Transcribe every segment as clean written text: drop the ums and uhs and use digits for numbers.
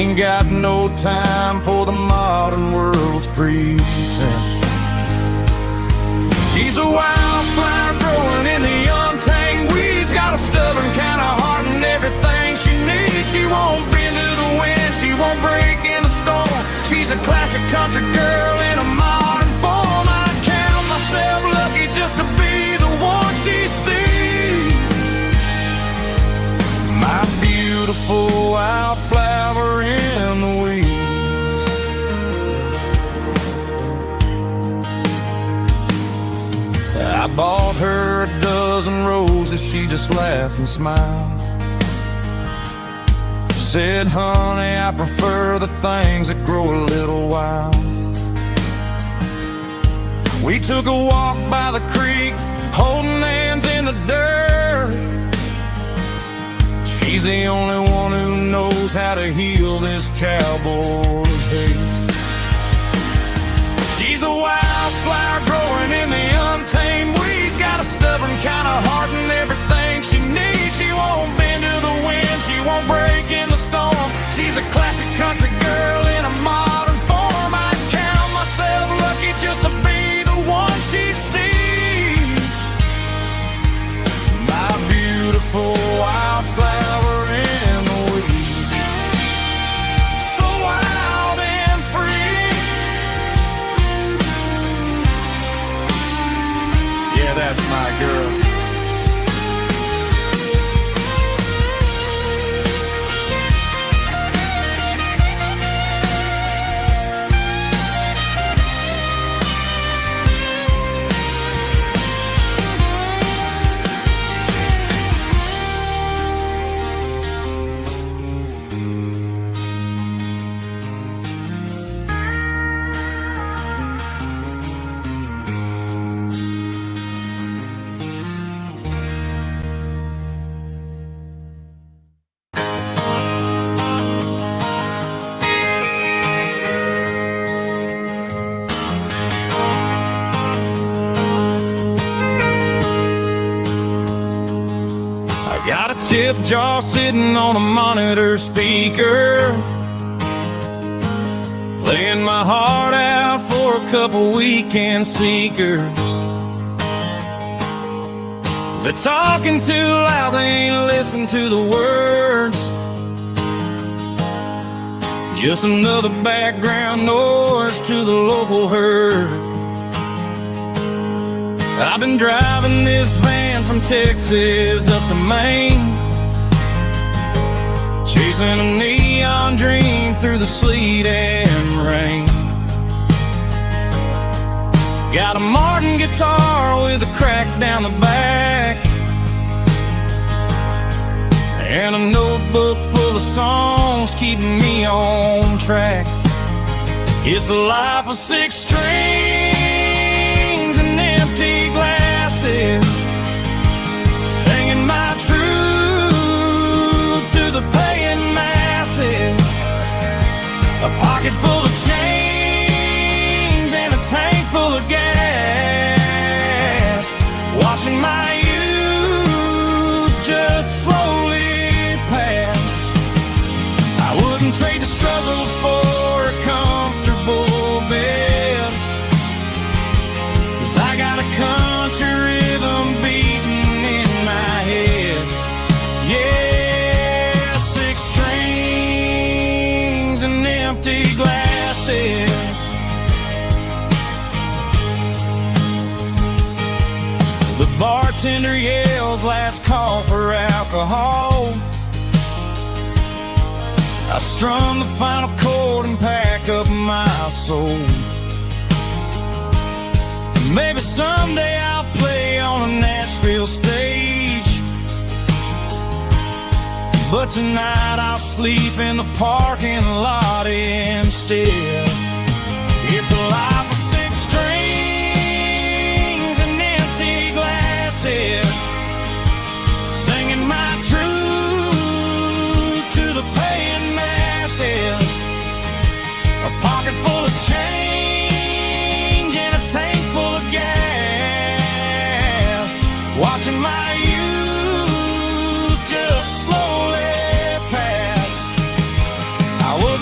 Ain't got no time for the modern world's pretense. She's a wildflower growing in the untamed weeds. Got a stubborn kind of heart and everything she needs. She won't bend to the wind, she won't break in the storm. She's a classic country girl in a modern form. I count myself lucky just to be the one she sees. My beautiful wildflower in the weeds. I bought her a dozen roses, she just laughed and smiled. Said, honey, I prefer the things that grow a little wild. We took a walk by the creek, holding hands in the dirt. She's the only one who knows how to heal this cowboy's hate. She's a wildflower growing in the untamed weeds. Got a stubborn kind of heart and everything she needs. She won't bend to the wind, she won't break in the storm. She's a classic country girl in a modern form. I count myself lucky just to be the one she sees. My beautiful wildflower in the weeds. So wild and free. Yeah, that's my girl. Got a tip jar sitting on a monitor speaker, playing my heart out for a couple weekend seekers. They're talking too loud, they ain't listen to the words. Just another background noise to the local herd. I've been driving this van from Texas up to Maine, chasing a neon dream through the sleet and rain. Got a Martin guitar with a crack down the back, and a notebook full of songs keeping me on track. It's a life of 6 strings and empty glasses, singing my truth to the paying masses. A pocket full of change and a tank full of gas, watching my youth just slowly pass. I wouldn't trade the struggle for a comfortable bed, 'cause I got a country rhythm beating in my head. Yeah, 6 strings and empty glasses. The bartender yells last call for alcohol. I strum the final chord and pack up my soul. Maybe someday I'll play on a Nashville stage, but tonight I'll sleep in the parking lot instead. It's a life of 6 strings and empty glasses, singing my truth to the paying masses. A pocket full of change and a tank full of gas, watching my youth just slowly pass. I was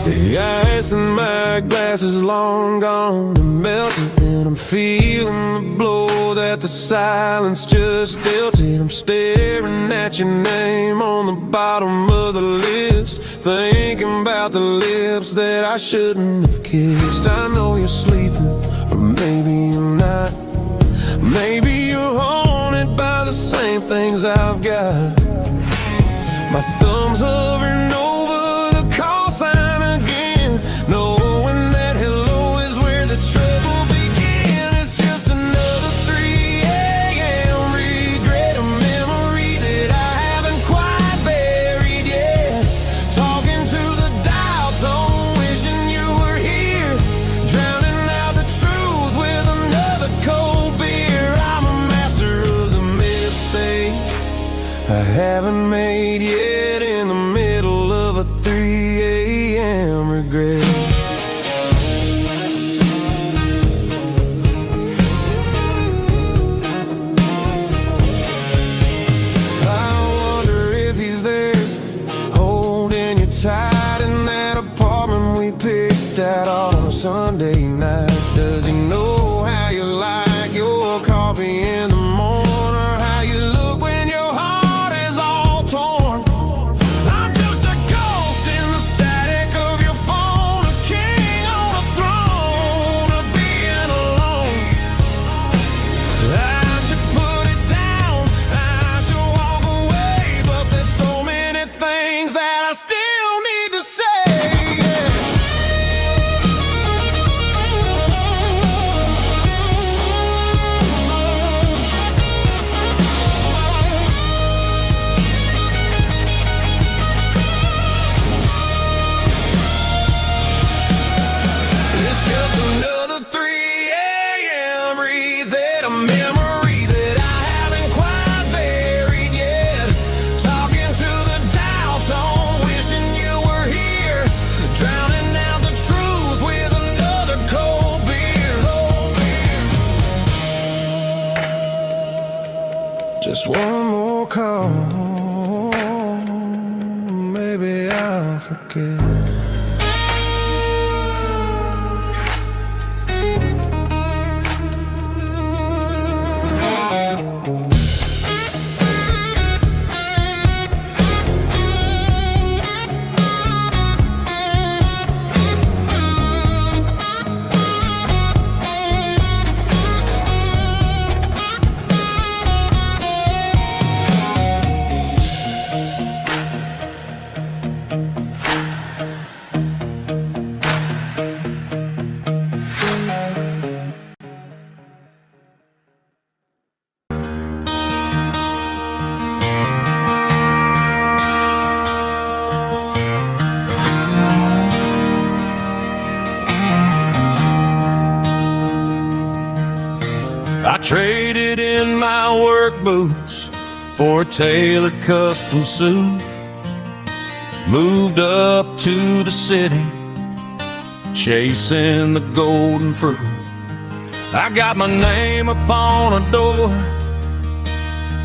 The ice in my glass is long gone and melted, and I'm feeling the blow that the silence just dealt it. I'm staring at your name on the bottom of the list, thinking about the lips that I shouldn't have kissed. I know you're sleeping, or maybe you're not. Maybe you're haunted by the same things I've got. My thumb's hovering over the call sign again, knowing that hello is where the trouble began. It's just another 3 a.m. regret, a memory that I haven't quite buried yet. Talking to the dial tone, wishing you were here, drowning out the truth with another cold beer. I'm a master of the mistakes I haven't made yet, in the middle of a 3 a.m. regret. I wonder if he's there, holding you tight in that apartment we picked out on a Sunday night. Does he know how you like your coffee in the morning, or how you look when your heart is all torn? I'm just a ghost in the static of your phone, a king on a throne of being alone. I should put it down, I should walk away, but there's so many things that I still need to say. It's just another 3 a.m. read, a memory that I haven't quite buried yet. Talking to the dial tone, wishing you were here, drowning out the truth with another cold beer. Just one more call, maybe I'll forget. I traded in my work boots for a tailored custom suit, moved up to the city, chasing the golden fruit. I got my name upon a door,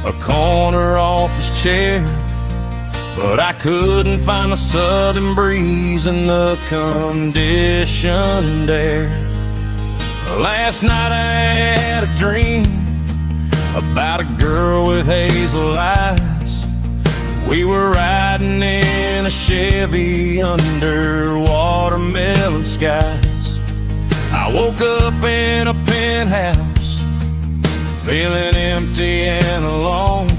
a corner office chair, but I couldn't find the southern breeze in the conditioned air. Last night I had a dream about a girl with hazel eyes. We were riding in a Chevy under watermelon skies. I woke up in a penthouse, feeling empty and alone.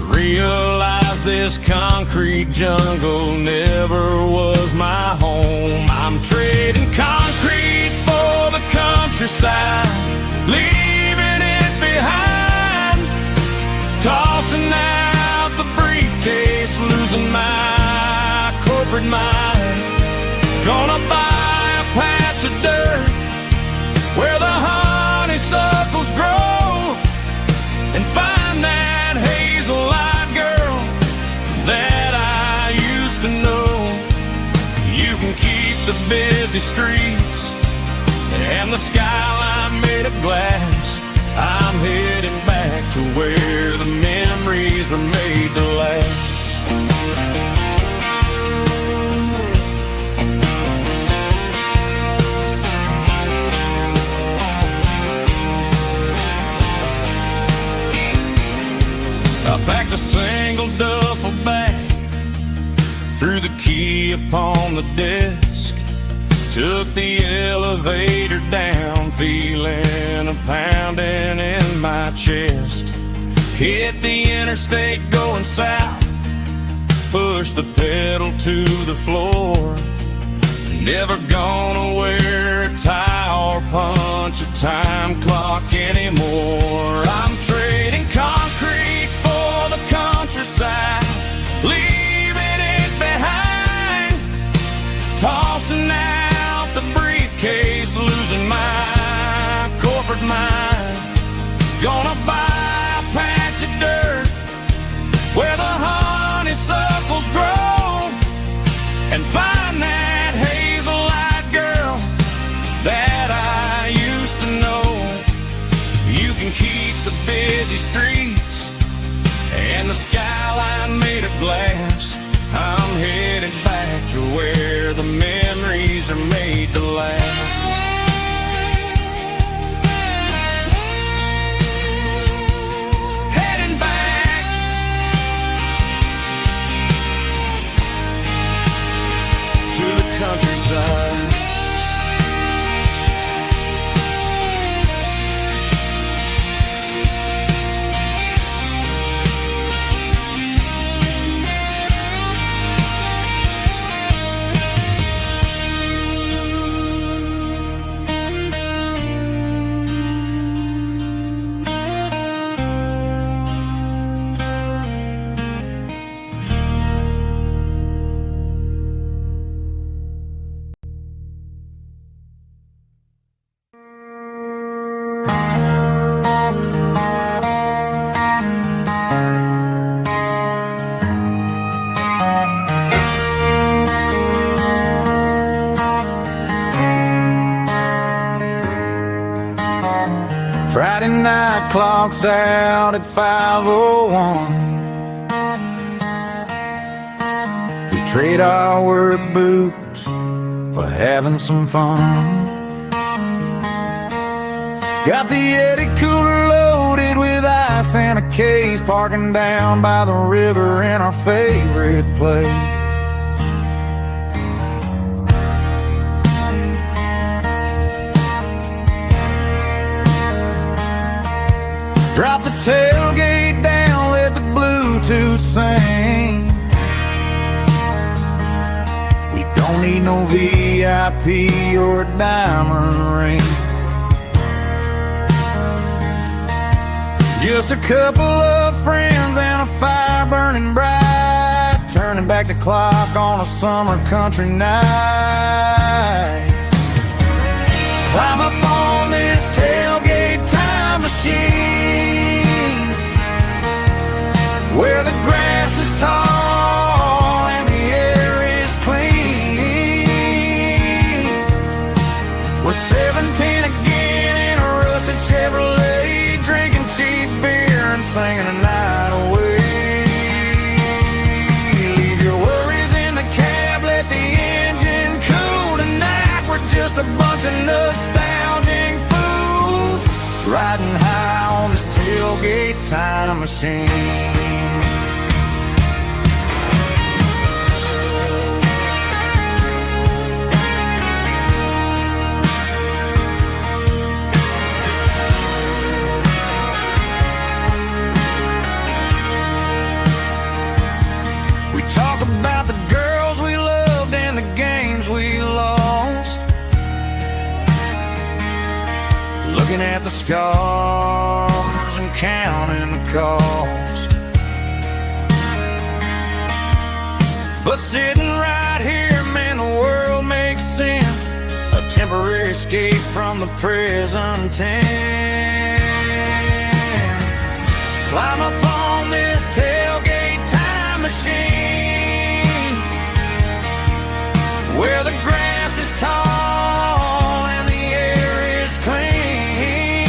Realized this concrete jungle never was my home. I'm trading concrete for the countryside, leaving it behind, tossing out the briefcase, losing my corporate mind. Gonna buy a patch of dirt where the honeysuckles grow, and find that hazel-eyed girl that I used to know. You can keep the busy streets and the skyline made of glass. I'm heading back to where the memories are made to last. key upon the desk, took the elevator down, feeling a pounding in my chest. Hit the interstate going south, pushed the pedal to the floor. Never gonna wear a tie or punch a time clock anymore. I'm trading concrete for the countryside, leaving it behind, tossing out the briefcase, losing my corporate mind. Gonna buy a patch of dirt where the honeysuckles grow and find that hazel-eyed girl that I used to know. You can keep the busy streets and the skyline made of glass. I'm headed back to where the memories are made to last. Heading back to the countryside. Friday night clock's out at 5:01. We trade our work boots for having some fun. Got the Yeti cooler loaded with ice and a case, parking down by the river in our favorite place. Drop the tailgate down, let the Bluetooth sing. We don't need no VIP or a diamond ring. Just a couple of friends and a fire burning bright, turning back the clock on a summer country night. Climb up on this tailgate time machine, where the grass is tall and the air is clean. We're 17 again in a rusted Chevrolet, drinking cheap beer and singing the night away. Leave your worries in the cab, let the engine cool tonight. We're just a bunch of nostalgic fools riding high on this tailgate time machine. We talk about the girls we loved and the games we lost, looking at the scars and counting the cost. But sitting right here, man, the world makes sense. A temporary escape from the present tense. Climb up on this tailgate time machine, where the grass is tall and the air is clean.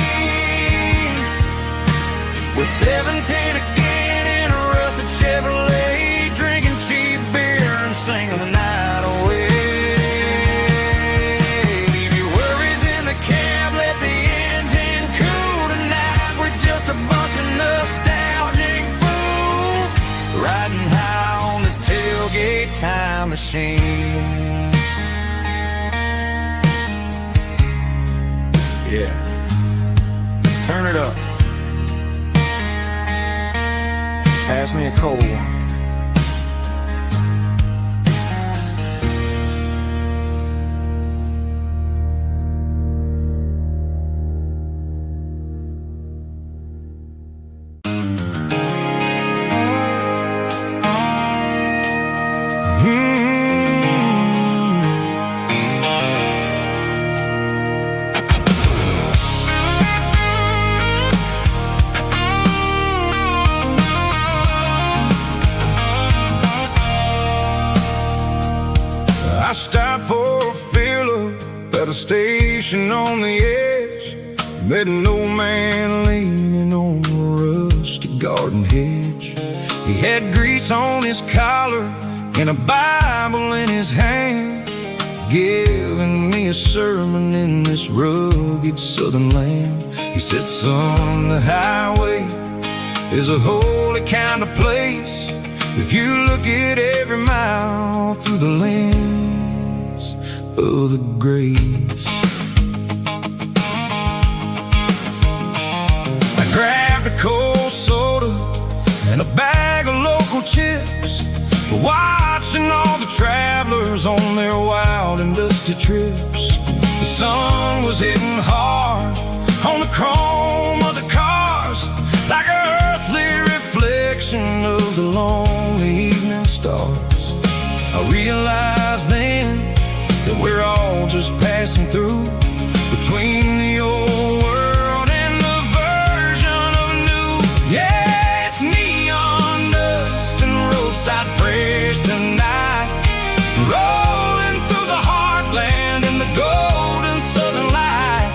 We're 17 again in a rusted Chevrolet, drinking cheap beer and singing the night away. Leave your worries in the cab, let the engine cool tonight. We're just a bunch of nostalgic machine. Yeah, turn it up. Pass me a cold one. I stopped for a fill-up at a station on the edge. Met an old man leaning on a rusty garden hedge. He had grease on his collar and a Bible in his hand, giving me a sermon in this rugged southern land. He said, son, the highway is a holy kind of place if you look at every mile through the lens of the grace. I grabbed a cold soda and a bag of local chips, watching all the travelers on their wild and dusty trips. The sun was hitting hard on the chrome of the cars, like an earthly reflection of the lonely evening stars. I realized then that we're all just passing through, between the old world and the version of new. Yeah, it's neon dust and roadside prayers tonight, rolling through the heartland in the golden southern light.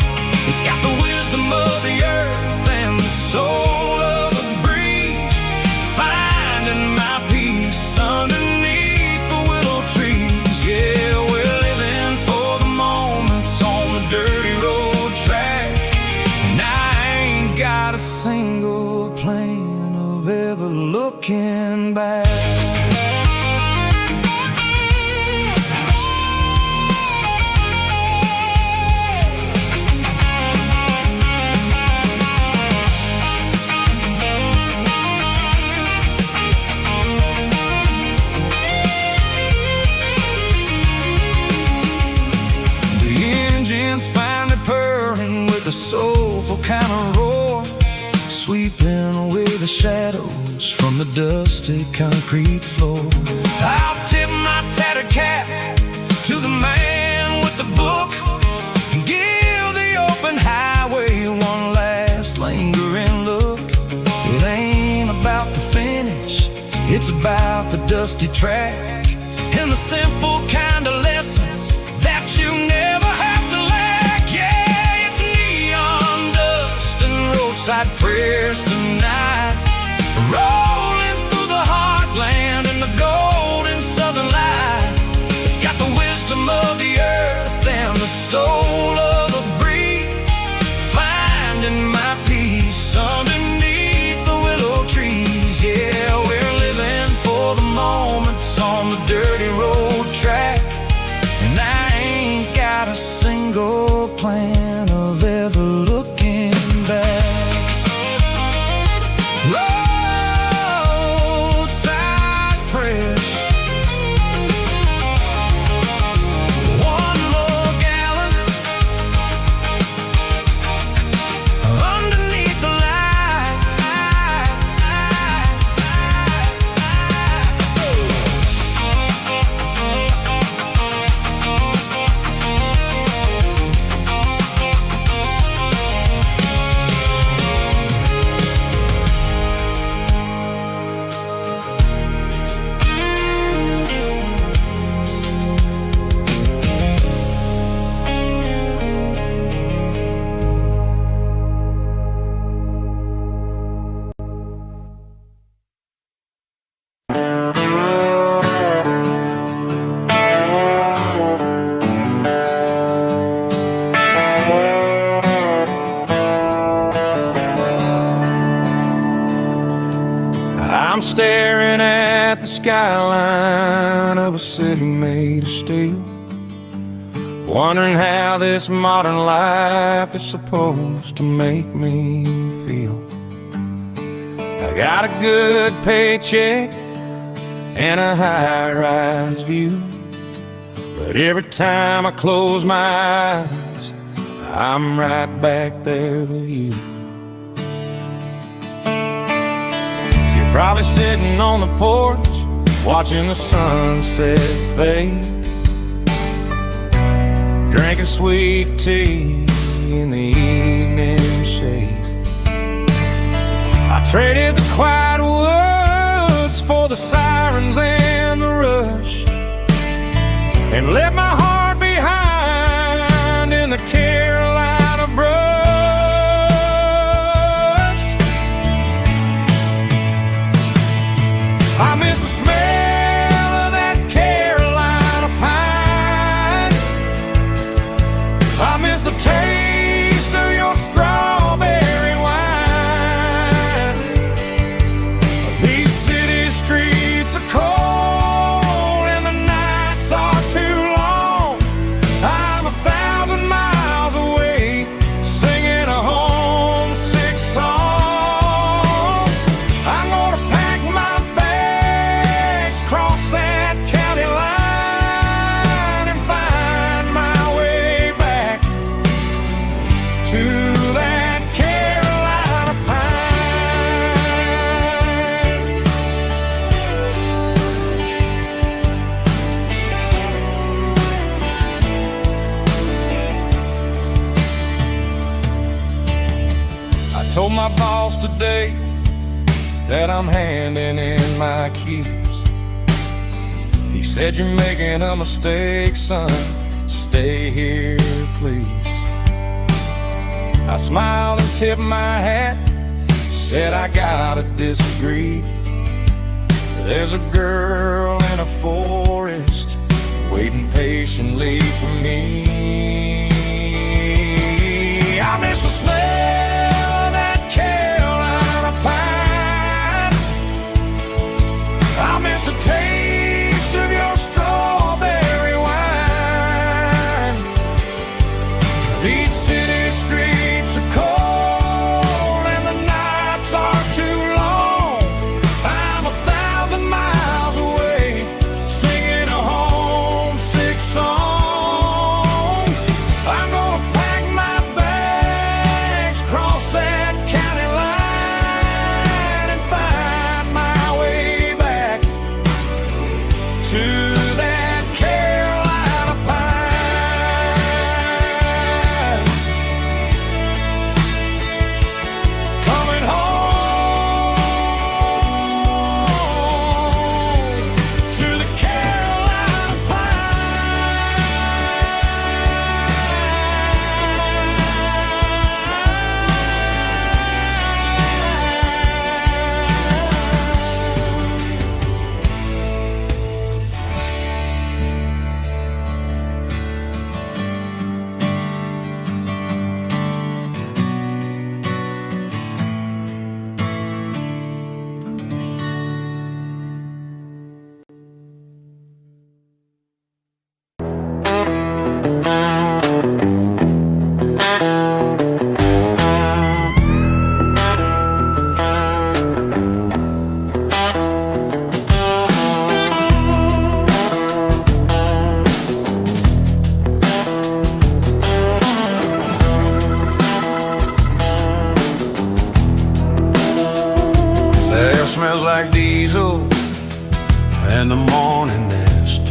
It's got the wisdom of the earth and the soul of the breeze, finding my peace underneath the willow trees. Yeah, we're living for the moments on the dirty road track, and I ain't got a single plan of ever looking back. The soulful kind of roar, sweeping away the shadows from the dusty concrete floor. I'll tip my tattered cap to the man with the book and give the open highway one last lingering look. It ain't about the finish, it's about the dusty track and the simple kind of lessons that you never have to lack. Yeah, it's neon dust and roadside prayers tonight, rolling through the heartland in the golden southern light. It's got the wisdom of the earth and the soul of the breeze, finding my peace underneath the willow trees. Yeah, we're living for the moments on the dirty road track, and I ain't got a single plan of ever looking back. Roadside prayers, one more gallon underneath the light. I'm staring at the skyline of a city made of steel, wondering how this modern life is supposed to make me feel. I got a good paycheck and a high-rise view, but every time I close my eyes, I'm right back there with you. You're probably sitting on the porch, watching the sunset fade, drinking sweet tea in the evening shade. I traded the quiet woods for the sirens and the rush, and left my heart behind in the Carolina brush. I miss the smell of that Carolina pine. I miss the taste of your strawberry wine. These city streets are cold and the nights are too long. I'm 1,000 miles away, singing a homesick song. I'm gonna pack my bags, cross that county line, and find my way back to that Carolina pine. I told my boss today that I'm handing in my keys. He said, "You're making a mistake, son. Stay here, please." I smiled and tipped my hat, said I gotta disagree. There's a girl in a forest waiting patiently for me. I miss the smell of that Carolina pine. I miss the taste of your strawberry wine. These city streets are cold and the nights are too long. I'm 1,000 miles away, singing a homesick song. I'm gonna pack my bags, cross that county line, and find my way back to that Carolina pine. Coming home to the Carolina The air smells like diesel and the morning mist,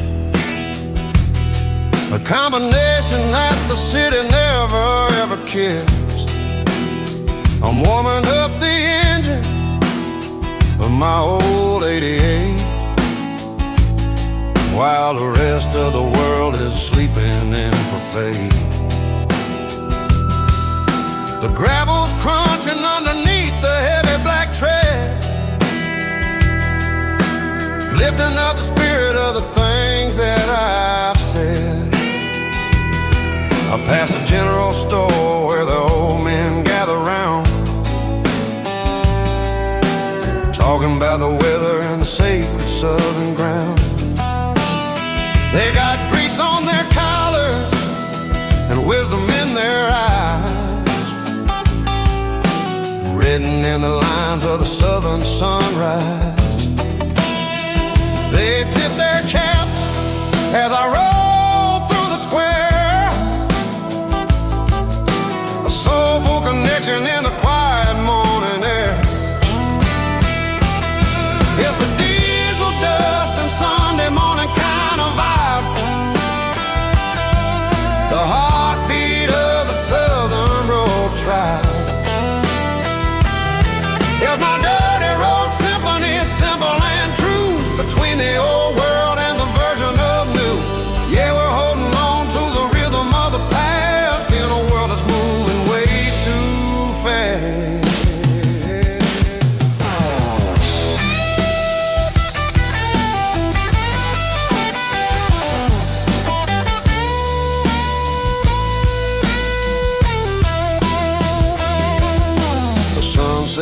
a combination that the city never ever kissed. I'm warming up the engine of my old 88, while the rest of the world is sleeping in for fate. The gravel's crunching underneath the heavy black tread, lifting up the spirit of the things that I've said. I pass a general store where the old men gather round, talking about the weather and the sacred southern ground.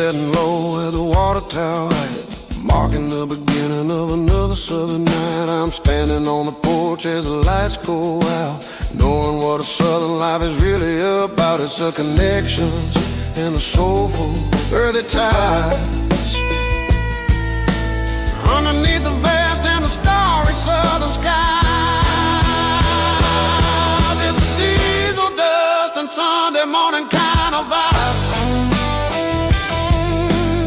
setting low at the water tower height, marking the beginning of another southern night. I'm standing on the porch as the lights go out, knowing what a southern life is really about. It's the connections and the soulful earthy ties underneath the vast and the starry southern sky. It's a diesel dust and Sunday morning kind of vibe,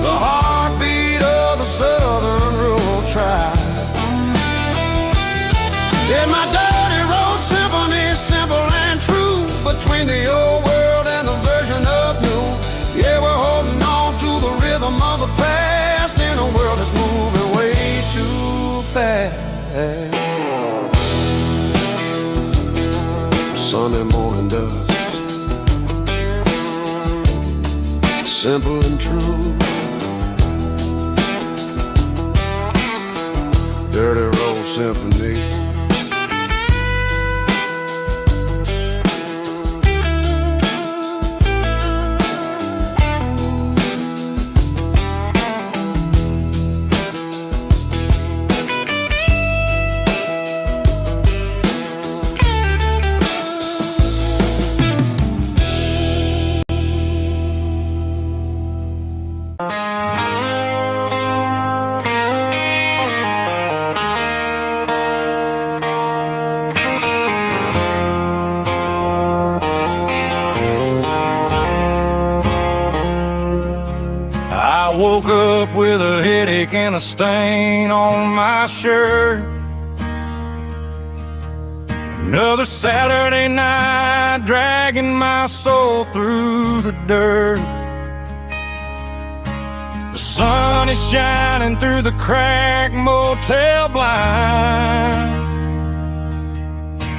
the heartbeat of the southern rural tribe. In my dirty road symphony, simple and true, between the old world and the version of new. Yeah, we're holding on to the rhythm of the past in a world that's moving way too fast. Sunday morning dust, simple and true. Dirty Road Symphony. I woke up with a headache and a stain on my shirt. Another Saturday night dragging my soul through the dirt. The sun is shining through the cracked motel blind,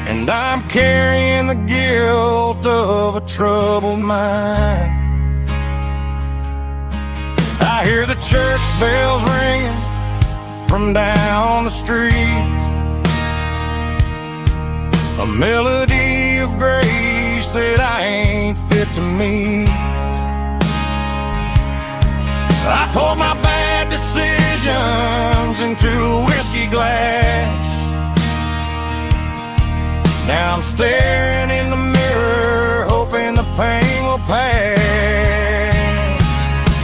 and I'm carrying the guilt of a troubled mind. I hear the church bells ringing from down the street, a melody of grace that I ain't fit to meet. I poured my bad decisions into a whiskey glass. Now I'm staring in the mirror, hoping the pain will pass.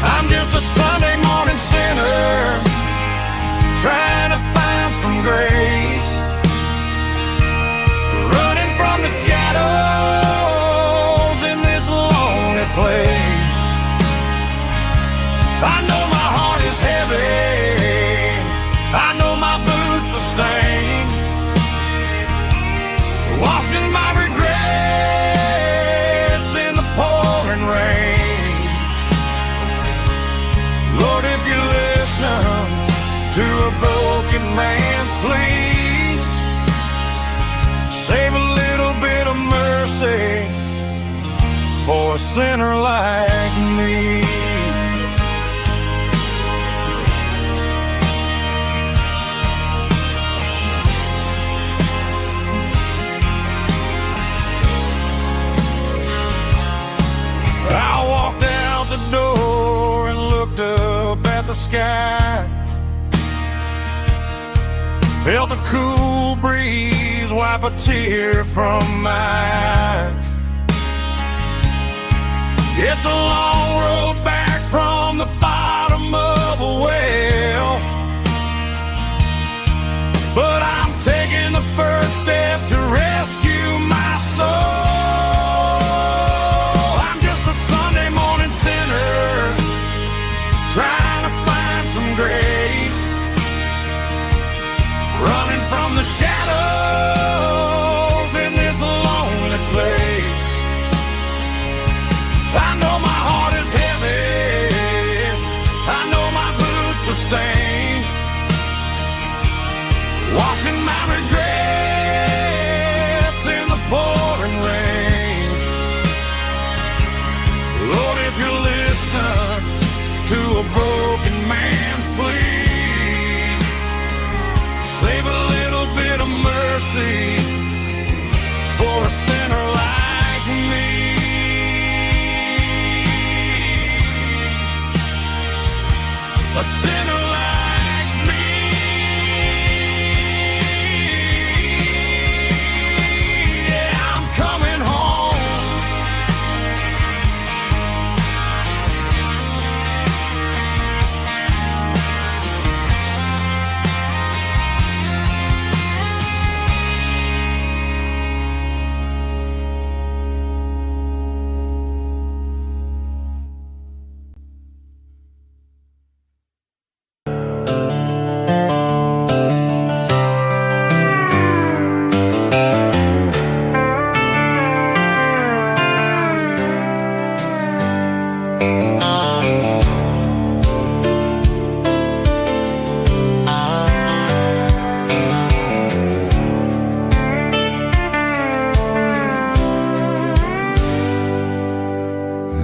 I'm just a Sunday morning sinner, trying to find some grace, running from the shadows in this lonely place. I know my heart is heavy, I know my boots are stained, washing my regrets in the pouring rain. Lord, if you listen to a broken man's plea, save a little bit of mercy for a sinner like me. I walked out the door and looked up at the sky, felt the cool breeze wipe a tear from my eye. It's a long road back from the bottom of a well, but I'm taking the first step to rescue my soul. Trying to find some grace, running from the shadows in this lonely place. I know my heart is heavy, I know my boots are stained, washing my regrets in the pouring rain. Lord, if you listen to a broken man's plea, save a little bit of mercy a sinner like me. Yeah, I'm coming home.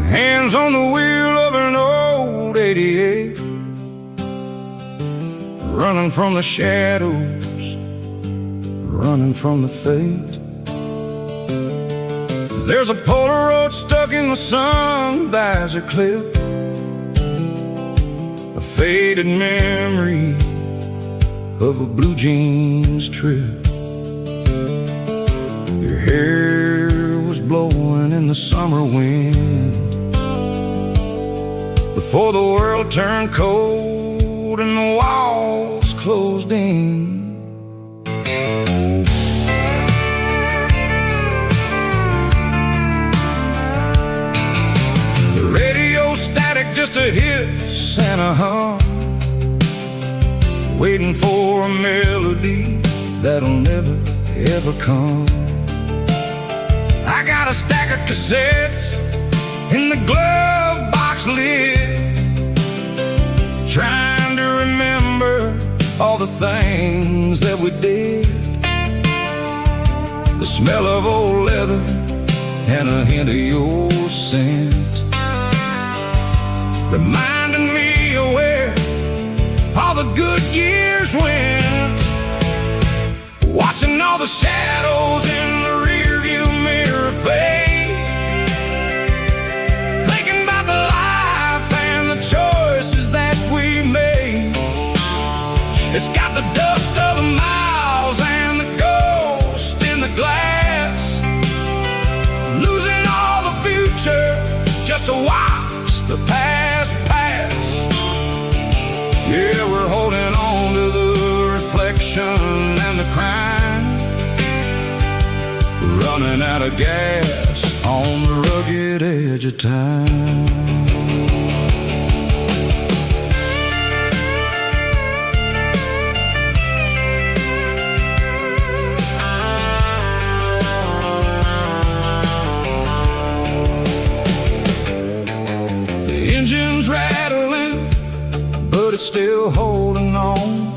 Hands on the wheel of an old 88, running from the shadows, running from the fate. There's a Polaroid stuck in the sun visor clip, a faded memory of a blue jeans trip. Your hair was blowing in the summer wind before the world turned cold and the walls closed in. The radio static just a hiss and a hum, waiting for a melody that'll never ever come. I got a stack of cassettes in the glove box lid, trying to remember all the things that we did. The smell of old leather and a hint of your scent, reminding me of where all the good years went. Watching all the shadows in the rearview mirror fade, thinking about the life and the choices that we made. It's got the dust of the miles and the ghost in the glass, losing all the future just to watch the past pass. Yeah, we're holding on to the reflection and the crime, running out of gas on the rugged edge of time. The engine's rattling, but it's still holding on,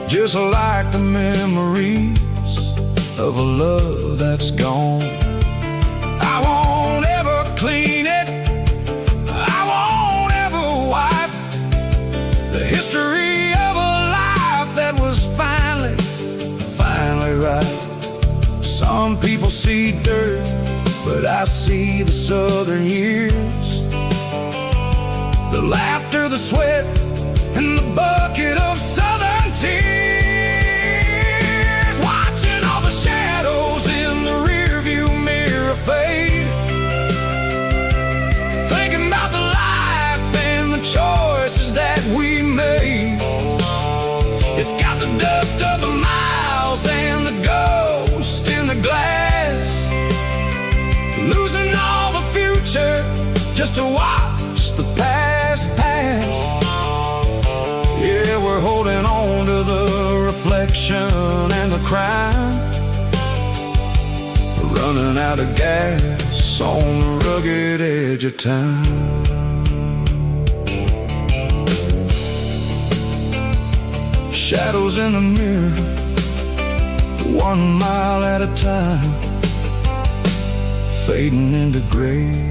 just like the memories of a love that's gone. I won't ever clean it, I won't ever wipe the history of a life that was finally right. Some people see dirt, but I see the southern years, the laughter, the sweat, and the bucket of southern tears. Watching all the shadows in the rearview mirror fade, thinking about the life and the choices that we made. It's got the dust of the miles and the ghost in the glass, losing all the future just to watch the past pass. Yeah, we're holding on to the reflection and the crime, running out of gas on the rugged edge of time. Shadows in the mirror, 1 mile at a time, fading into gray.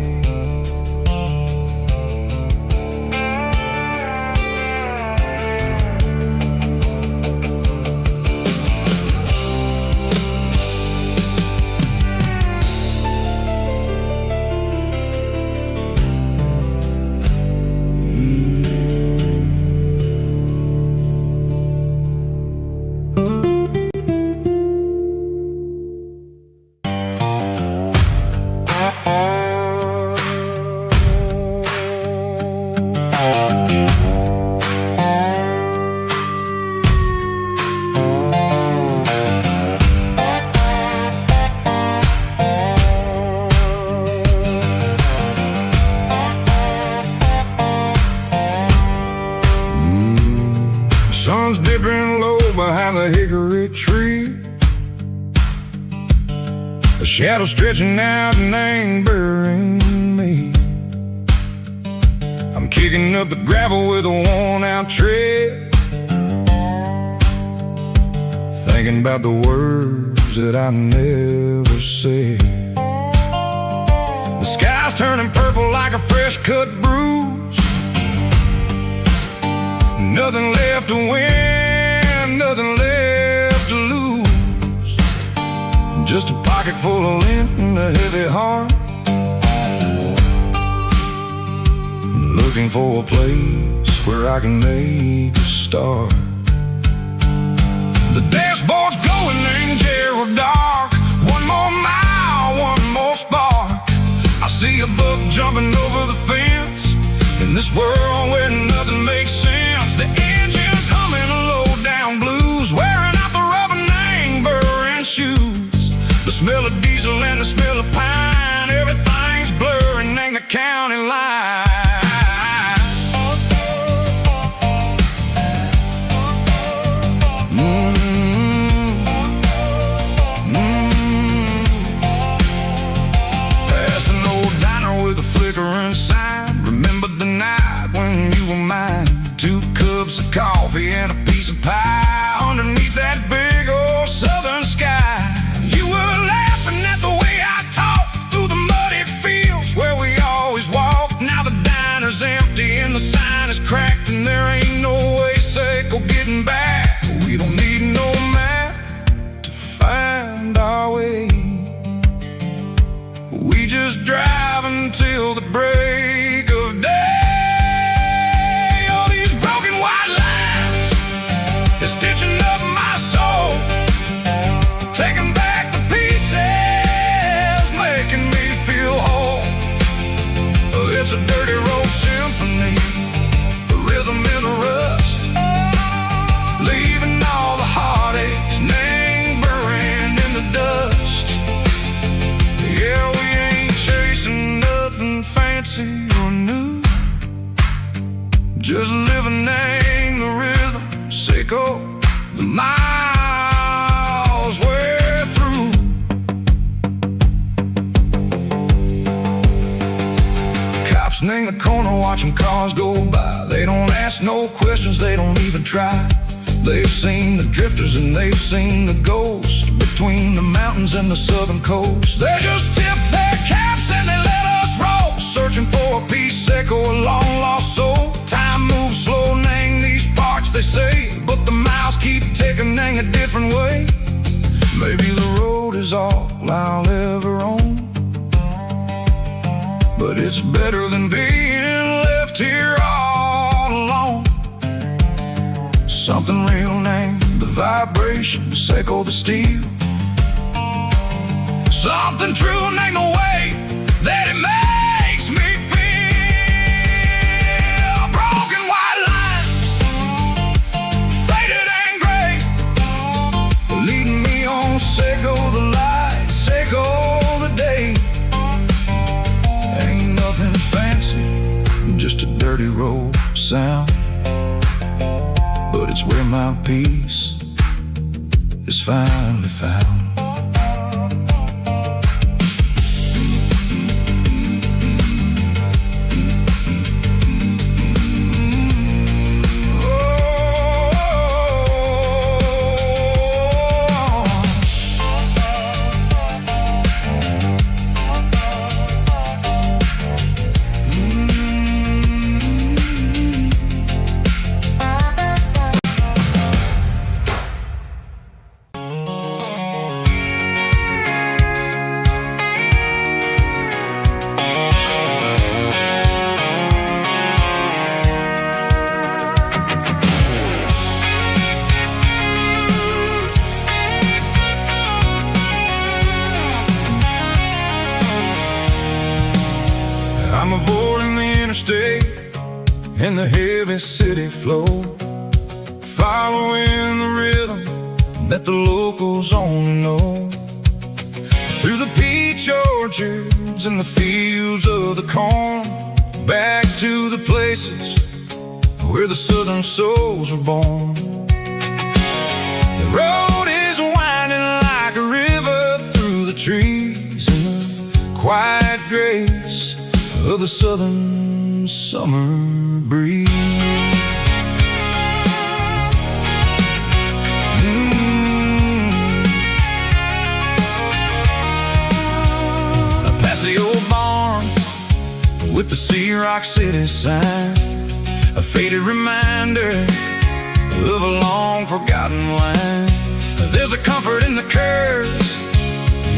a shadow stretching out and angering me. I'm kicking up the gravel with a worn-out tread, thinking about the words that I never said. The sky's turning purple like a fresh-cut bruise. Nothing left to win, nothing left to lose. Just a pocket full of lint and a heavy heart, looking for a place where I can make a start. The dashboard's glowing in Gerald dark. One more mile, one more spark. I see a buck jumping over the fence in this world where nothing makes sense. The engine's humming low-down blues, wearing out the rubber name burring shoes. The smell of diesel and the smell of pine, everything's blurring in the county line. Past an old diner with a flickering sign. Remember the night when you were mine. 2 cups of coffee and a piece of pie underneath that big old southern sky. You were laughing at the way I talked through the muddy fields where we always walked. Now the diner's empty and the sign is cracked, and there ain't no way safe or getting back. We don't need no map to find our way. We just drive until the break of day. All these broken white lines is stitching up my soul, taking back the pieces, making me feel whole. It's a dirty road symphony, a rhythm in the rust, leaving all the heartaches, name buried in the dust. Yeah, we ain't chasing nothing fancy or new, just living in the rhythm, sick of the miles we're through. Cops in the corner watching cars go by. They don't ask no questions, they don't even try. They've seen the drifters and they've seen the ghosts between the mountains and the southern coast. They just tip their caps and they let us roll, searching for a piece sick or a long lost soul. Time moves slow in these parts, they say, but the miles keep ticking in a different way. Maybe the road is all I'll ever own, but it's better than being left here all alone. Something real named the vibration, echo the steel. Something true named the way that it makes me feel. Broken white lines, faded and gray, leading me on, echo the light, echo the day. Ain't nothing fancy, just a dirty road sound, but it's where my peace is finally found. I'm avoiding the interstate and the heavy city flow, following the rhythm that the locals only know. Through the peach orchards and the fields of the corn, back to the places where the southern souls were born. The road is winding like a river through the trees, quiet grace of the southern summer breeze. Past the old barn with the Sea Rock City sign, a faded reminder of a long forgotten line. There's a comfort in the curves,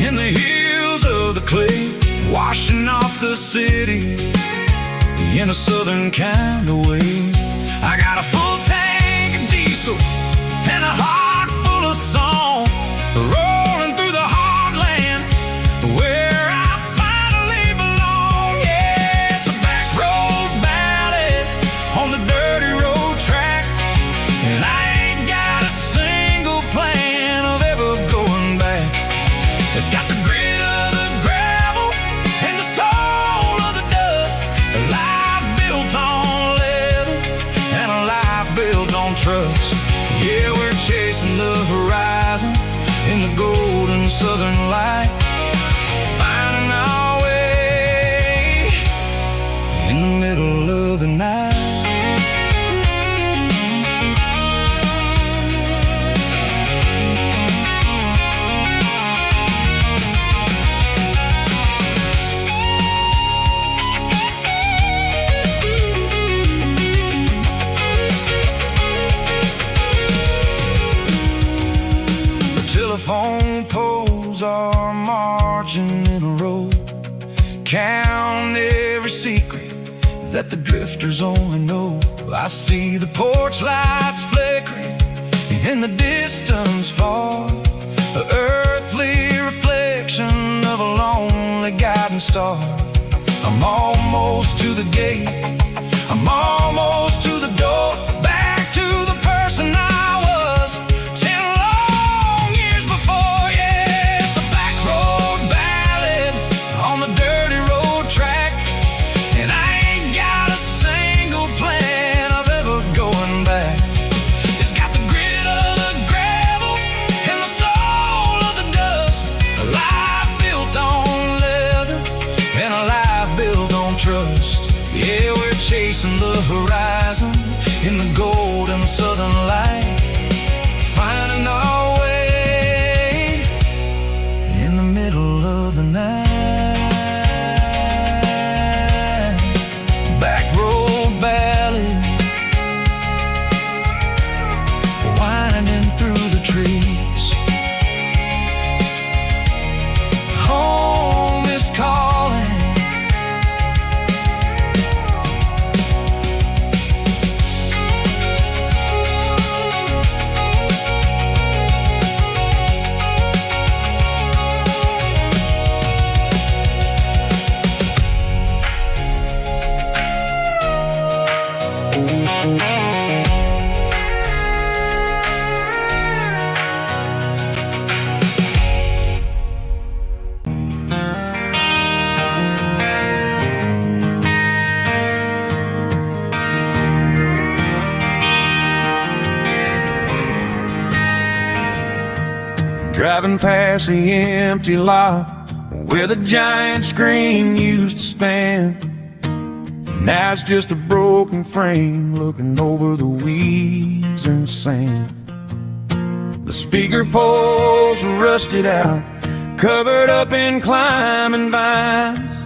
in the hills of the clay, washing off the city in a southern kind of way. I got a full tank of diesel and a heart full of song, rolling through the heartland where I finally belong. Yeah, it's a back road ballad on the dirty road track, and I ain't got a single plan of ever going back. It's got the grit of the gravel and the soul of the dust, a life built on leather and a life built on trust. Yeah, we're chasing the horizon in the golden southern light, finding our way in the middle of the night. Telephone poles are marching in a row, count every secret that the drifters only know. I see the porch lights flickering in the distance far, an earthly reflection of a lonely guiding star. I'm almost to the gate, I'm almost to the door, back to the person I was 10 long years before. Yeah, it's a back road ballad on the dirty road track, and I ain't got a single plan of ever going back. It's got the grit of the gravel and the soul of the dust, a life built on leather and a life built on trust. Yeah, we're chasing the horizon in the golden southern light, finding our way in the middle of the night. Back road ballad, winding through the trees. Home is calling. Driving past the empty lot where the giant screen used to stand. Now it's just a broken frame looking over the weeds and sand. The speaker poles are rusted out, covered up in climbing vines.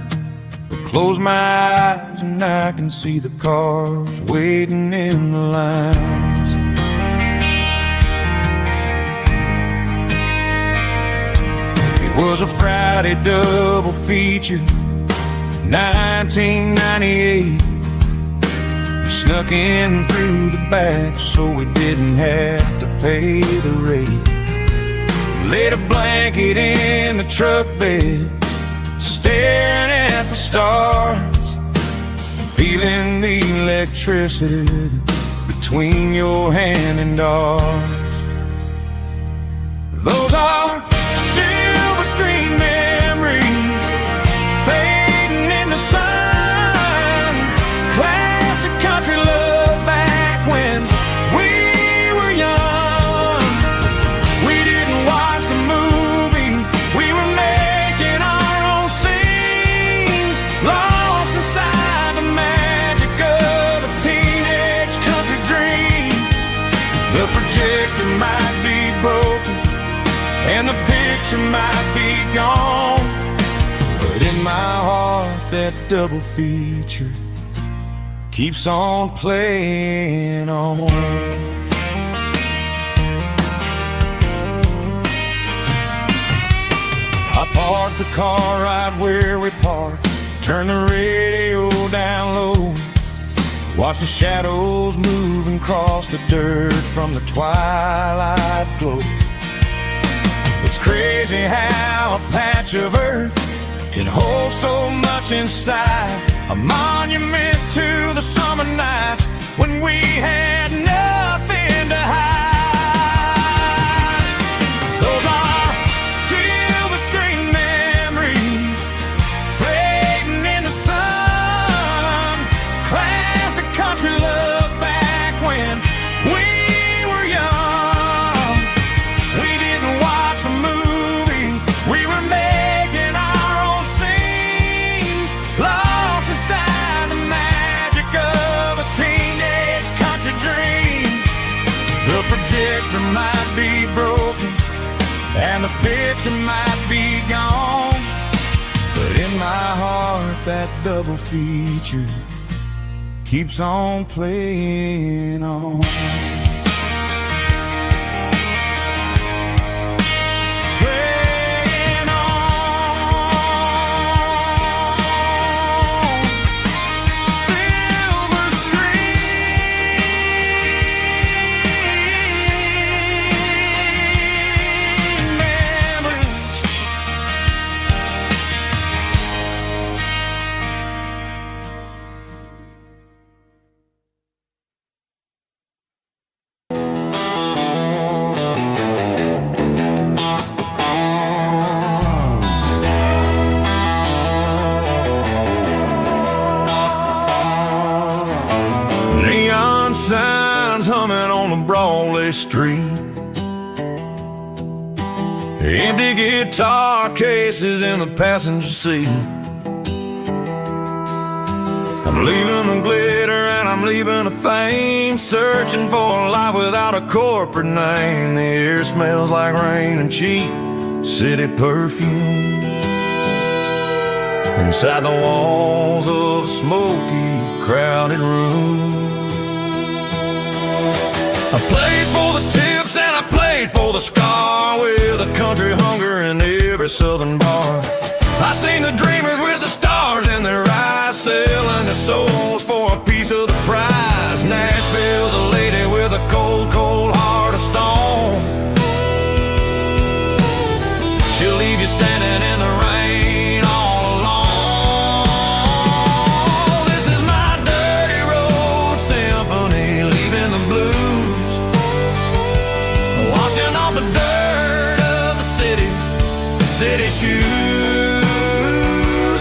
I close my eyes and I can see the cars waiting in the lines. It was a Friday double feature, 1998. We snuck in through the back so we didn't have to pay the rate. Laid a blanket in the truck bed, staring at the stars, feeling the electricity between your hand and ours. Those are silver screen memories fading in the sun. Classic country love back when we were young. We didn't watch the movie, we were making our own scene. projector might be broken and the picture might be gone, but in my heart that double feature keeps on playing on. I parked the car right where we parked, turn the radio down low, watch the shadows move and cross the dirt from the twilight glow. It's crazy how a patch of earth can hold so much inside, a monument to the summer nights when we had nothing to hide. Those are silver screen memories fading in the sun, classic country love back when we were young. We didn't watch a movie, we were making our own scenes, lost inside the magic of a teenage country dream. The projector might be broken and the picture might be gone, but in my heart that double feature keeps on playing on. Playing on. Silver screen memories. Neon signs humming on the Broadway street, empty guitar cases in the passenger seat. I'm leaving the glitter and I'm leaving the fame, searching for a life without a corporate name. The air smells like rain and cheap city perfume inside the walls of a smoky, crowded room. I played for the tips and I played for the scar, with a country hunger in every southern bar. I seen the dreamers with the stars in their eyes, selling their souls for a piece of the prize. Nashville's a lady with a cold, cold heart of stone. She'll leave you standing in the rain all alone. This is my dirty road symphony, leaving the blues, washing off the dirt of the city shoes.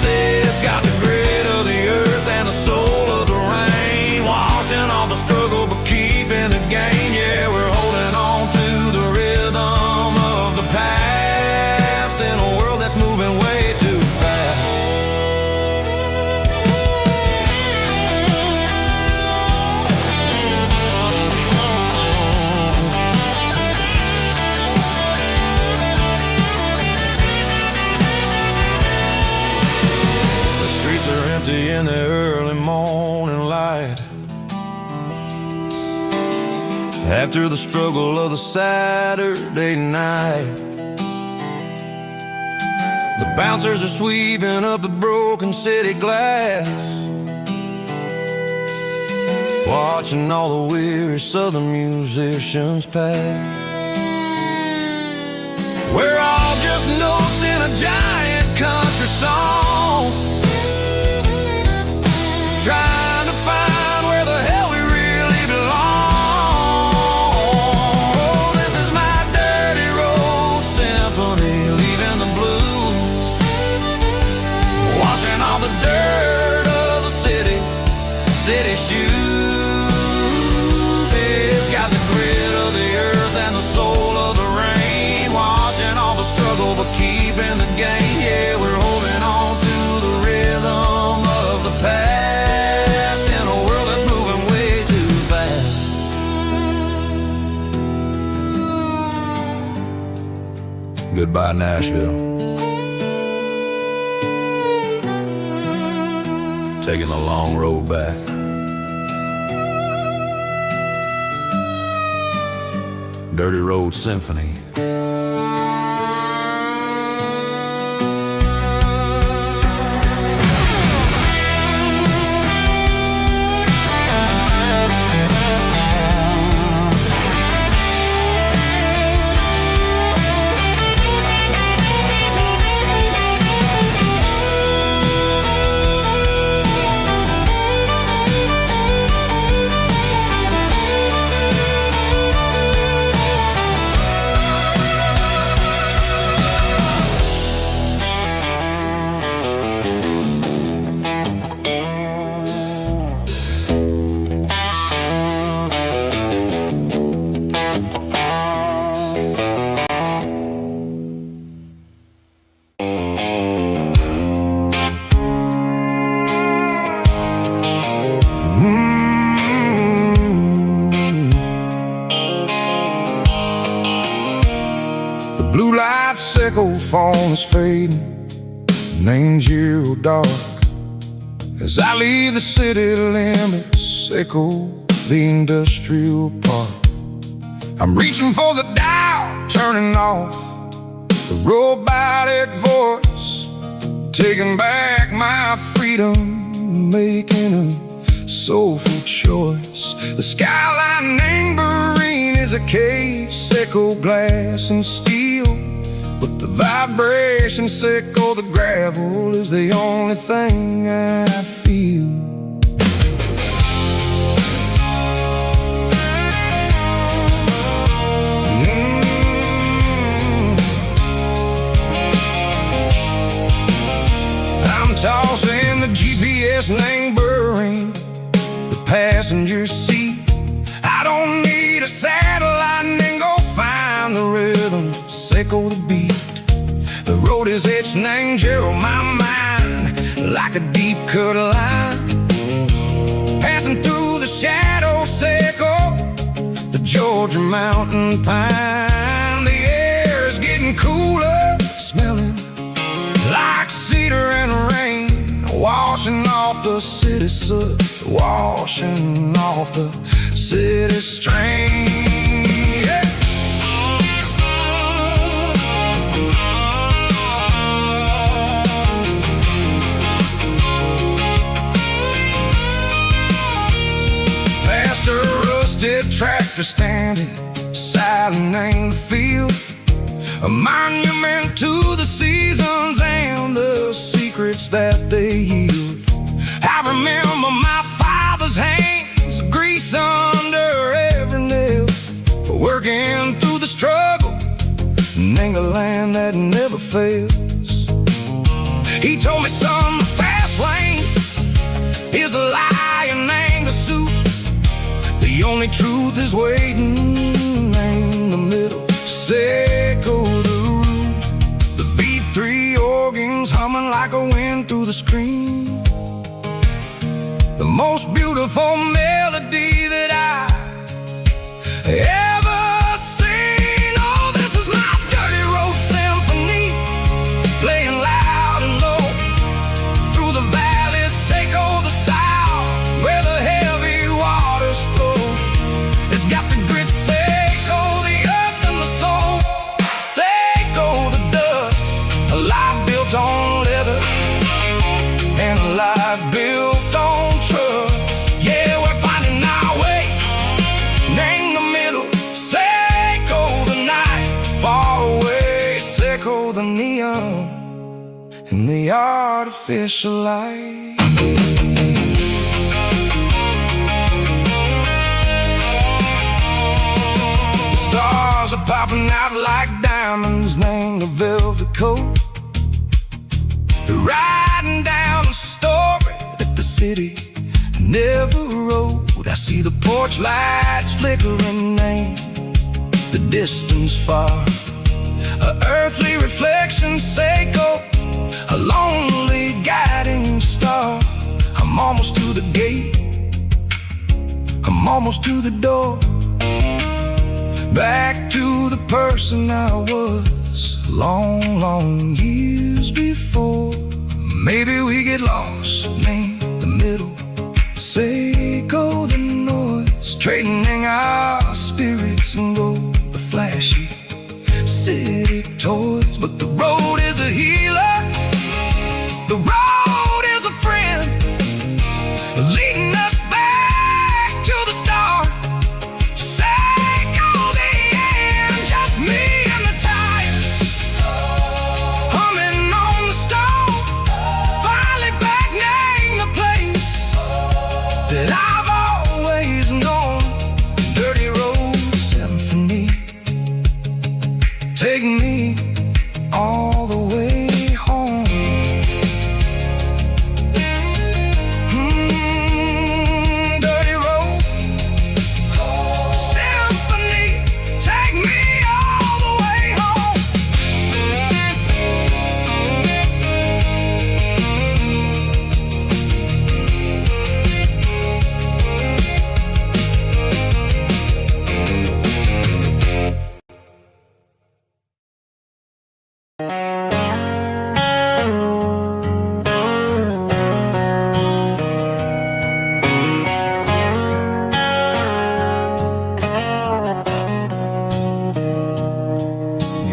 It's got the grit of the earth and the soul of the rain, washing off the struggle but keeping the gain. Yeah, we're holding on to the rhythm of the past in a world that's moving way too fast. The streets are empty in the early morning light, after the struggle of the Saturday night. The bouncers are sweeping up the broken city glass, watching all the weary southern musicians pass. We're all just notes in a giant country song, trying to find where the hell we really belong. Oh, this is my dirty road symphony, leaving the blues, washing all the dirt of the city shoes. It's got the grit of the earth and the soul of the rain, washing all the struggle but keeping the gain. by Nashville, taking the long road back. Dirty Road Symphony. Blue light sickle phone is fading, and ain't zero dark. As I leave the city limits, sickle the industrial park. I'm reaching for the dial, turning off the robotic voice, taking back my freedom, making a soulful choice. The skyline anchorine is a cave, sickle glass and steel, but the vibration sickle the gravel is the only thing I feel. I'm tossing the GPS neighboring the passenger seat. I don't need a satellite and go find the rhythm, sickle the beat. The road is etched and angel on my mind like a deep cut line, passing through the shadow sickle, the Georgia mountain pine. The air is getting cooler, smelling like cedar and rain, washing off the city soot, washing off the city strain. Yeah. Past a rusted tractor standing silent in the field, a monument to the seasons and the secrets that they yield. I remember my father's hands, grease under every nail, for working through the struggle in the land that never fails. He told me, son, the fast lane is a lie and ain't a suit. The only truth is waiting in the middle, sickle the root. The B3 organs humming like a wind through the screen, the most beautiful melody that I ever seen. Oh, this is my dirty road symphony, playing loud and low through the valleys, sickle the south, where the heavy waters flow. It's got the grit, sickle the earth and the soul, sickle the dust, a life built on leather and a life built on trust. Yeah, we're finding our way in the middle, sickle the night, far away, sickle the neon and the artificial light. The stars are popping out like diamonds, named the velvet coat. They're riding down a story that the city never wrote. I see the porch lights flickering in the distance far, a earthly reflection, sickle, a lonely guiding star. I'm almost to the gate, I'm almost to the door, back to the person I was was long, long years before. Maybe we get lost, name the middle, say go the noise, trading our spirits and go the flashy city toys. But the road is a healer, the road is a friend, leading us back to the start. Say go the end, just me and the tires, humming on the stove, finally back name the place that I've always known. Dirty Road Symphony, take me all the way home. Dirty Road Symphony, take me all the way home.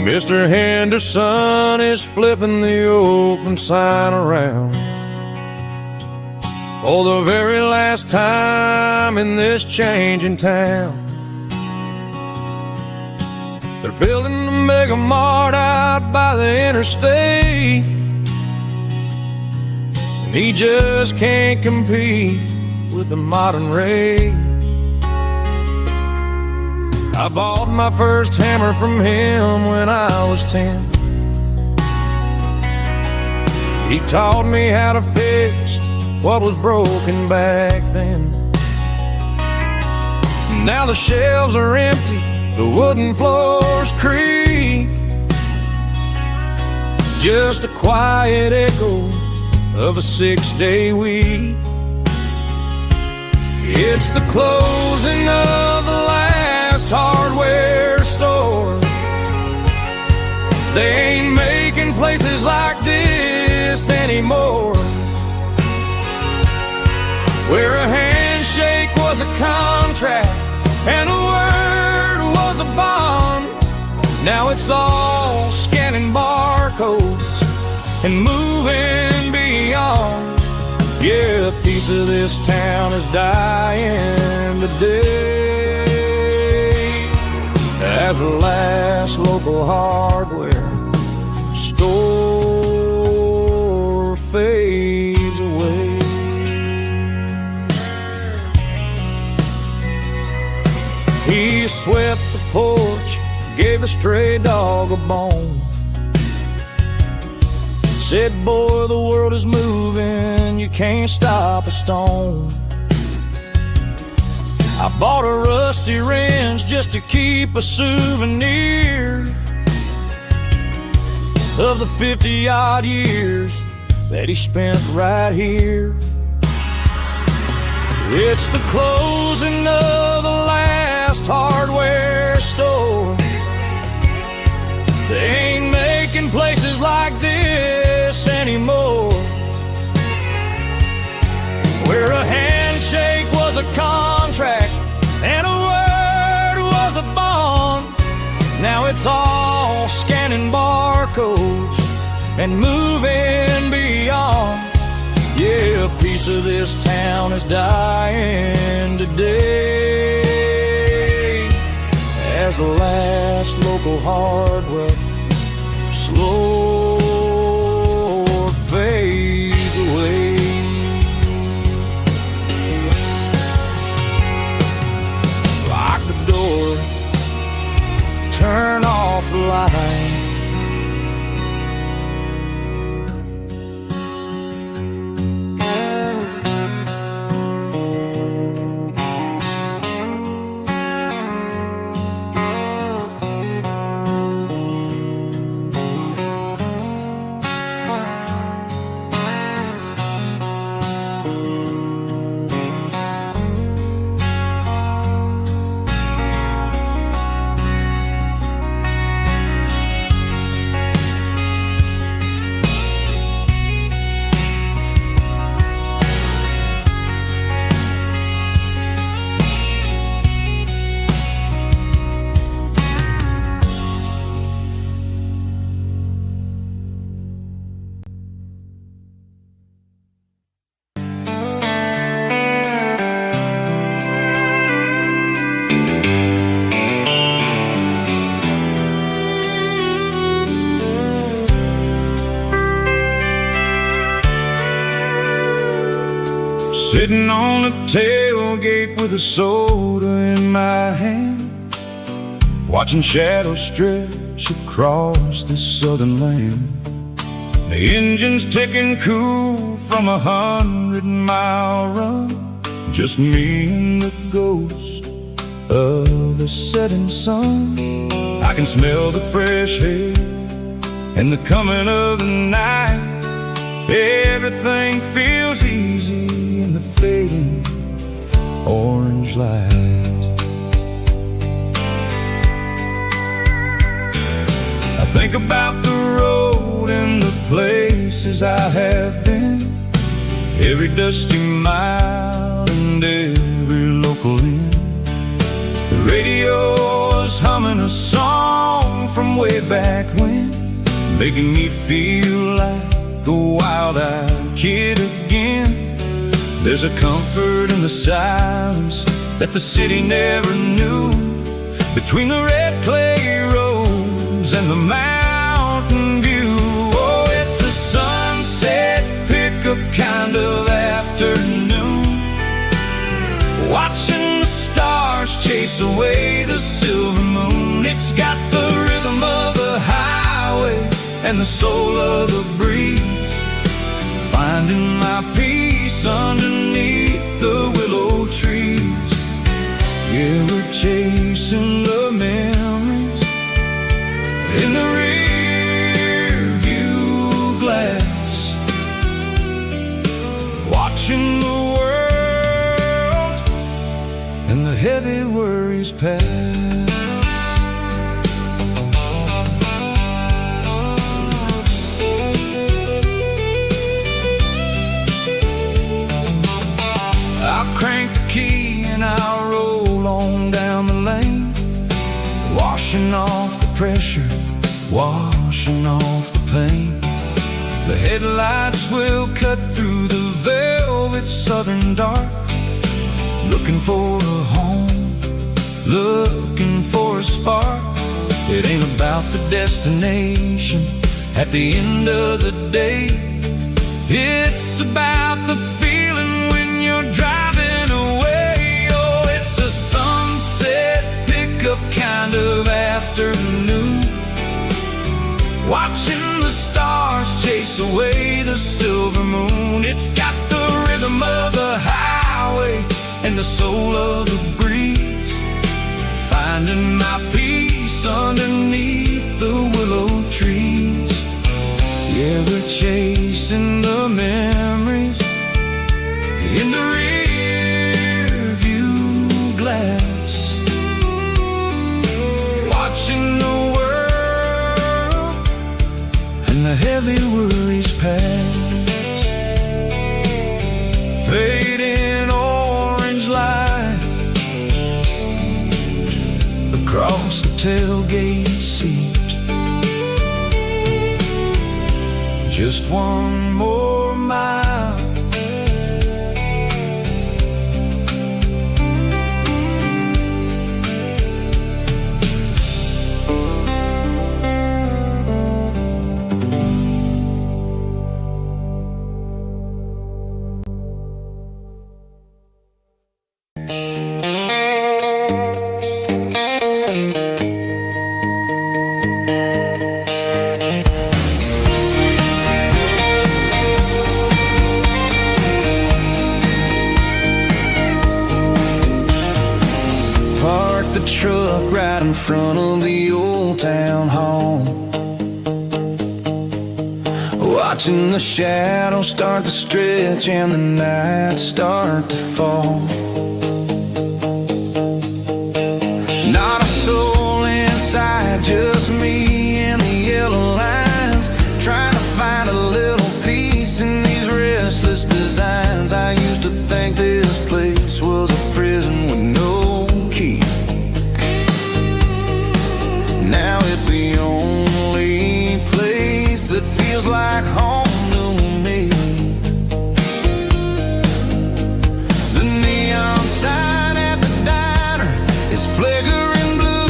Mr. Henderson is flipping the open sign around for the very last time in this changing town. They're building the mega mart out by the interstate, and he just can't compete with the modern rate. I bought my first hammer from him when I was 10. He taught me how to fix what was broken back then. Now the shelves are empty, the wooden floors creak, just a quiet echo of a 6-day week. It's the closing of the last hardware store. They ain't making places like this anymore, where a handshake was a contract and a word was a bond. Now it's all scanning barcodes and moving beyond. Yeah, a piece of this town is dying today as the last local hardware store fades away. He swept the porch, gave the stray dog a bone, said, boy, the world is moving, you can't stop a stone. I bought a rusty wrench just to keep a souvenir of the 50-odd years that he spent right here. It's the closing of the last hardware store. They ain't making places like this anymore, where a handshake was a contract and a word was a bond. Now it's all scanning barcodes and moving beyond. Yeah, a piece of this town is dying today as the last local hardware slow fades away. Lock the door, turn off the light. Sitting on the tailgate with a soda in my hand, watching shadows stretch across this southern land. The engine's ticking cool from 100-mile run, just me and the ghost of the setting sun. I can smell the fresh air and the coming of the night. Everything feels easy in the fading orange light. I think about the road and the places I have been, every dusty mile and every local inn. The radio is humming a song from way back when, making me feel like a wild-eyed kid again. There's a comfort in the silence that the city never knew, between the red clay roads and the mountain view. Oh, it's a sunset pickup kind of afternoon, watching the stars chase away the silver moon. It's got the rhythm of the highway and the soul of the breeze, finding my peace underneath the willow trees. Yeah, we're chasing the memories in the rear view glass, watching the world and the heavy worries pass. Crank the key and I'll roll on down the lane, washing off the pressure, washing off the pain. The headlights will cut through the velvet southern dark, looking for a home, looking for a spark. It ain't about the destination at the end of the day, it's about the feeling when you're driving away. Oh, it's a sunset pickup kind of afternoon, watching the stars chase away the silver moon. It's got the rhythm of the highway and the soul of the breeze, finding my peace underneath the willow trees. Yeah, we're chasing the memories in the rear view glass, watching the world and the heavy worries pass. Fading orange light across the tailgate seat, just one more mile. The truck right in front of the old town hall, watching the shadows start to stretch and the night start to fall. Not a soul inside, just me and the yellow lines, trying to find a little peace in these restless designs. I used to think this place was a prison with no key. Now it's the only place that feels like home to me. The neon sign at the diner is flickering blue,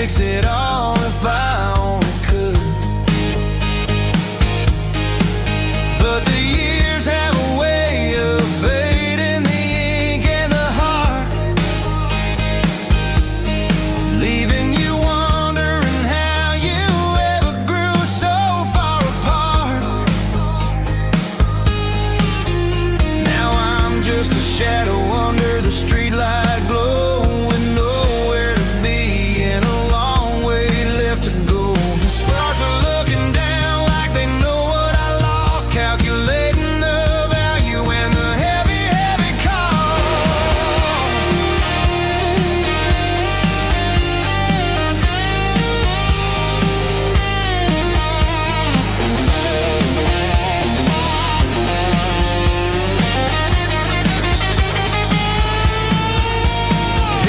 fix it all if I only could. But the years have a way of fading the ink and the heart, leaving you wondering how you ever grew so far apart. Now I'm just a shadow under the streetlight glow, with nowhere to be and a long way left to go. The stars are looking down like they know what I lost, calculating the value and the heavy, heavy cost.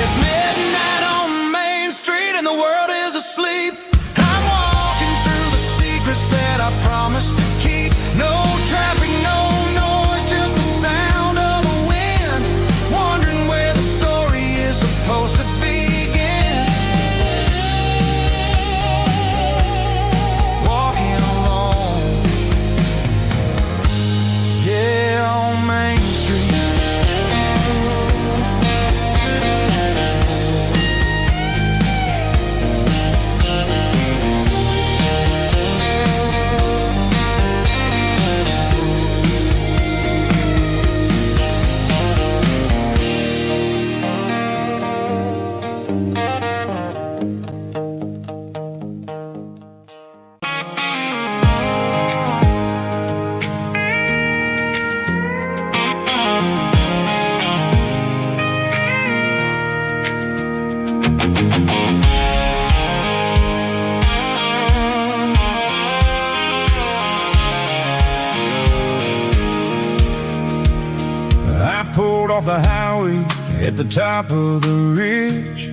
It's midnight on Main Street and the world is asleep. I'm walking through the secrets that I promised to keep. No traffic, no noise, just the sound of the wind, wondering where the story is supposed to begin. Walking alone, yeah, on Main Street. I pulled off the highway at the top of the ridge,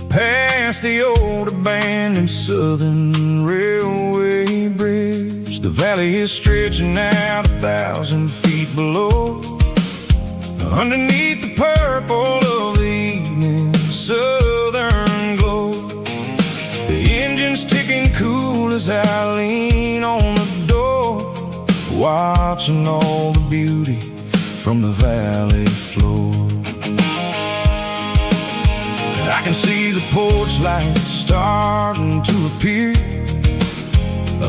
past the old abandoned Southern Railway bridge. The valley is stretching out 1,000 feet below, underneath the purple of the evening southern glow. The engine's ticking cool as I lean on the door, watching all the beauty from the valley floor. I can see the porch lights starting to appear,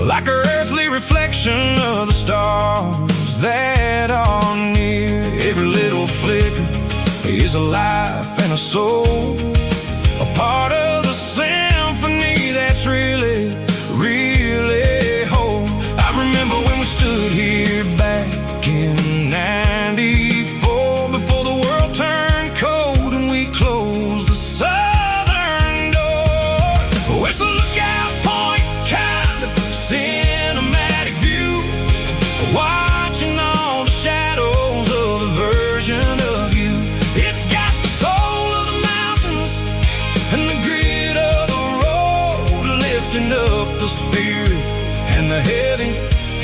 like an earthly reflection of the stars that are near. Every little flicker is a life and a soul, a part of the symphony that's really, really whole. I remember when we stood here back in '94, before the world turned cold and we closed the southern door. Oh, it's a lookout point, kind of cinematic view, watching all the shadows of the version of you. It's got the soul of the mountains and the grit of the road, lifting up the spirit and the heavy,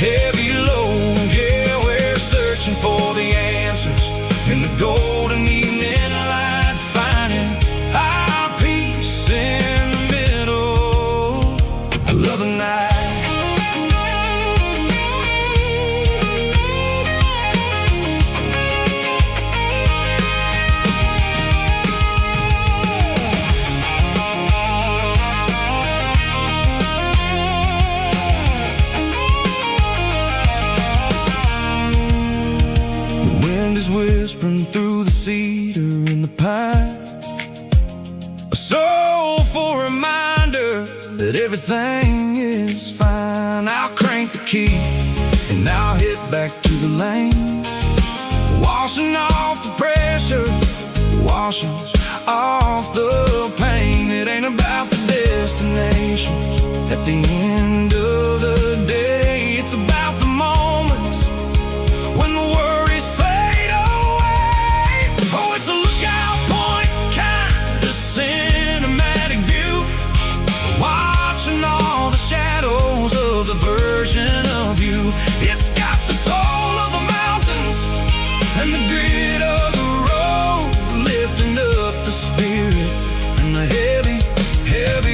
heavy load. Yeah, we're searching for the answers in the golden evening light, finding our peace in the middle of the night. The wind is whispering through the cedar and the pine, a soulful reminder that everything is fine. I'll crank the key and I'll hit back to the lane, washing off the pressure, washing off the pain. It ain't about the destination at the end of the day, it's about the moments when the worries fade away. Oh, it's a lookout point, kind of cinematic view, watching all the shadows of the version of you. It's got the soul of the mountains and the grit of the road, lifting up the spirit and the heavy, heavy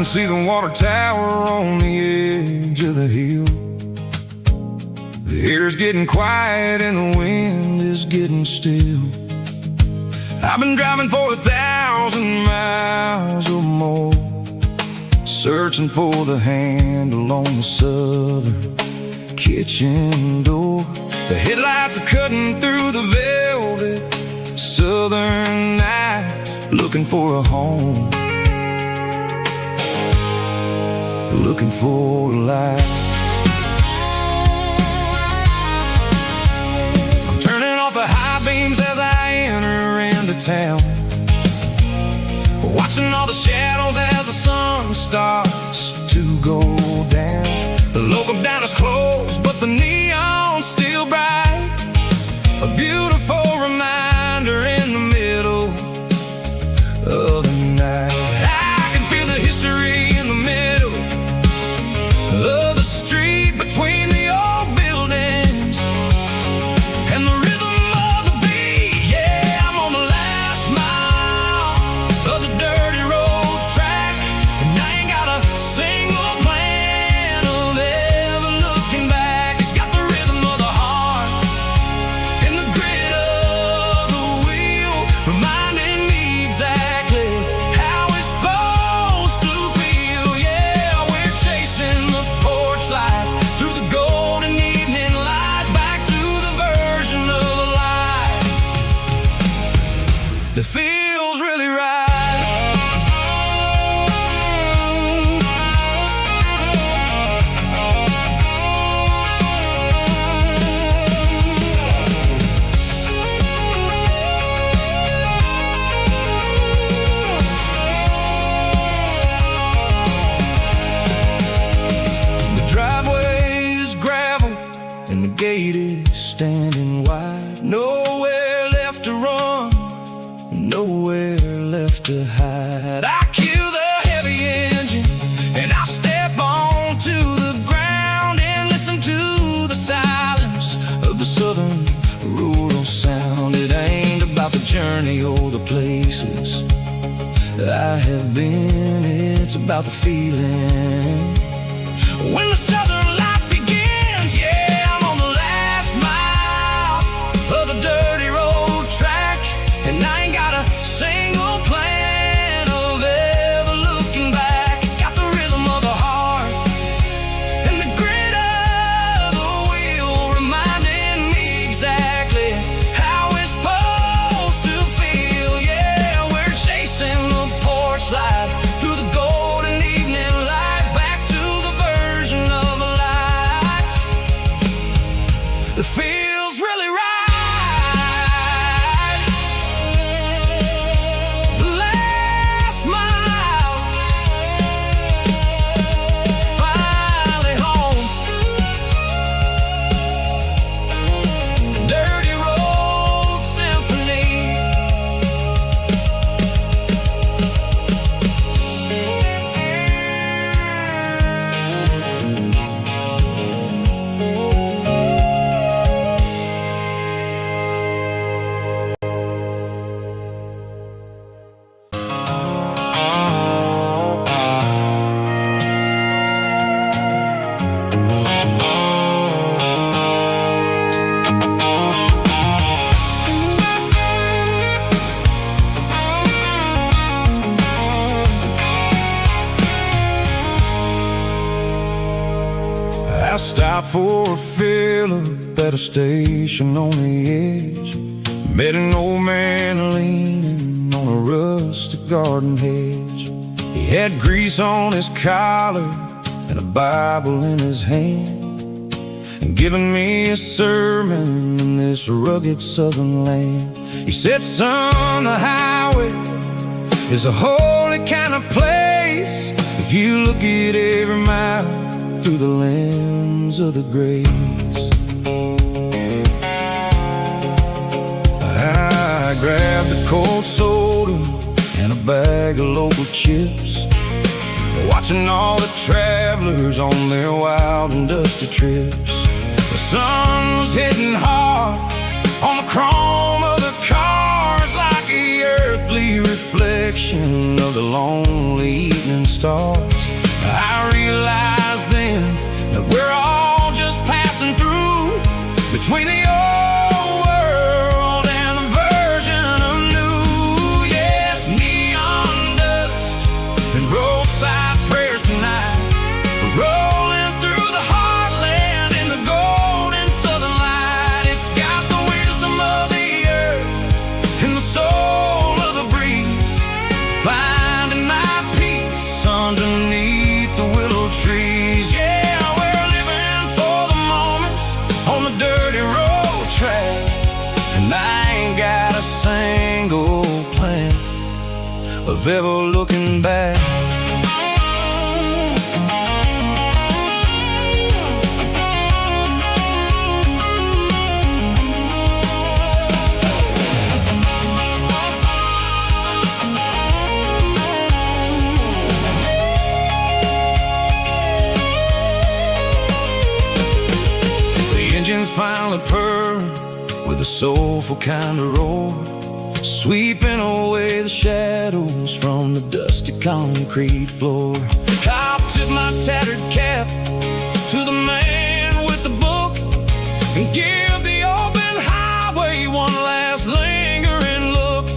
see the water tower on the edge of the hill. The air's getting quiet and the wind is getting still. I've been driving for 1,000 miles or more, searching for the handle on the southern kitchen door. The headlights are cutting through the velvet southern night, looking for a home, looking for a life. I'm turning off the high beams as I enter into town, watching all the shadows as the sun starts to go down. The local diner's closed, but the neon's still bright, a beautiful reminder in the middle of the night. I can feel the history in the middle of the street, between the old buildings and the rhythm of the beat. Yeah, I'm on the last mile of the dirty road track, and I ain't got a single plan of ever looking back. It's got the rhythm of the heart and the grit of the wheel, reminding me exactly how it's supposed to feel. Yeah, we're chasing the porch light through the golden evening light, back to the version of life that feels really right. The driveway is gravel and the gate is standing wide. Nowhere left to run, nowhere left to hide. I kill the heavy engine and I step onto the ground and listen to the silence of the southern rural sound. It ain't about the journey or the places I have been, it's about the feeling when the southern life begins. Yeah, I'm on the last mile of the dirty road track, and I ain't got a single plan of ever looking back. It's got the rhythm of the heart and the grit of the wheel, reminding me exactly how it's supposed to feel. Yeah, we're chasing the porch light through the golden evening light, back to the version of life that feels really right. The last mile, finally home. Dirty Road Symphony. I stopped for a fill-up at a station on the edge. Met an old man leaning on a rustic garden hedge. He had grease on his collar and a Bible in his hand, and giving me a sermon in this rugged southern land. He said, son, the highway is a holy kind of place if you look at every mile through the lens of the grace. I grabbed a cold soda and a bag of local chips, watching all the travelers on their wild and dusty trips. The sun was hitting hard on the chrome of the cars, like the earthly reflection of the lonely evening stars. of ever looking back. Finally purred with a soulful kind of roar, sweeping away the shadows from the dusty concrete floor. I'll tip my tattered cap to the man with the book and give the open highway one last lingering look.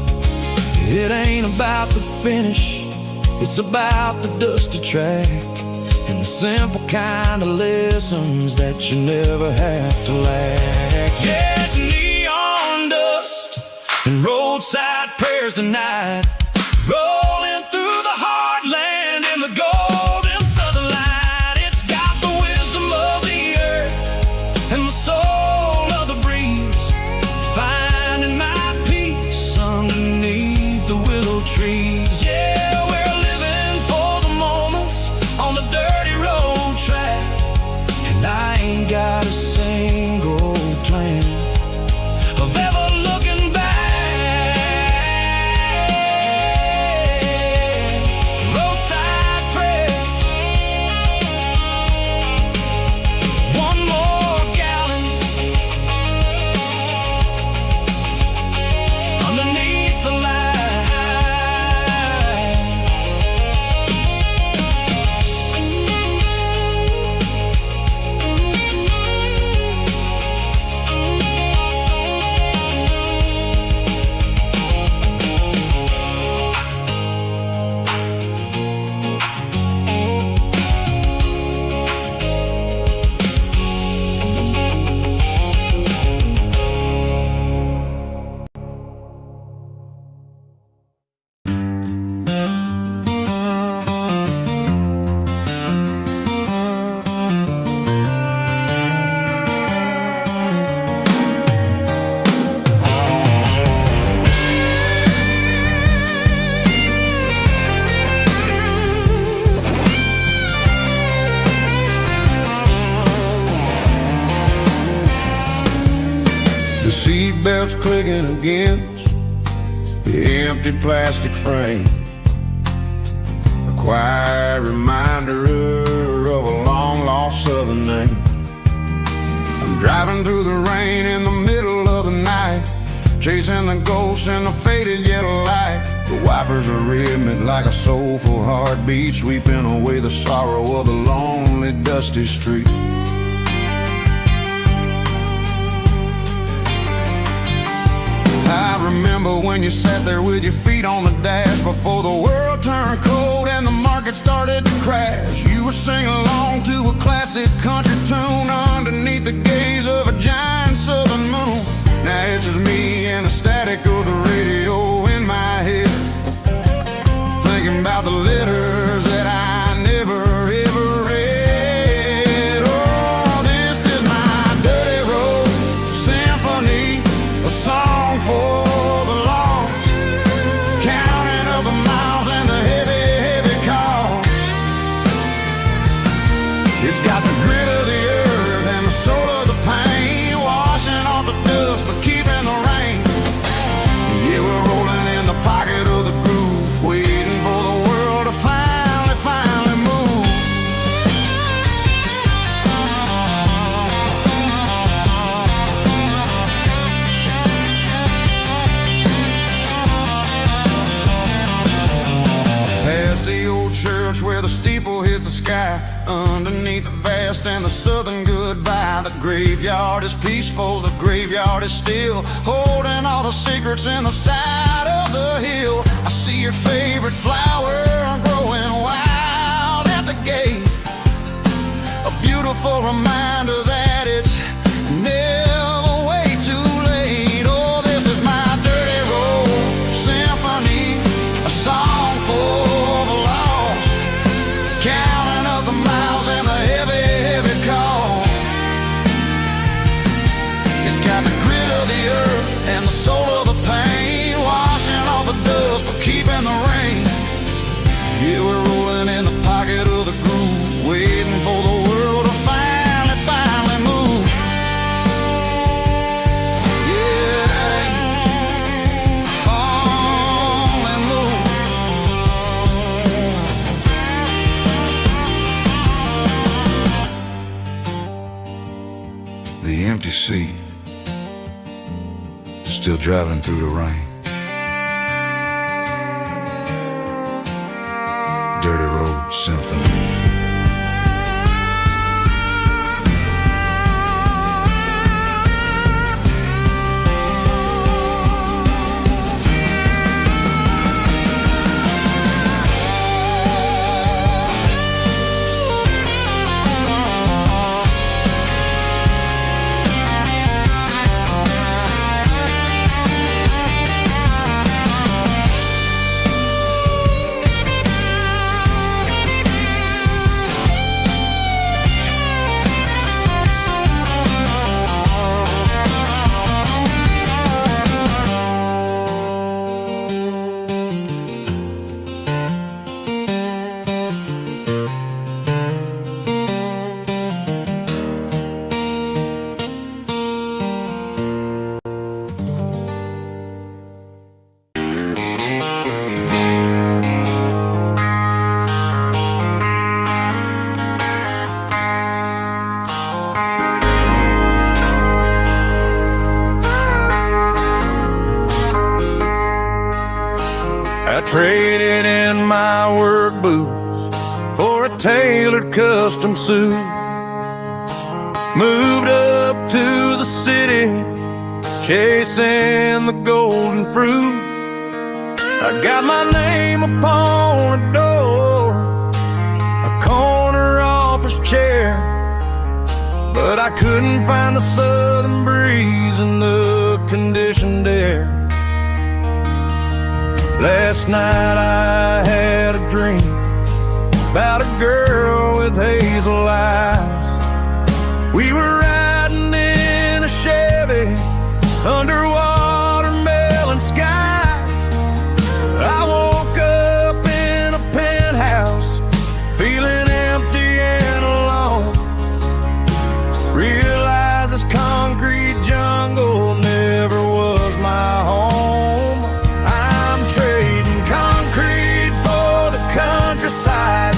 It ain't about the finish, it's about the dusty track and the simple kind of lessons that you never have to lack. Yeah, it's neon dust and roadside prayers tonight, rolling through the heartland in the golden southern light. It's got the wisdom of the earth and the soul of the breeze, finding my peace underneath the willow trees. Yeah, we're living for the moments on the dirty road track, and I ain't got a single plan of ever looking back. Roadside prayers, one more gallon underneath the light. The seatbelt's clicking against the empty plastic frame, a quiet reminder of a long-lost southern name. I'm driving through the rain in the middle of the night, chasing the ghosts in the faded yellow light. The wipers are rhythmic like a soulful heartbeat, sweeping away the sorrow of the lonely, dusty street. I remember when you sat there with your feet on the dash before the world turned cold and the market started to crash. You were singing along to a classic country tune underneath the gaze of a giant southern moon. Now it's just me and the static of the radio in my head, thinking about the letters that I never ever read. Oh, this is my dirty road symphony, a song for the lost, counting up the miles and the heavy, heavy cost. It's got the grit of the earth and the soul of the pain, washing off the dust but keeping the rain. Yeah, we're rolling in the pocket of the groove, waiting for the world to finally move. Past the old church where the steeple hits the sky, underneath the vast and the southern goodbye. The graveyard is peaceful, the graveyard is still, holding all the secrets in the side of the hill. I see your favorite flower growing wild at the gate, a beautiful reminder that it's never way too late. Oh, this is my dirty road symphony, a song for the lost, counting up the miles and the heavy, heavy call. It's got the grit of the earth and the soul of the pain, washing off the dust but keeping the rain. Yeah, we're rolling in the pocket of the groove, waiting for the world to finally move. Yeah, finally move. The empty seat, still driving through the rain. Dirty Road Symphony. I traded in my work boots for a tailored custom suit. Moved up to the city, chasing the golden fruit. I got my name upon a door, a corner office chair, but I couldn't find the southern breeze in the conditioned air. Last night I had a dream about a girl with hazel eyes. We were riding in a Chevy under watermelon skies. I woke up in a penthouse feeling empty and alone. Realized this concrete jungle never was my home. I'm trading concrete for the countryside,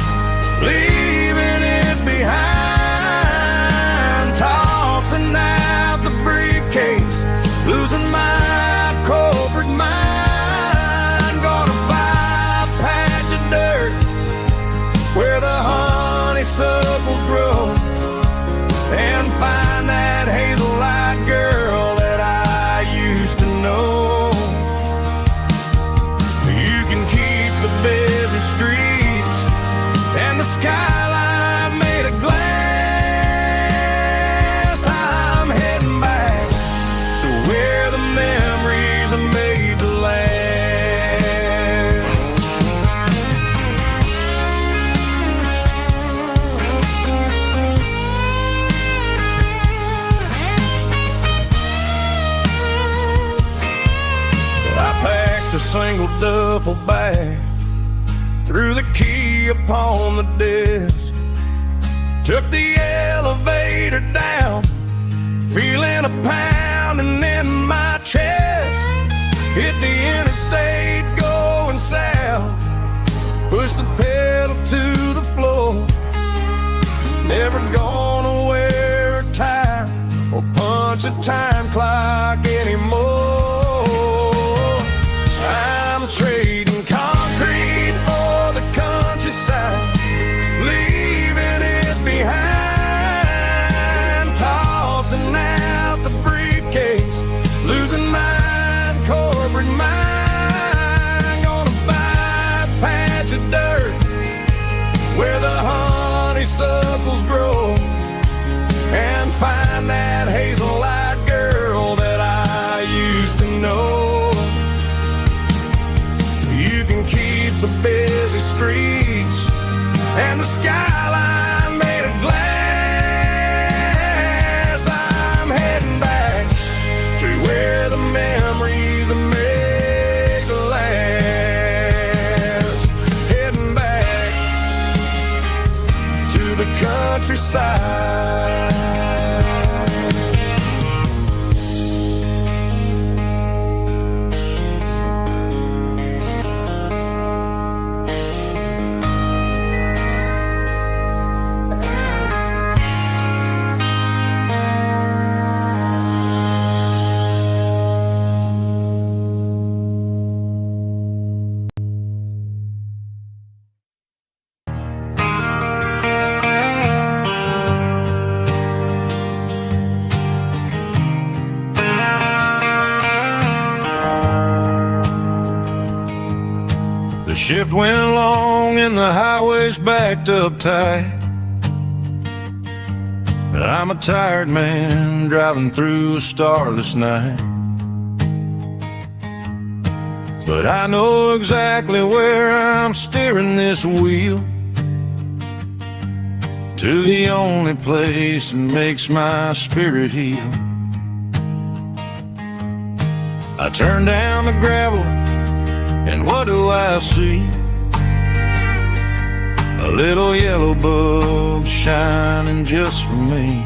leaving it behind, tossing out the briefcase, losing my corporate mind. Gonna buy a patch of dirt where the honeysuckles grow, and find that hazel-eyed girl that I used to know. You can keep the busy streets and the skyline made of glass. I'm heading back to where the memories are made to last. I packed a single duffel bag, threw the key upon the desk, took the elevator down, feeling a pounding in my chest. Hit the interstate going south, pushed the pedal to the floor. Never gonna wear a tie or punch a time clock anymore. I'm trading concrete for the countryside, leaving it behind, tossing out the briefcase, losing my corporate mind. Gonna buy a patch of dirt where the honeysuckles grow, and find that hazel-eyed girl that I used to know. You countryside. The shift went long and the highway's backed up tight. I'm a tired man driving through a starless night, but I know exactly where I'm steering this wheel, to the only place that makes my spirit heal. I turn down the gravel, and what do I see? A little yellow bulb shining just for me.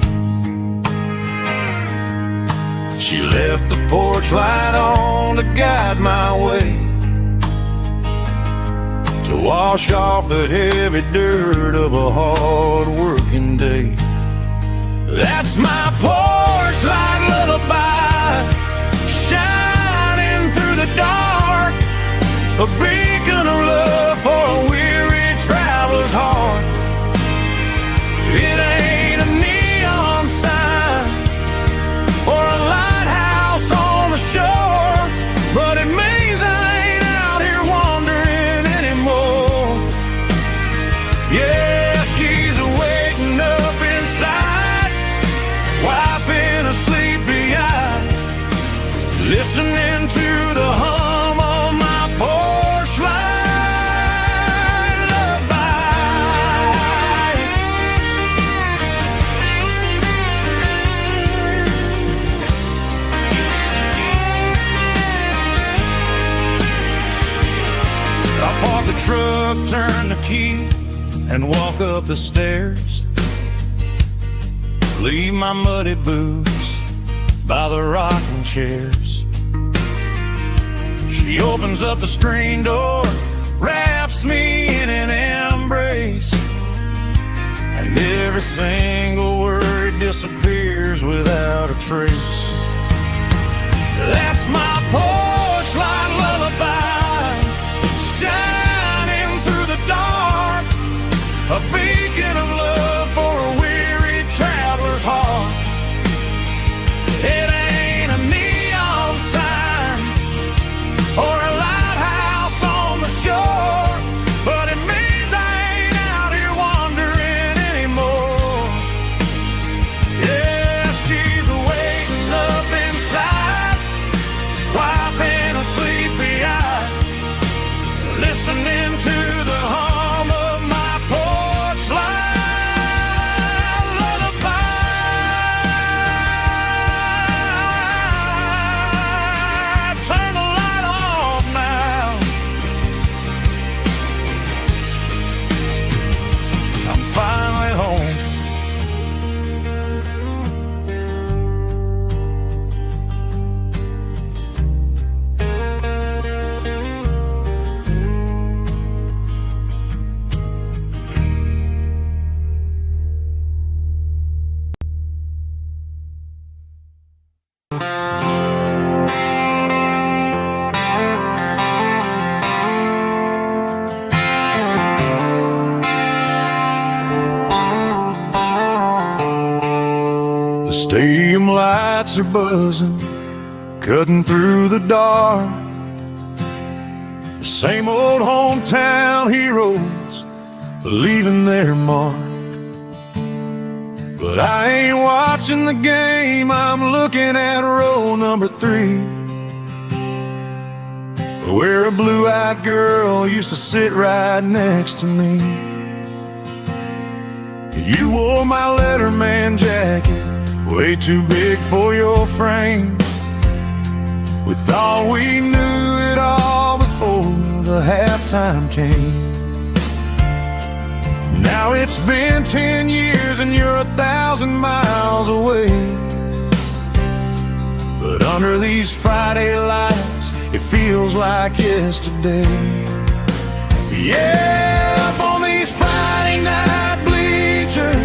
She left the porch light on to guide my way, to wash off the heavy dirt of a hard-working day. That's my porch light lullaby, shining through the dark, a beacon of love for a weary traveler's heart. It ain't a neon sign or a lighthouse on the shore, but it means I ain't out here wandering anymore. Yeah, she's waking up inside, wiping a sleepy eye, listening to the hum of my porch light lullaby. I park the truck, turn the key, and walk up the stairs. Leave my muddy boots by the rocking chairs. She opens up the screen door, wraps me in an embrace, and every single word disappears without a trace. That's my porch light lullaby, shining through the dark, a beacon of love for a weary traveler's heart. It ain't a neon sign or a lighthouse on the shore, but it means I ain't out here wandering anymore. Yeah, she's waking up inside, wiping a sleepy eye, listening to the hum of my porch light lullaby. Turn the light off now, I'm finally home. The stadium lights are buzzing, cutting through the dark. The same old hometown heroes leaving their mark. But I ain't watching the game, I'm looking at row number 3, where a blue-eyed girl used to sit right next to me. You wore my Letterman jacket, way too big for your frame. We thought we knew it all before the halftime came. Now it's been 10 years and you're 1,000 miles away. But under these Friday lights, it feels like yesterday. Yeah, up on these Friday night bleachers,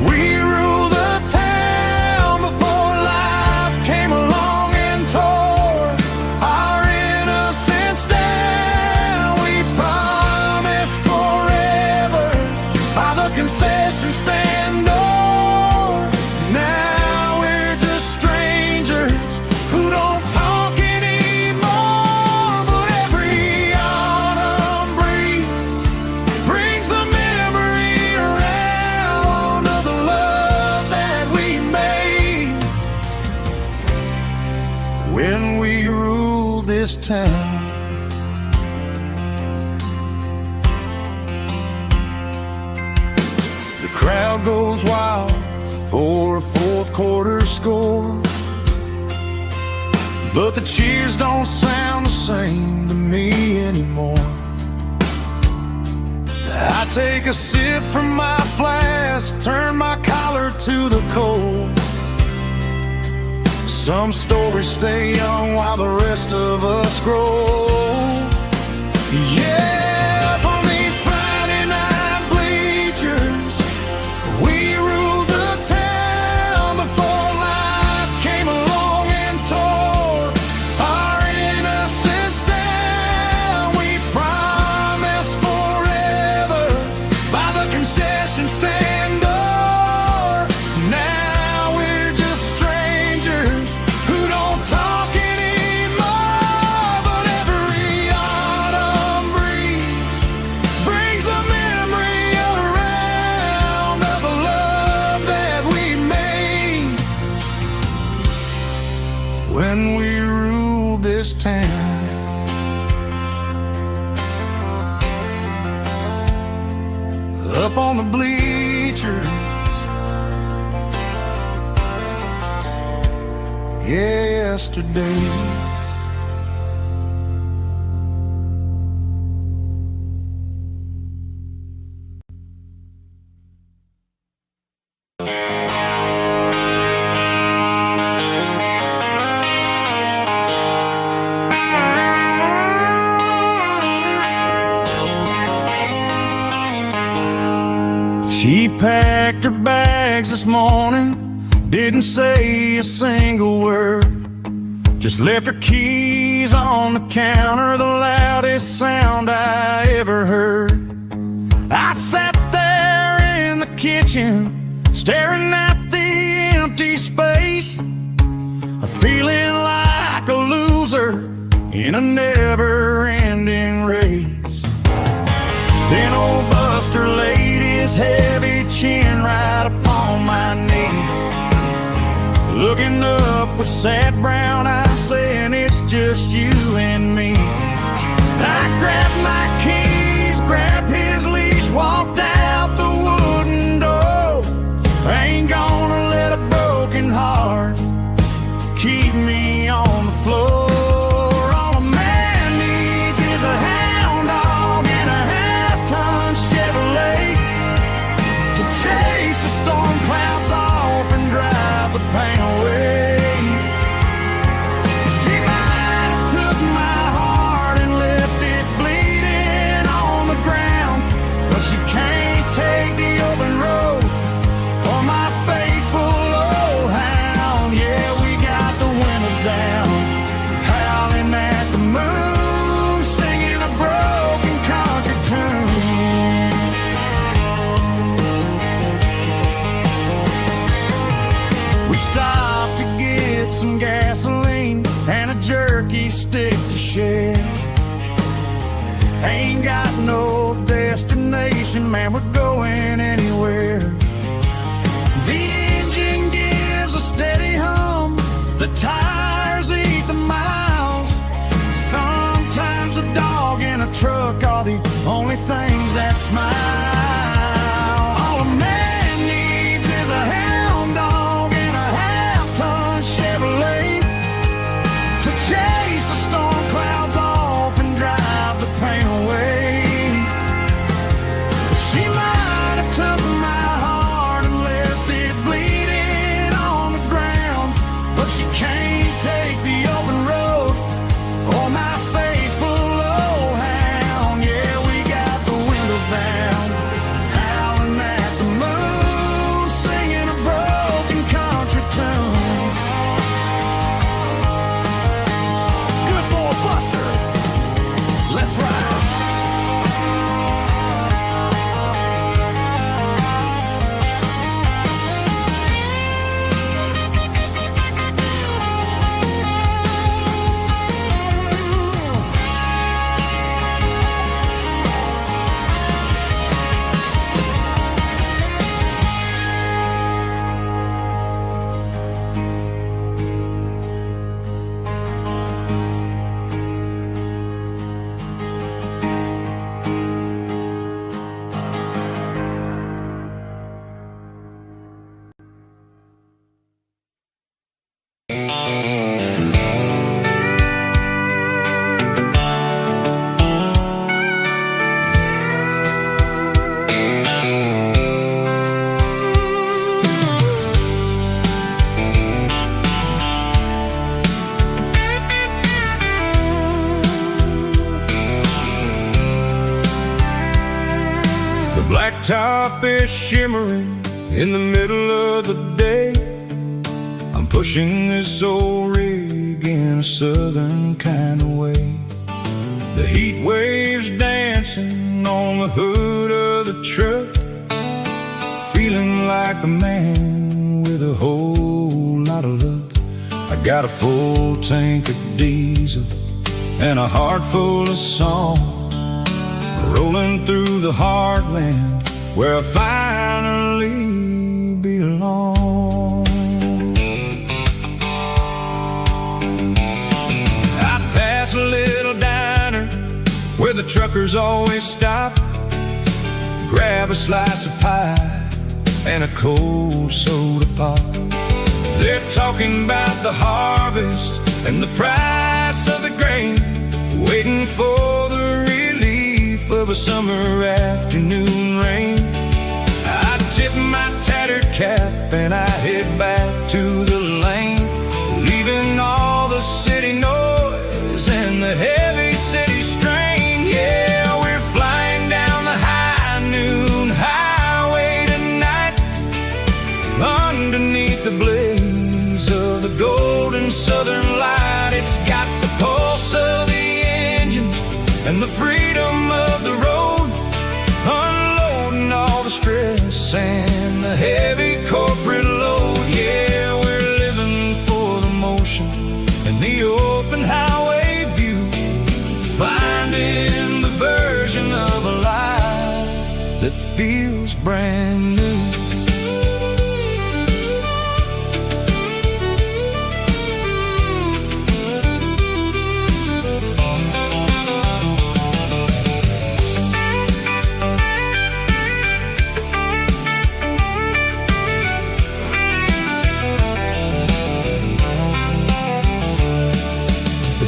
we rule the town before life came along and tore our innocence down. We promised forever by the concession stand door. Now we're just strangers who don't talk anymore. But every autumn breeze brings the memory around of the love that we made when we ruled this town. The crowd goes wild for a fourth quarter score, but the cheers don't sound the same to me anymore. I take a sip from my flask, turn my collar to the cold. Some stories stay young while the rest of us grow. Yeah, up on these Friday night bleachers, we ruled the town before life came along and tore our innocence down. We promised forever by the concession stand door. Now we're just strangers who don't talk anymore. But every autumn breeze brings the memory around of the love that we made when we ruled this town. Up on the bleachers, yesterday. She packed her bags this morning, didn't say a single word, just left her keys on the counter, the loudest sound I ever heard. I sat there in the kitchen, staring at the empty space, feeling like a loser in a never-ending race. Then old Buster laid his heavy chin right upon my knee, looking up with sad brown eyes, saying it's just you and me. I grabbed my keys, grabbed his leash, walked out the wooden door. I ain't gonna let a broken heart keep me on the floor. All a man needs is a hound dog and a half-ton Chevrolet to chase the storm clouds off and drive the pain away. She might have took my heart and left it bleeding on the ground, but she can't take the open road for my faithful old hound. Yeah, we got the windows down, howling at the moon, singing a broken country tune. We stopped to get some gasoline and a jerky stick to share. Ain't got no destination, man, we're going anywhere. The engine gives a steady hum, the tires eat the miles. Sometimes a dog and a truck are the only things that smile. All a man needs is a hound dog and a half-ton Chevrolet to chase the storm clouds off and drive the pain away. She might top is shimmering in the middle of the day. I'm pushing this old rig in a southern kind of way. The heat waves dancing on the hood of the truck, feeling like a man with a whole lot of luck. I got a full tank of diesel and a heart full of song, rolling through the heartland where I finally belong. I pass a little diner where the truckers always stop, grab a slice of pie and a cold soda pop. They're talking about the harvest and the price of the grain, waiting for the relief of a summer afternoon rain. I tip my tattered cap and I head back to the lane, leaving all the city noise and the heavy city strain. Yeah, we're flying down the high noon highway tonight, underneath the blaze of the golden southern light. It's got the pulse of the engine and the freedom of the road, unloading all the stress and the heavy corporate load. Yeah, we're living for the motion and the open highway view, finding the version of a life that feels brand new.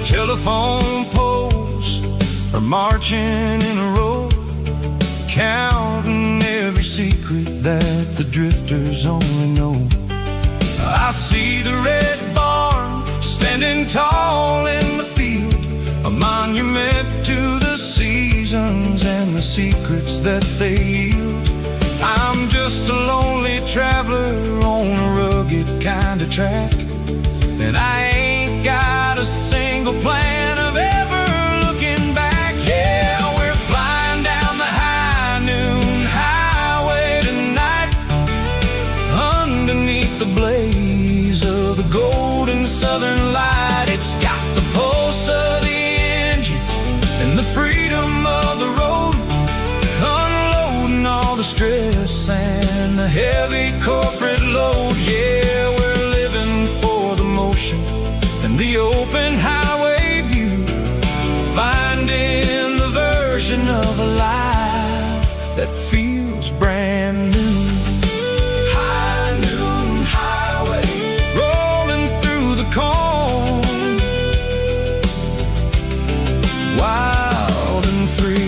Telephone poles are marching in a row, counting every secret that the drifters only know. I see the red barn standing tall in the field, a monument to the seasons and the secrets that they yield. I'm just a lonely traveler on a rugged kind of track, and I ain't got a single plan of ever looking back. Yeah, we're flying down the high noon highway tonight, underneath the blaze of the golden southern light. It's got the pulse of the engine and the freedom of the road, unloading all the stress and the heavy corporate load. Yeah, we're living for the motion and the open highway view, finding the version of a life that feels brand new. High noon highway, rolling through the corn, wild and free.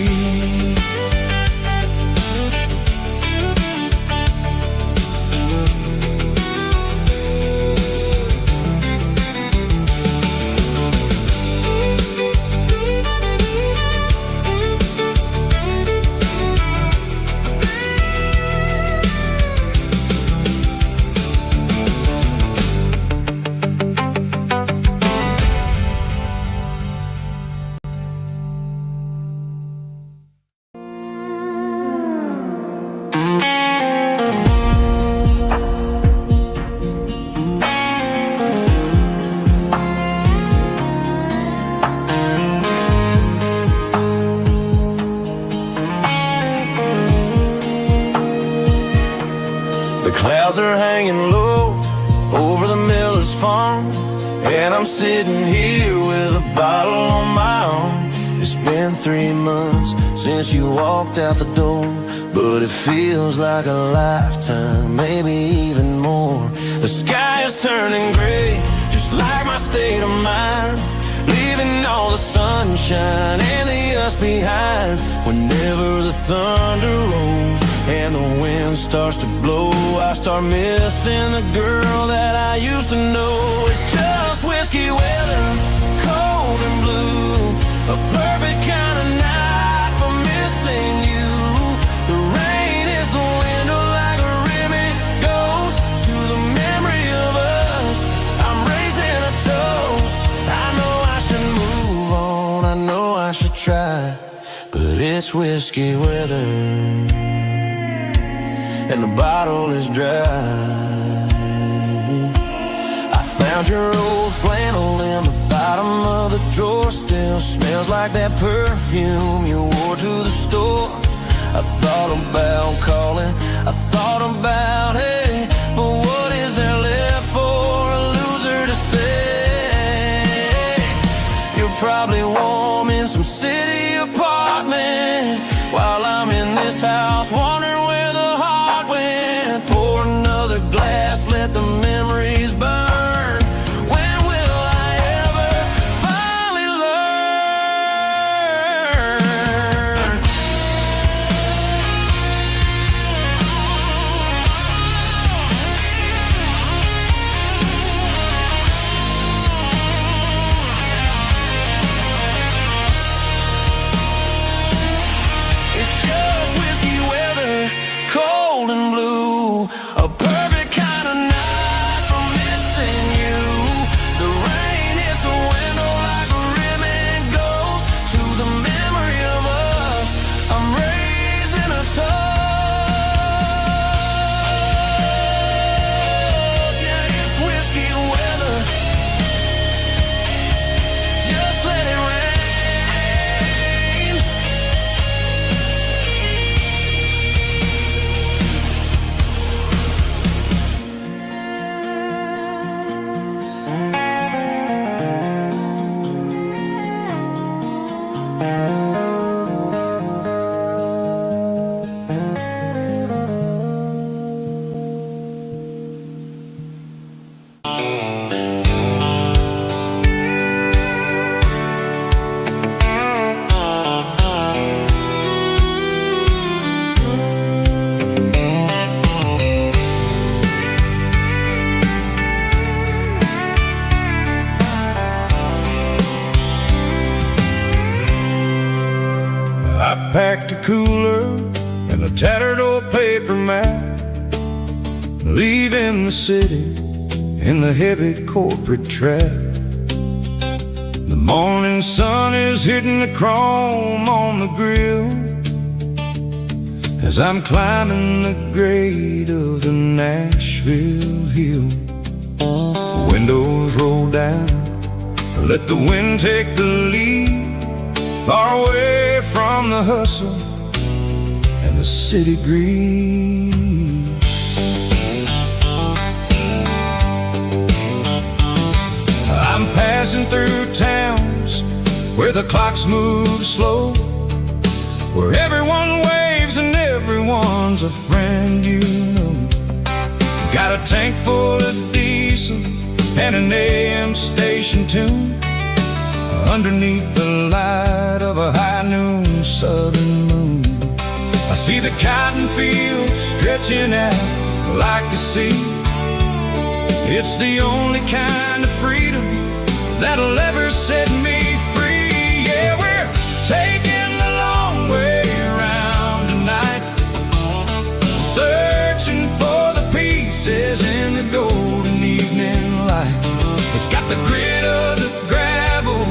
Clouds are hanging low over the miller's farm, and I'm sitting here with a bottle on my arm. It's been 3 months since you walked out the door, but it feels like a lifetime, maybe even more. The sky is turning gray, just like my state of mind, leaving all the sunshine and the us behind. Whenever the thunder rolls and the wind starts to blow, I start missing the girl that I used to know. It's just whiskey weather, cold and blue, a perfect kind of night for missing you. The rain is try, but it's whiskey weather, and the bottle is dry. I found your old flannel in the bottom of the drawer. Still smells like that perfume you wore to the store. I thought about calling, I thought about, hey, but what is there left for a loser to say? You're probably warm in some city apartment, while I'm in this house wondering where the heart went. Pour another glass, let the memories burn. When will I ever finally learn? It's just whiskey weather, cold and blue, a perfect kind of night for missing you. The rain hits the window like a ribbon goes to the memory of us. I'm raising a toast. Yeah, it's whiskey weather. Just let it rain. I packed a cooler and a tattered old paper map, leaving the city in the heavy corporate trap. The morning sun is hitting the chrome on the grill as I'm climbing the grade of the Nashville hill. Windows roll down, let the wind take the lead, far away from the hustle and the city breeze. I'm passing through towns where the clocks move slow, where everyone waves and everyone's a friend you know. Got a tank full of diesel and an AM station tune underneath the light of a high noon southern moon. I see the cotton fields stretching out like a sea. It's the only kind of freedom that'll ever set me free. Yeah, we're taking the long way around tonight, searching for the pieces in the golden evening light. It's got the grit of the gravel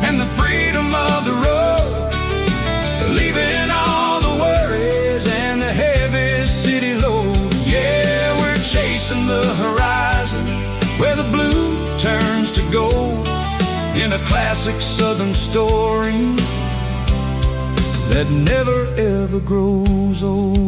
and the freedom of the road, leaving all the worries and the heavy city load. Yeah, we're chasing the horizon where the blue turns to gold, in a classic southern story that never ever grows old.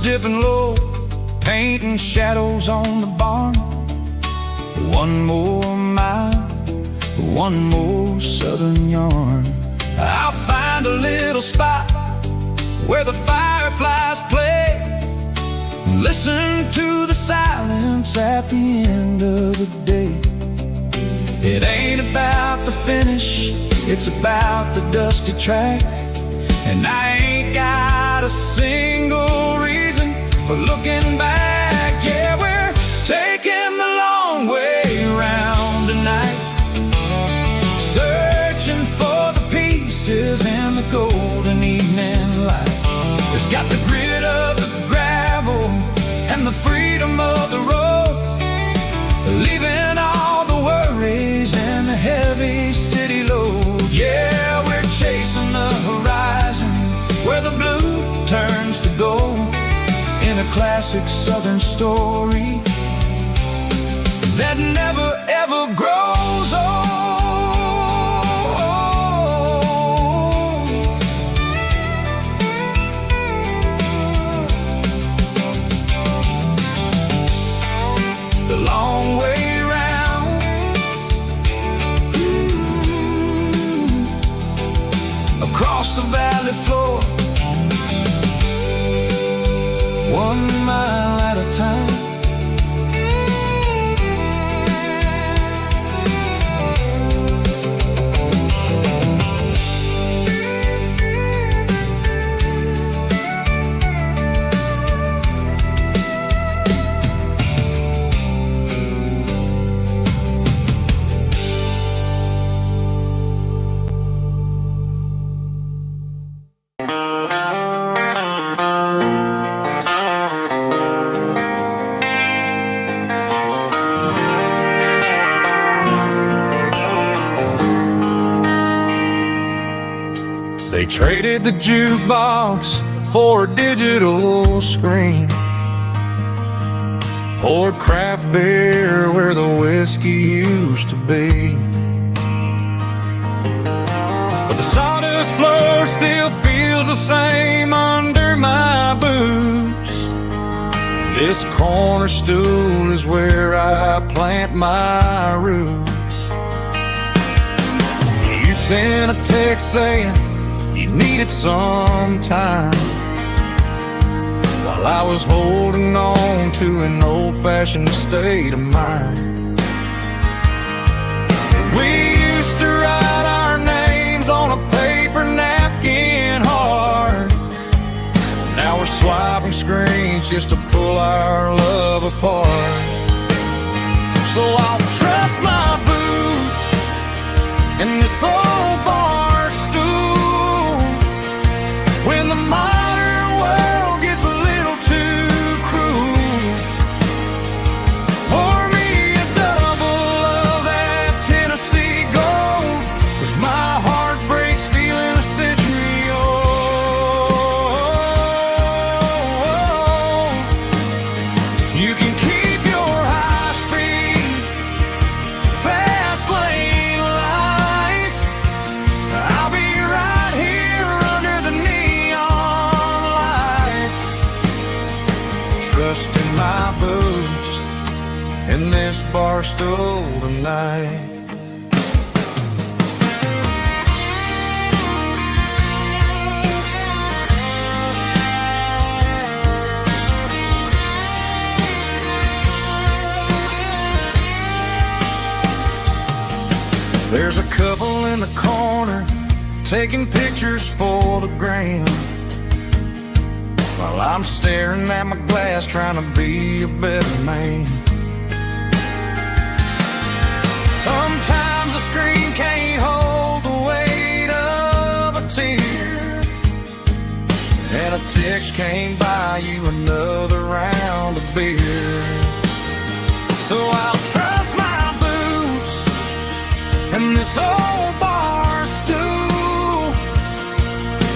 Dipping low, painting shadows on the barn. One more mile, one more southern yarn. I'll find a little spot where the fireflies play, listen to the silence at the end of the day. It ain't about the finish, it's about the dusty track. And I ain't got a single reason for looking back. Yeah, we're taking the long way around tonight, searching for the peace classic southern story that never ever grows old. The long way round, across the valley floor, 1 mile at a time. They traded the jukebox for a digital screen, poured craft beer where the whiskey used to be. But the sawdust floor still feels the same under my boots. This corner stool is where I plant my roots. You sent a text saying you needed some time, while I was holding on to an old-fashioned state of mind. We used to write our names on a paper napkin hard. Now we're swiping screens just to pull our love apart. So I'll trust my boots in this old bar stool when the modern world gets a little too cruel. Pour me a double of that Tennessee Gold, 'cause my heart breaks feeling a century old. You can keep your high-speed, fast lane life. I'll be right here under the neon light, trusting my boots in this bar stool tonight. There's a couple in the corner taking pictures for the gram, while I'm staring at my glass trying to be a better man. Sometimes the screen can't hold the weight of a tear, and a text can't buy you another round of beer. So I'll trust my boots and this old bar stool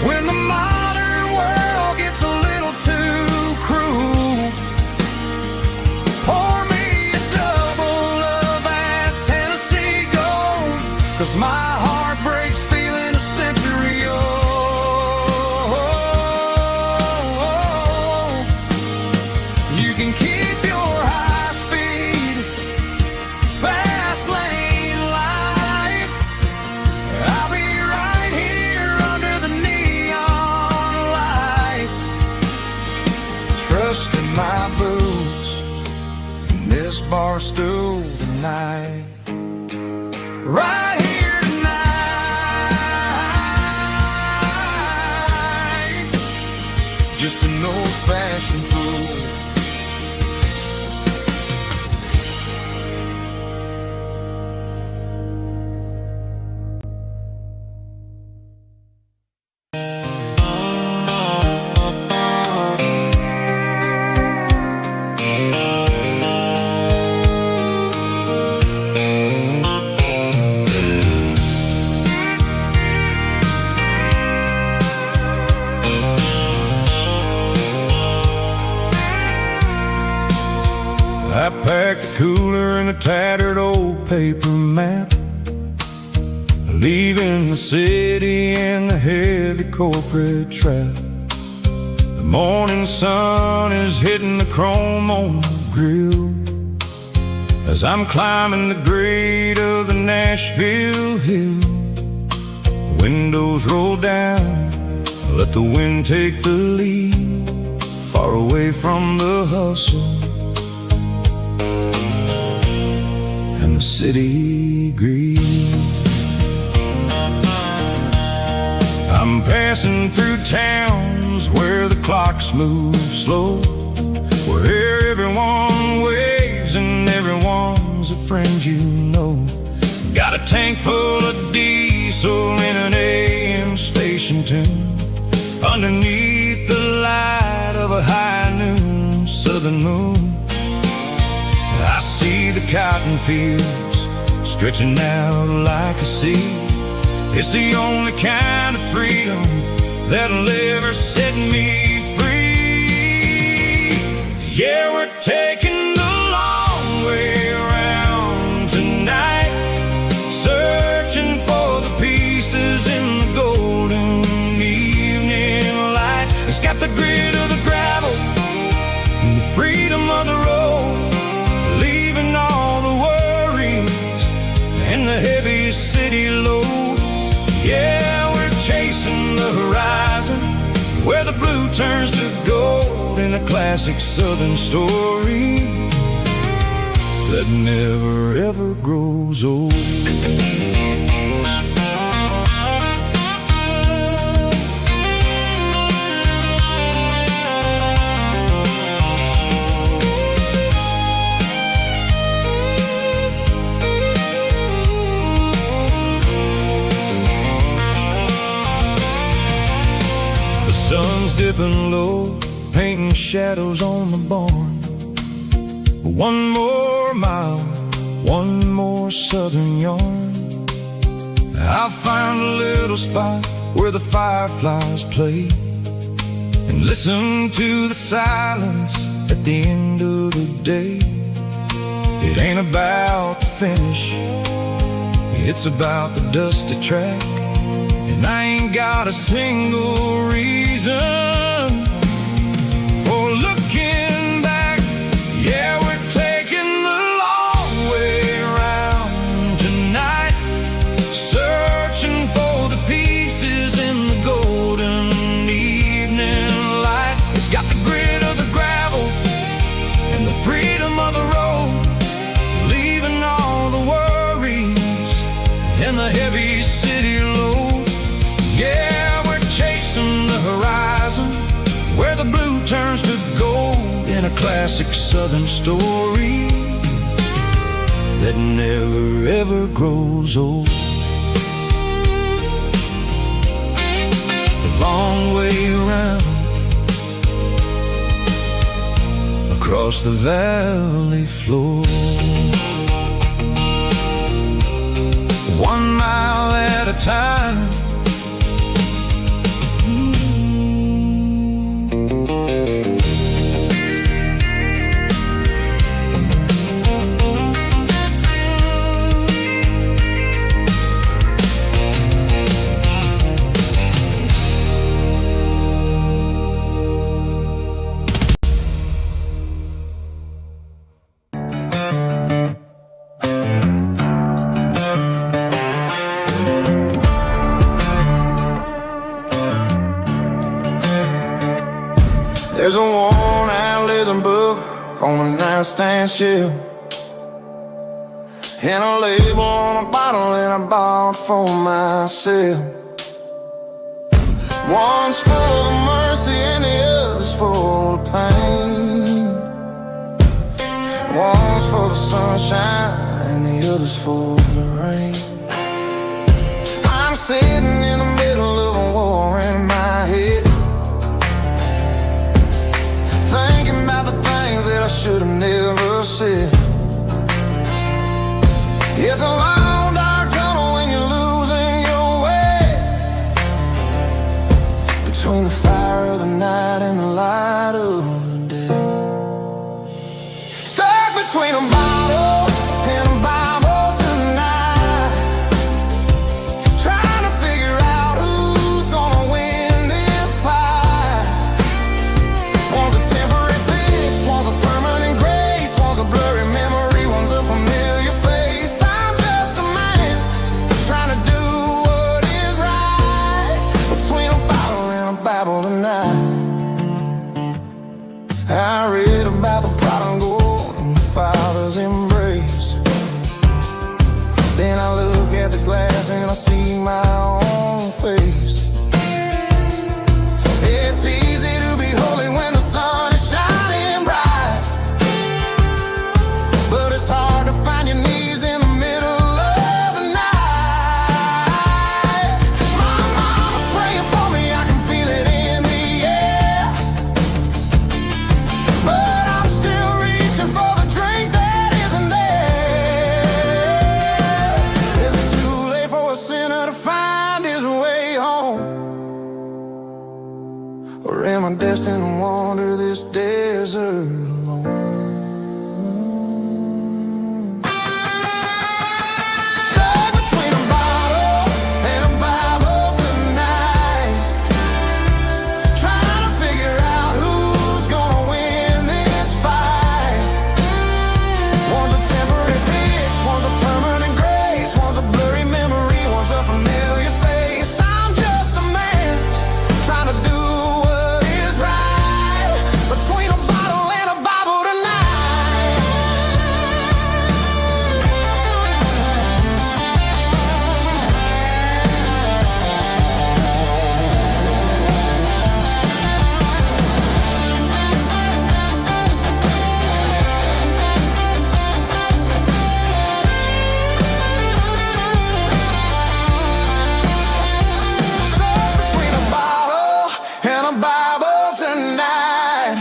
when the modern world gets a little too cruel. Pour me a double of that Tennessee Gold, 'cause my heart breaks feeling a century old. You can keep your high-speed, fast lane life. I'll be right here under the neon light, trusting my boots in this bar stool tonight. Right here tonight, just an old-fashioned fool. paper map, leaving the city in the heavy corporate trap. The morning sun is hitting the chrome on the grill as I'm climbing the grade of the Nashville hill. Windows roll down, let the wind take the lead, far away from the hustle and the city greed. I'm passing through towns where the clocks move slow, where everyone waves and everyone's a friend you know. Got a tank full of diesel in an AM station tune, underneath the light of a high noon southern moon. I see the cotton fields stretching out like a sea. It's the only kind of freedom that'll ever set me free. Yeah, we're taking the long way around tonight, searching for the pieces in the golden evening light. It's got the grit of the gravel and the freedom of the road, leaving all the worries and the heavy city load. Yeah, we're chasing the horizon, where the blue turns to gold, in a classic southern story that never ever grows old. Sun's dipping low, painting shadows on the barn. One more mile, one more southern yarn. I'll find a little spot where the fireflies play, and listen to the silence at the end of the day. It ain't about the finish, it's about the dusty track. And I ain't got a single reason for looking back. Yeah, we're taking the long way around tonight, searching for the pieces in the golden evening light. It's got the grit of the gravel and the freedom of the road, leaving all the worries and the heavy city load. Yeah, we're chasing the horizon, where the blue turns to gold, in a classic southern story that never ever grows old. The long way around, across the valley floor, 1 mile at a time. There's a worn-out leather book on the nightstand shelf, and a label on a bottle that I bought for myself. One's full of mercy and the other's full of pain. One's for the sunshine and the other's for the rain. I'm sitting in the middle of a war in my head, thinking about the things that I should have never said. It's a long dark tunnel when you're losing your way, between the fire of the night and the light of the day. Stuck between a bottle and a Bible to I see my own face. It's easy to be holy when the sun is shining bright, but it's hard to find your knees in the middle of the night. My mama's praying for me, I can feel it in the air, but I'm still reaching for the drink that isn't there. Is it too late for a sinner to find his way home? Or am I destined to wander this desert alone? Stuck between a bottle and a Bible tonight, trying to figure out who's gonna win this fight. One's a temporary fix, one's a permanent grace, one's a blurry memory, one's a familiar face. I'm just a man trying to do what is right, between a bottle and a Bible tonight. Stuck between a bottle and a Bible tonight,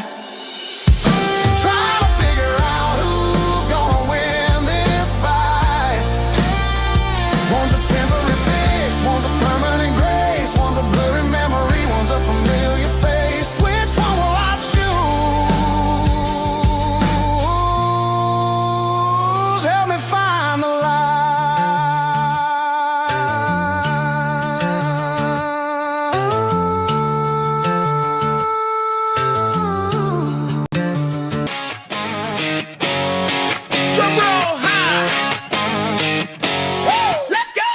trying to figure out who's gonna win this fight. One's a temporary fix, one's a permanent grace, one's a blurry memory, one's a familiar face. Which one will I choose? Help me find the light. Drum roll high. Woo, let's go.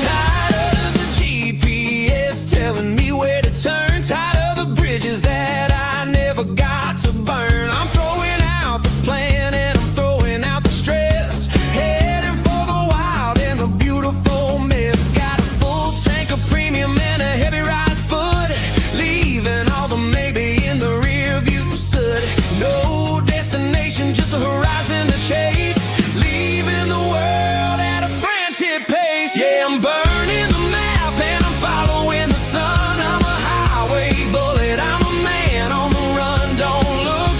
Tired of the GPS telling me where to turn. Tired of the bridges that I never got to burn. I'm throwing out the plan and I'm throwing out the stress. Heading for the wild and the beautiful mist. Got a full tank of premium and a heavy right foot. Leaving all the maybe in the rear view soot. No destination, just a horizon to chase. Leaving the world at a frantic pace. Yeah, I'm burning the map and I'm following the sun. I'm a highway bullet, I'm a man on the run. Don't look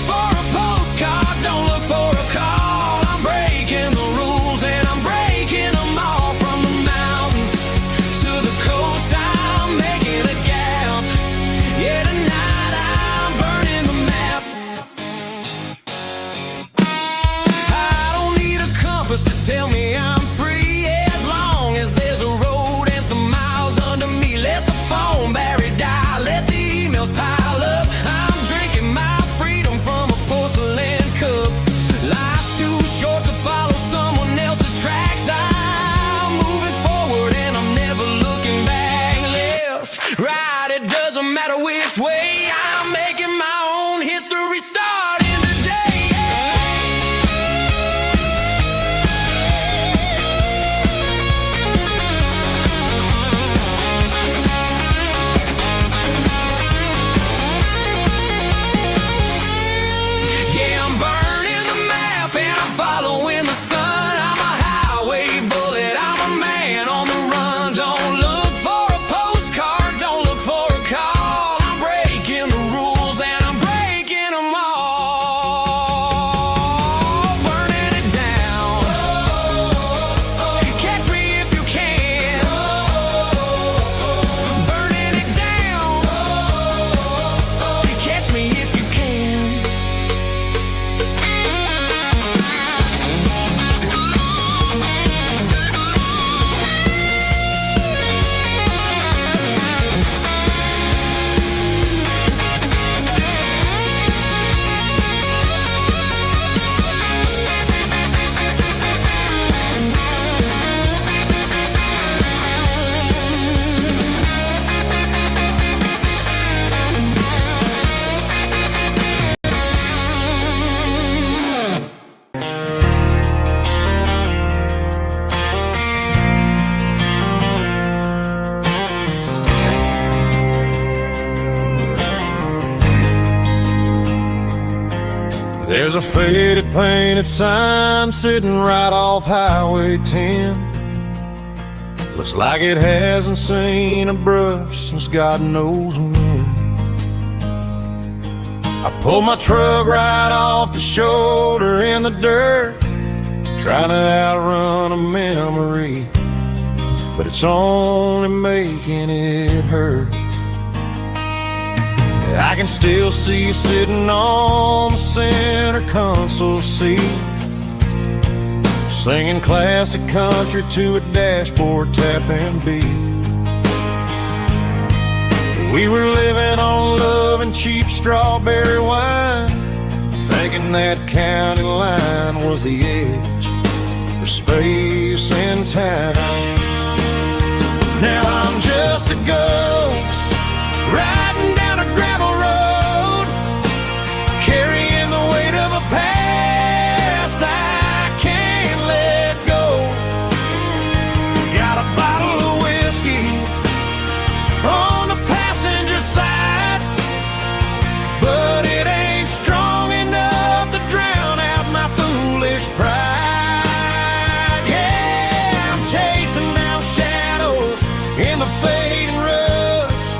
There's a faded painted sign sitting right off Highway 10. Looks like it hasn't seen a brush since God knows when. I pulled my truck right off the shoulder in the dirt, trying to outrun a memory, but it's only making it hurt. I can still see you sitting on the center console seat, singing classic country to a dashboard tapping beat. We were living on love and cheap strawberry wine, thinking that county line was the edge for space and time. Now I'm just a ghost riding down a gravel road, carrying the weight of a past I can't let go. Got a bottle of whiskey on the passenger side, but it ain't strong enough to drown out my foolish pride. Yeah, I'm chasing down shadows in the fading rust,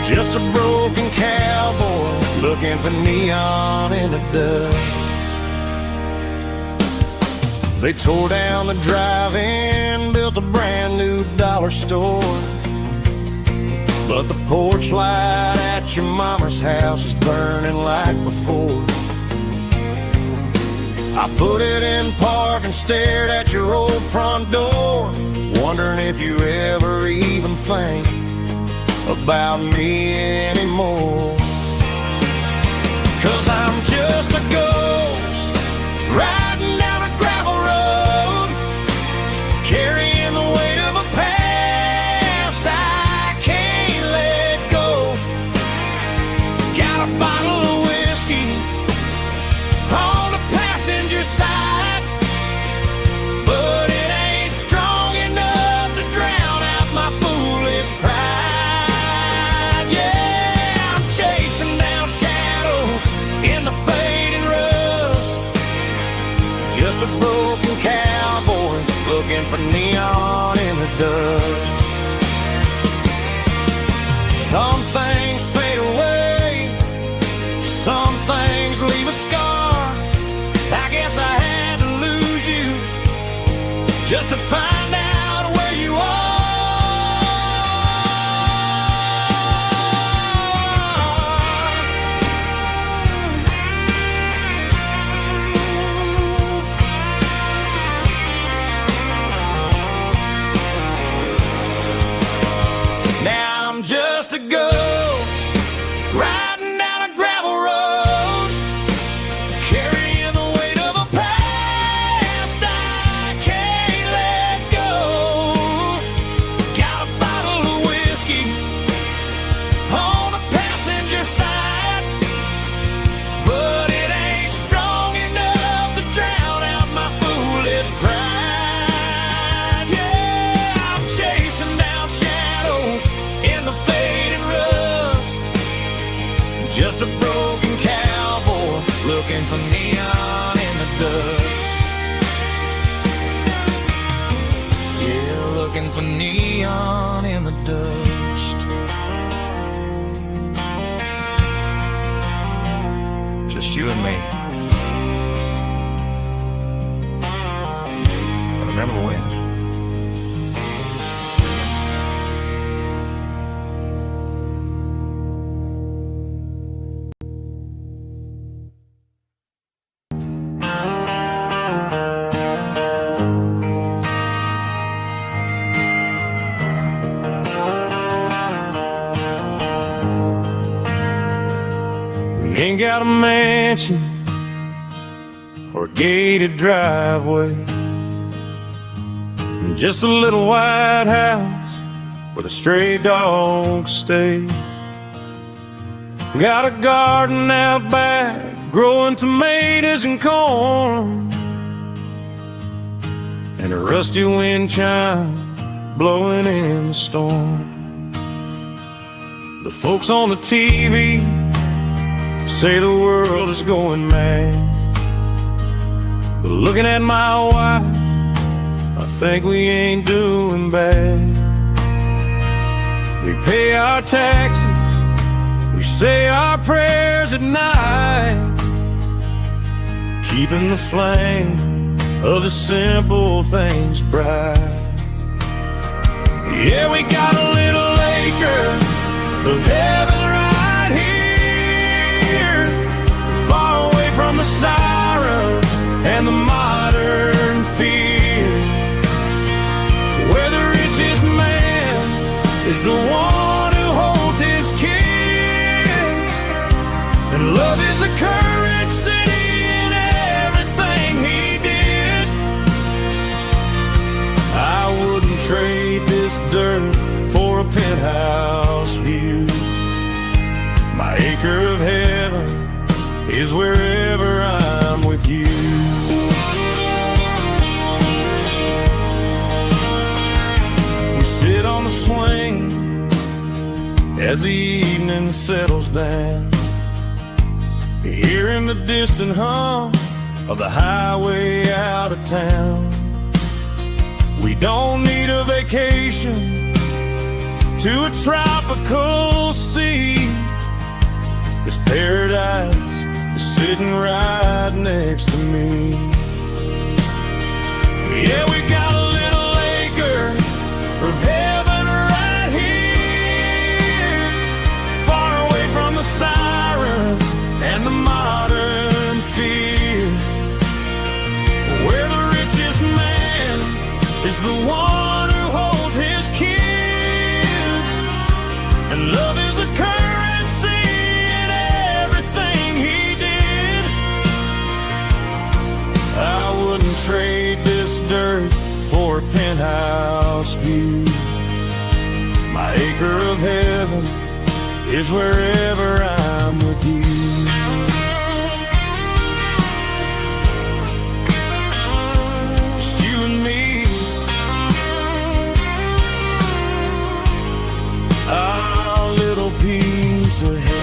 just a broken cowboy looking for neon in the dust. They tore down the drive-in, built a brand new dollar store, but the porch light at your mama's house is burning like before. I put it in park and stared at your old front door, wondering if you ever even think about me anymore. 'Cause I'm just a ghost riding down a gravel road, carrying the weight of a past I can't let go. Got a bottle of whiskey on the passenger side, but it ain't strong enough to drown out my foolish pride. Yeah, I'm chasing down shadows in the fading rust, just a broken cowboy looking for neon in the dust. Some things fade away, some things leave a scar. I guess I had to lose you just to find out where you are. Now I'm just a ghost riding down a gravel road, carrying the weight of a past I can't let go. Got a bottle of whiskey on the passenger side, but it ain't strong enough to drown out my foolish pride. Yeah, I'm chasing down shadows in the fading rust, just a broken cowboy looking for neon in the dust. Yeah, looking for neon in the dust. Just you and me. I remember when. We ain't got a mansion or a gated driveway, just a little white house where the stray dogs stay. Got a garden out back growing tomatoes and corn, and a rusty wind chime blowing in the storm. The folks on the TV say the world is going mad. But looking at my wife, I think we ain't doing bad. We pay our taxes, we say our prayers at night, keeping the flame of the simple things bright. Yeah, we got a little acre of heaven right here, far away from the sirens and the modern fear, where the richest man is the one who holds his kids, and love is the currency in everything he did. I wouldn't trade this dirt for a penthouse view. My acre of heaven is wherever I'm with you. We sit on the swing as the evening settles down, hearing the distant hum of the highway out of town. We don't need a vacation to a tropical sea, 'cause paradise is sitting right next to me. Yeah, we got a little acre of heaven right here, far away from the sirens and the modern fear, where the richest man is the one who holds his kids, and love is the currency in everything he did. I wouldn't trade this dirt for a penthouse view. My acre of heaven is wherever I'm with you. Just you and me, our little piece of heaven.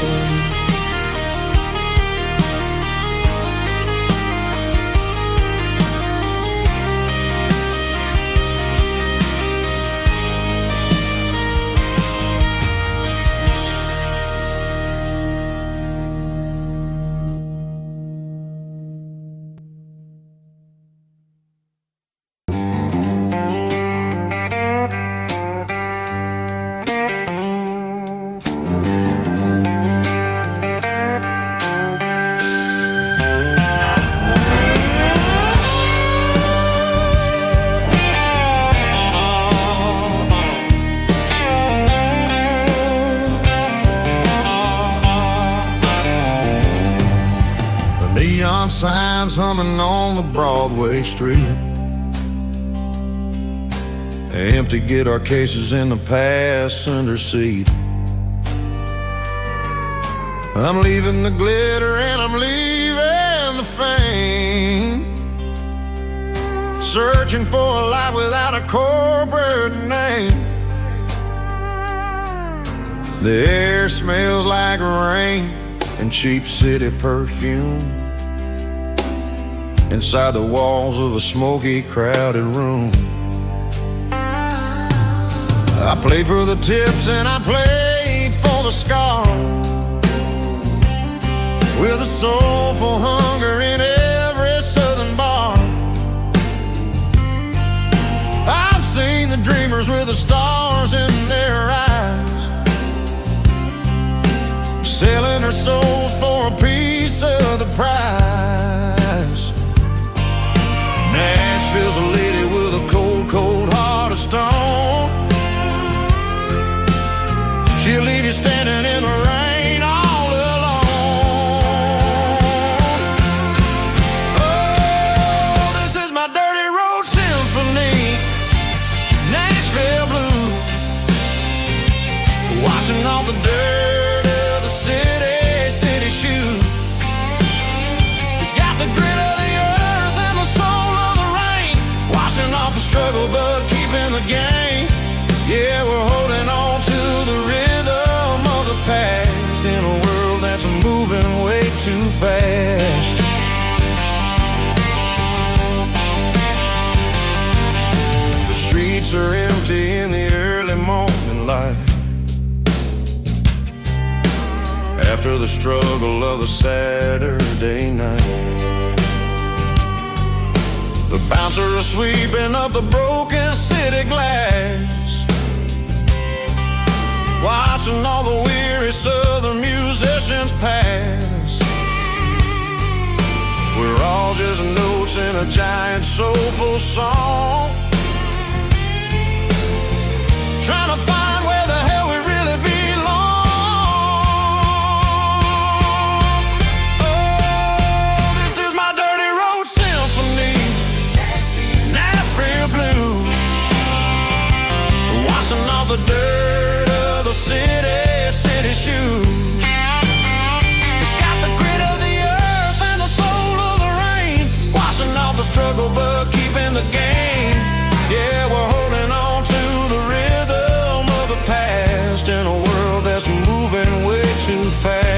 Neon signs humming on the Broadway street, empty guitar cases in the passenger seat. I'm leaving the glitter and I'm leaving the fame, searching for a life without a corporate name. The air smells like rain and cheap city perfume inside the walls of a smoky, crowded room. I played for the tips and I played for the scars, with a soulful hunger in every southern bar. I've seen the dreamers with the stars in their eyes, selling their souls for a piece of the prize. Nashville's a lady with a cold, cold heart of stone. She'll leave you standing in the rain all alone. Oh, this is my dirty road symphony, Nashville blues, washing off the dirt of the city shoes. It's got the grit of the earth and the soul of the rain, washing off the struggle but keeping the game. Yeah, we're holding on to the rhythm of the past in a world that's moving way fast. The streets are empty in the early morning light, after the struggle of the Saturday night. The bouncer is sweeping up the broken city glass, watching all the weary southern musicians pass. We're all just notes in a giant soulful song, trying to find where the hell we really belong. Oh, this is my dirty road symphony, Nashville blues, washing off the dirt of the city shoes. It's got the grit of the earth and the soul of the rain, washing off the struggle but keeping the game. Yeah, we're holding on to the rhythm of the past in a world that's moving way too fast.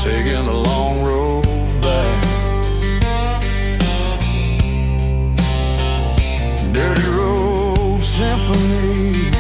Taking a long road back, dirty road symphony.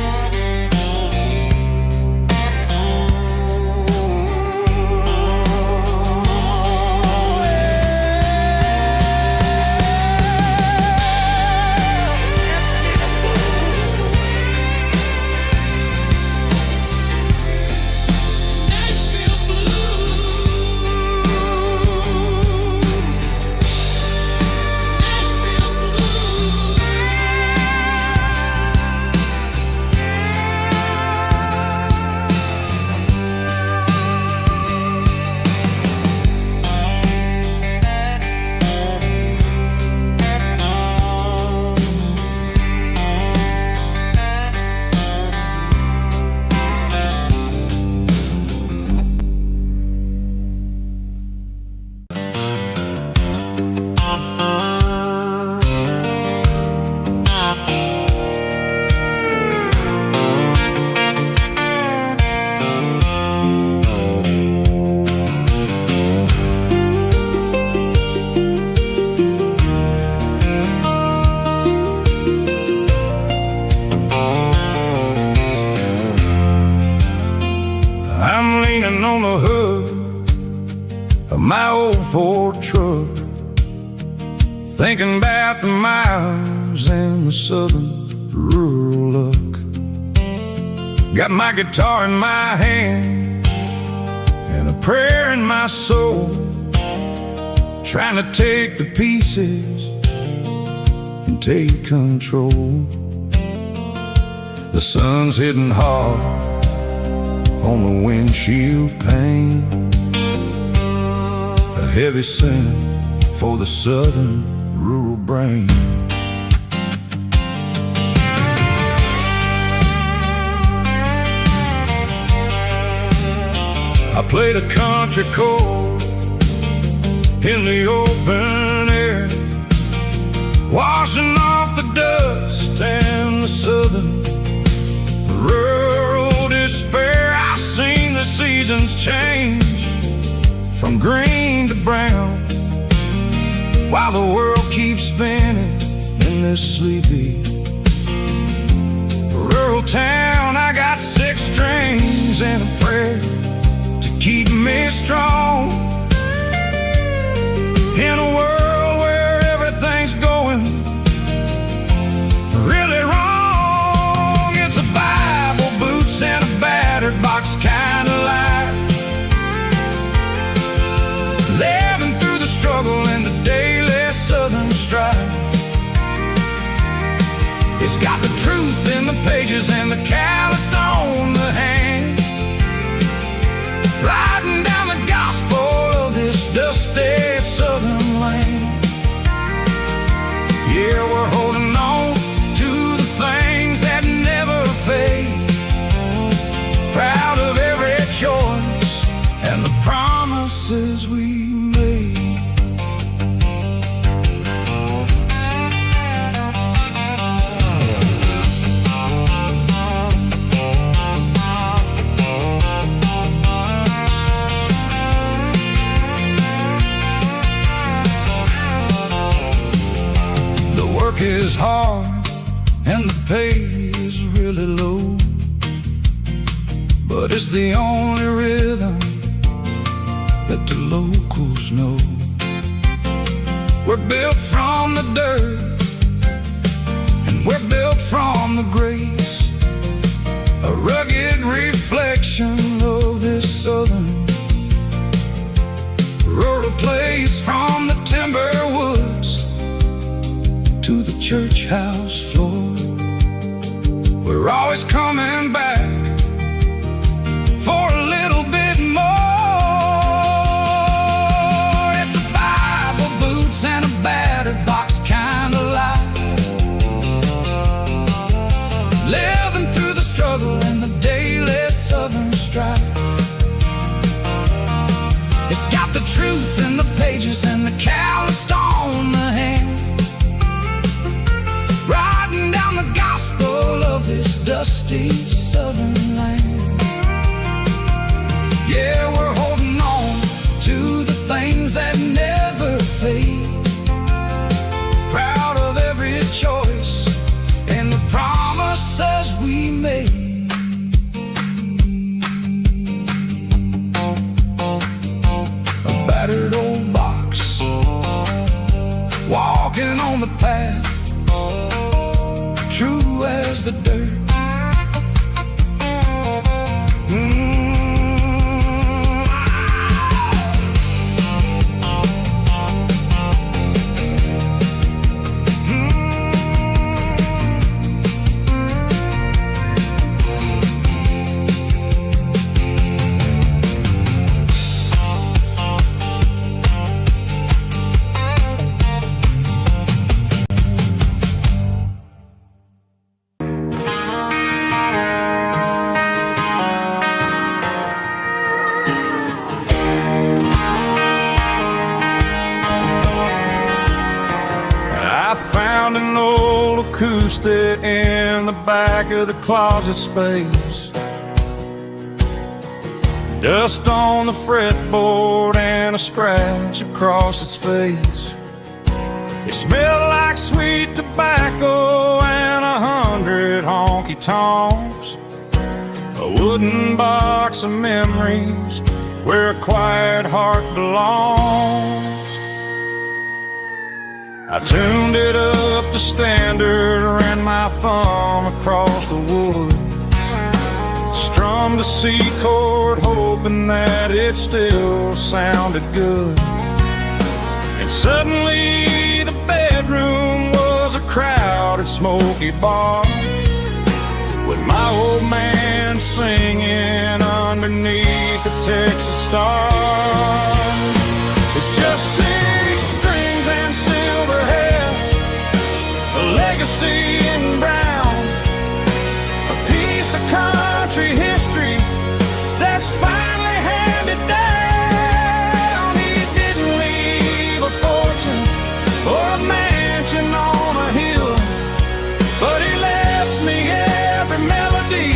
I'm leaning on the hood of my old Ford truck, thinking about the miles and the southern rural luck. Got my guitar in my hand and a prayer in my soul, trying to take the pieces and take control. The sun's hitting hard on the windshield pane, a heavy scent for the southern rural brain. I played a country chord in the open air, washing off the dust and the southern rural despair. I've seen the seasons change from green to brown, while the world keeps spinning in this sleepy rural town. I got 6 strings and a prayer to keep me strong in a world where everything's going really wrong. It's a Bible, boots, and a battered box kind of life, living through the struggle and the daily southern strife. It's got the truth in the pages and the callous stone but it's the only rhythm that the locals know. We're built from the dirt, and we're built from the grace, a rugged reflection of this southern rural place. From the timber woods to the church house floor, we're always coming back for a little bit more. It's a Bible, boots, and a battered box kind of life, living through the struggle and the daily southern strife. It's got the truth in the pages and the calloused on the hand, riding down the gospel of this dusty southern land. Yeah, we're holding on to the things that never fade, proud of every choice and the promises we made. A battered old box, walking on the path, true as the dirt. An old acoustic in the back of the closet space, dust on the fretboard and a scratch across its face. It smelled like sweet tobacco and 100 honky-tonks, a wooden box of memories where a quiet heart belongs. I tuned it up to standard, ran my thumb across the wood, strummed a C chord, hoping that it still sounded good. And suddenly the bedroom was a crowded, smoky bar, with my old man singing underneath the Texas star. It's just 6 strings and silver hair, a legacy in brown, a piece of country history that's finally handed down. He didn't leave a fortune or a mansion on a hill, but he left me every melody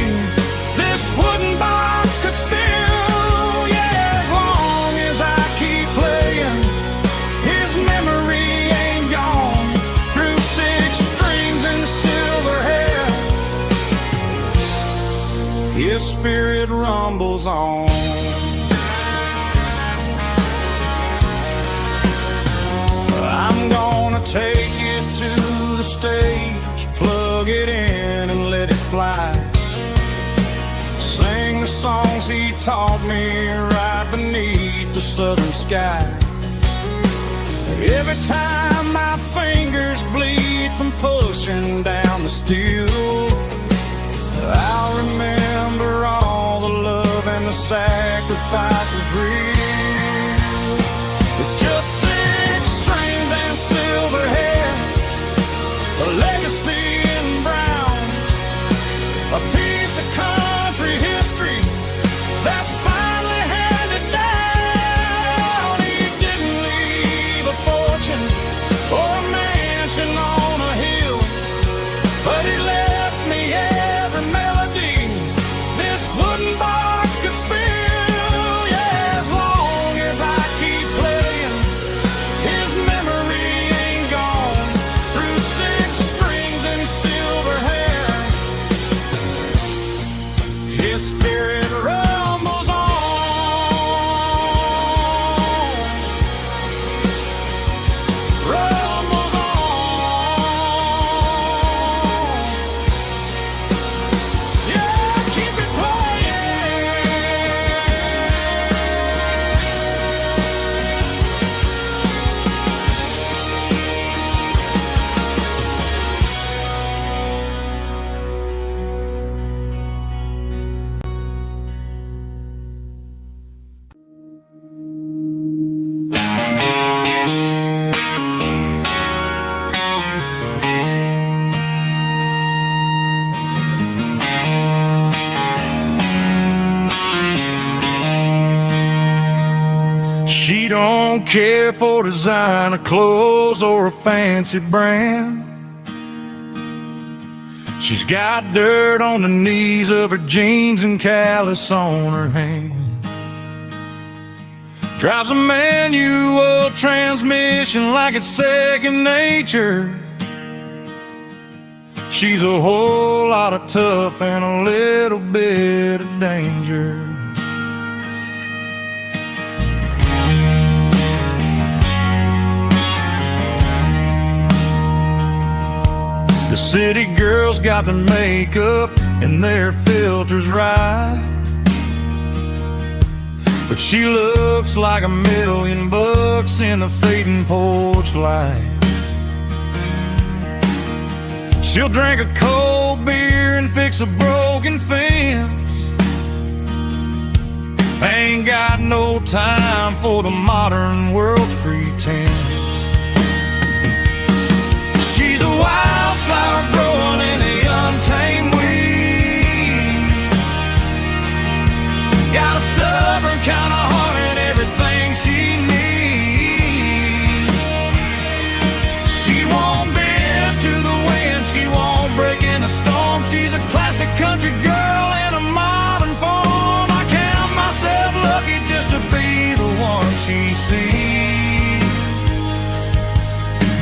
this wooden box could spill. Yeah, as long as I keep playing, his memory ain't gone. Through 6 strings and silver hair, his spirit rumbles on. I'm gonna take it to the stage, plug it in and let it fly, sing the songs he taught me right beneath the southern sky. Every time my fingers bleed from pushing down the steel, I'll remember all the love and the sacrifices real. It's just 6 strings and silver hair, a legacy in brown, a piece of country history that's finally handed down. He didn't leave a fortune or a mansion on a hill, but he left me every melody this wooden box could spill. Yeah, as long as I keep playing, his memory ain't gone. Through 6 strings and silver hair, his spirit runs She don't care for designer clothes or a fancy brand. She's got dirt on the knees of her jeans and callus on her hand. Drives a manual transmission like it's second nature. She's a whole lot of tough and a little bit of danger. The city girls got their makeup and their filters right, but she looks like $1,000,000 in the fading porch light. She'll drink a cold beer and fix a broken fence. Ain't got no time for the modern world's pretense. She's a wildflower growing in the untamed weeds. Got a stubborn kind of heart and everything she needs. She won't bend to the wind, she won't break in a storm. She's a classic country girl in a modern form. I count myself lucky just to be the one she sees.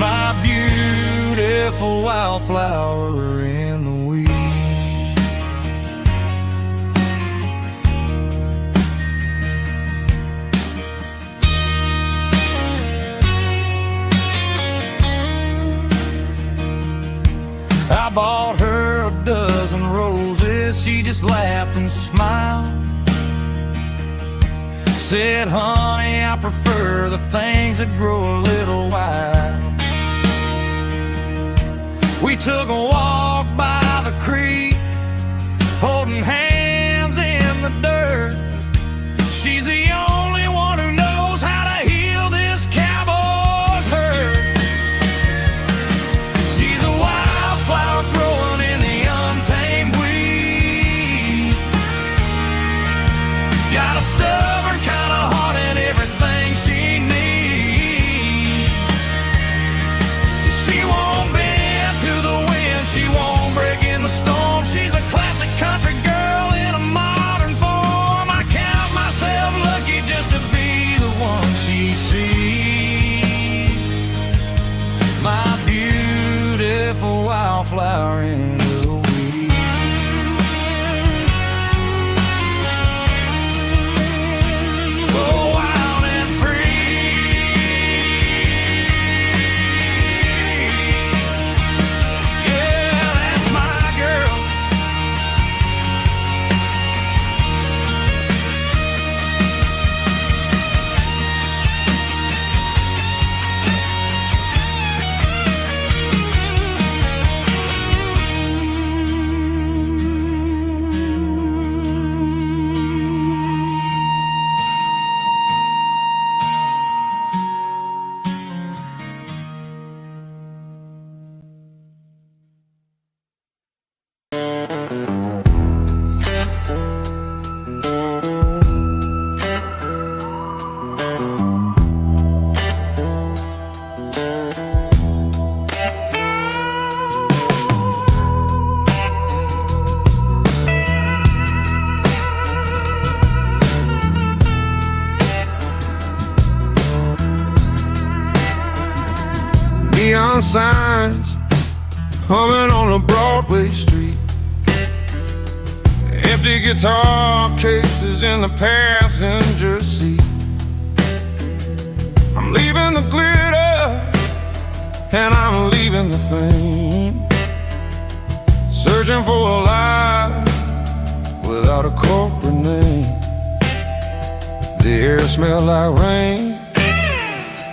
My beautiful wildflower in the weeds. I bought her a dozen roses, she just laughed and smiled. Said, honey, I prefer the things that grow a little wild. We took a walk by the creek, holding hands in the dirt. She's the only one who knows how to heal this cowboy's hurt. She's a wildflower growing in the untamed weed. Got a stubborn kind of heart and everything she needs. She won't bend to the wind, she won't break in the storm. She's a classic country girl in a modern form. I count myself lucky just to be the one she sees. My beautiful wildflower in the weeds. So wild and free. Yeah, that's my girl. Neon signs humming on a Broadway street. Empty guitar cases in the passenger seat. I'm leaving the glitter and I'm leaving the fame. Searching for a life without a corporate name. The air smells like rain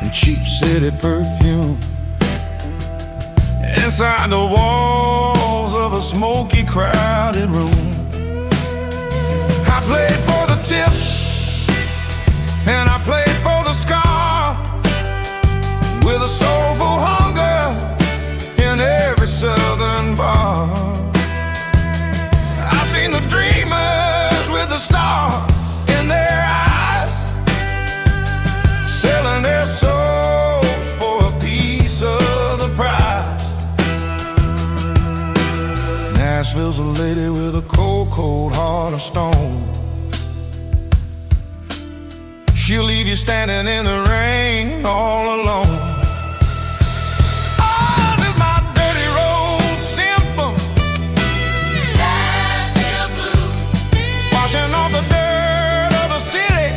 and cheap city perfume. Inside the walls of a smoky, crowded room, I played for the tips and I played for the scar, with a soulful hunger in every southern bar. I've seen the dreamers with the stars in their eyes, with a cold, cold heart of stone. She'll leave you standing in the rain all alone. Oh, this is my dirty road symphony. Nashville blues. Washing off the dirt of the city.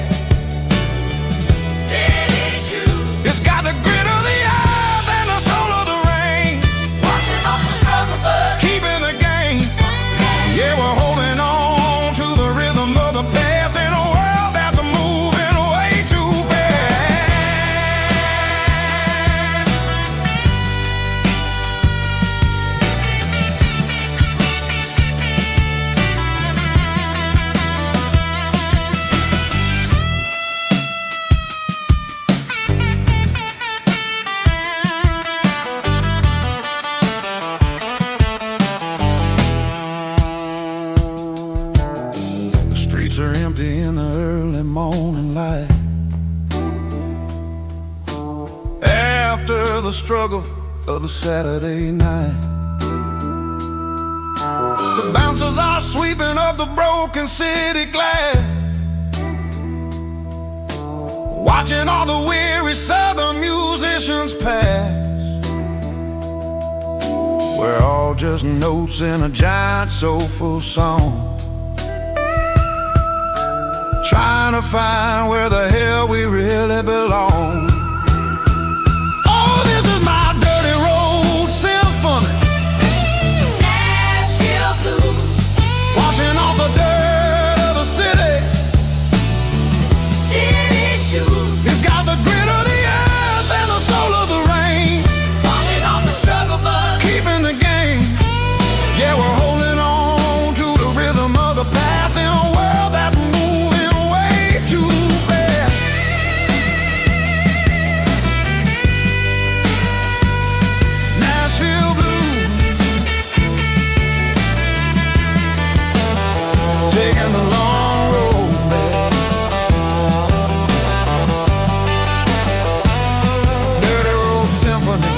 City shoes. It's got the grit of the earth and the soul of the rain. Washing off the struggle, but Keeping the game. Yeah, we're holding on to the rhythm of the past in a world that's moving way too fast. The streets are empty in the early morning light. After the struggle of the Saturday night, the bouncers are sweeping up the broken city glass, watching all the weary southern musicians pass. We're all just notes in a giant soulful song, trying to find where the hell we really belong. Oh, this is my dirty road symphony. Nashville blues. Washing off the dirt of the city. City shoes. It's got the grit of the earth and the soul of the rain. Washing off the struggle, but Keeping the game. Yeah, we're holding on to the rhythm of the past in a world that's moving way too fast. Nashville blues, taking the long road back. Dirty road symphony.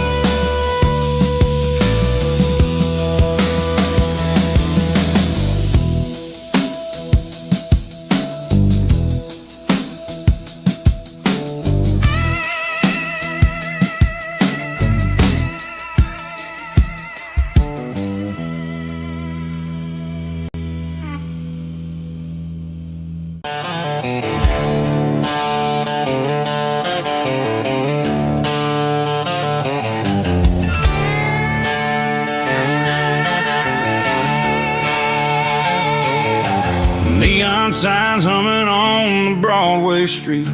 Neon signs humming on the Broadway street.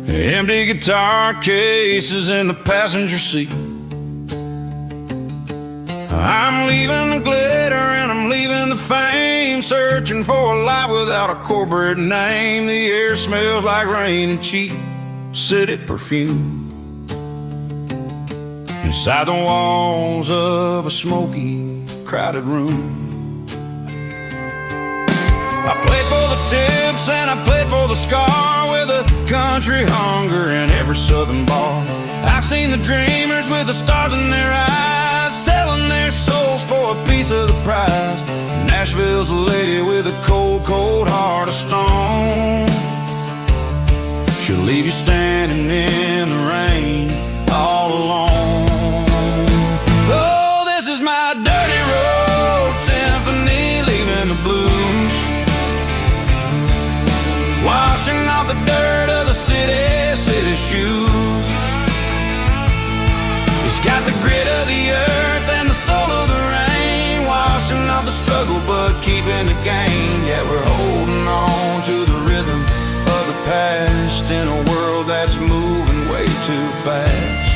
Empty guitar cases in the passenger seat. I'm leaving the glitter and I'm leaving the fame, searching for a life without a corporate name. The air smells like rain and cheap city perfume. Inside the walls of a smoky, crowded room, I played for the tips and I played for the scar, with a country hunger in every southern bar. I've seen the dreamers with the stars in their eyes, selling their souls for a piece of the prize. Nashville's a lady with a cold, cold heart of stone. She'll leave you standing in the rain all alone. Oh, this is my dirty road symphony, leaving the blues, washing off the dirt of the city shoes. It's got the grit of the earth and the soul of the rain, washing off the struggle but keeping the game. Yeah, we're holding on to the rhythm of the past in a world that's moving way too fast.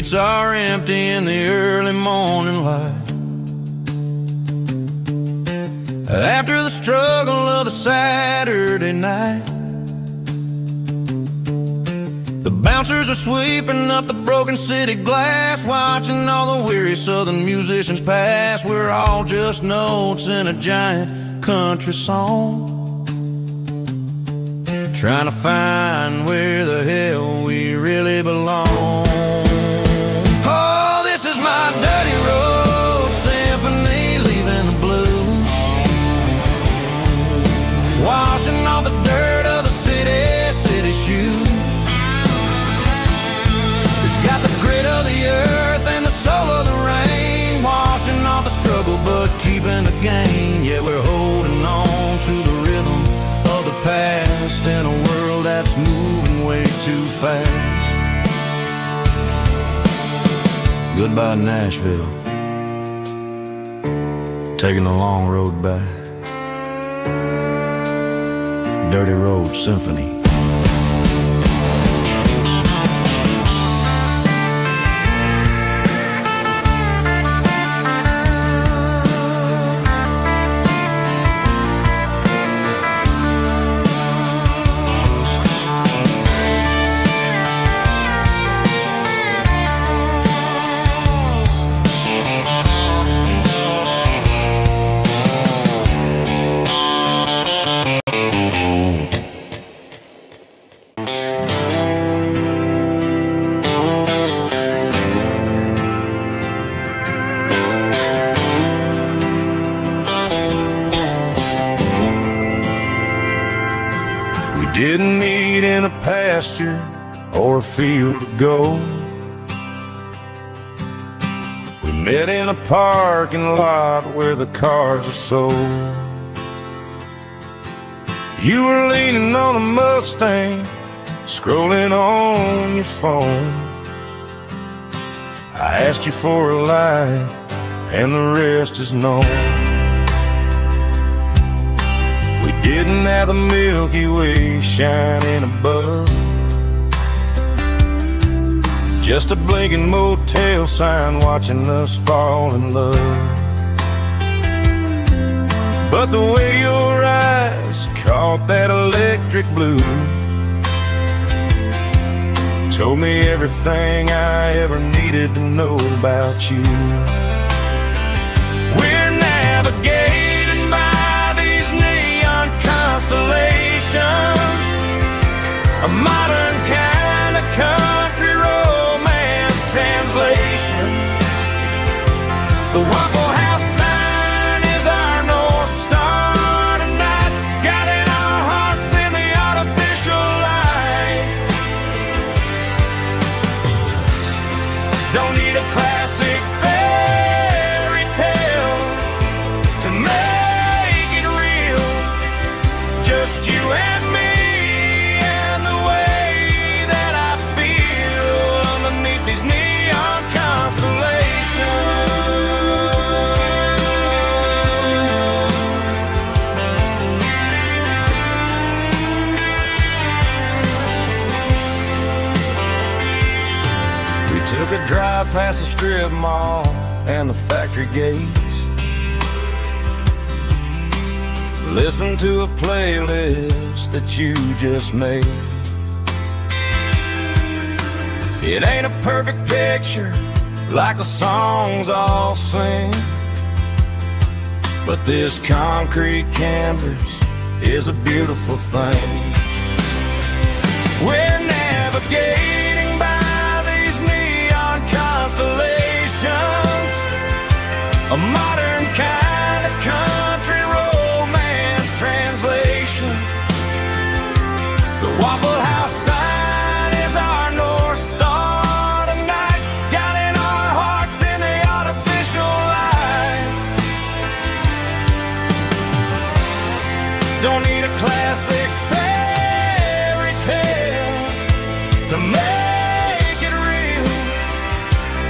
streets are empty in the early morning light. After the struggle of the Saturday night, the bouncers are sweeping up the broken city glass, watching all the weary southern musicians pass. We're all just notes in a giant country song, trying to find where the hell we really belong. Oh, this is my dirty road symphony, leaving the blues, washing off the dirt of the city shoes. It's got the grit of the earth and the soul of the rain, washing off the struggle but keeping the gain. Yeah, we're holding on to the rhythm of the past in a world that's moving way too fast. Goodbye Nashville, taking the long road back. Dirty Road Symphony. Didn't meet in a pasture or a field of gold. We met in a parking lot where the cars are sold. You were leaning on a Mustang, scrolling on your phone. I asked you for a light, and the rest is known. Didn't have the Milky Way shining above, just a blinking motel sign watching us fall in love. But the way your eyes caught that electric blue told me everything I ever needed to know about you. We're navigating by these neon constellations, a modern kind of country romance translation. The Waffle House sign is our North Star tonight, guiding our hearts in the artificial light. Don't need a classic fairy tale to make it real, just you and me and the way that I feel underneath these neon constellations. We took a drive past the strip mall and the factory gates, listen to a playlist that you just made. It ain't a perfect picture like the songs all sing, but this concrete canvas is a beautiful thing. We're navigating by these neon constellations, a modern kind of country translation. The Waffle House sign is our North Star tonight, guiding our hearts in the artificial light. Don't need a classic fairy tale to make it real,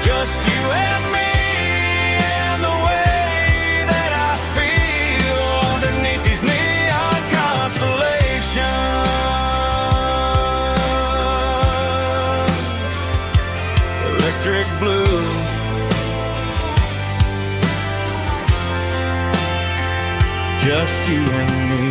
just you and me. Electric just you and me.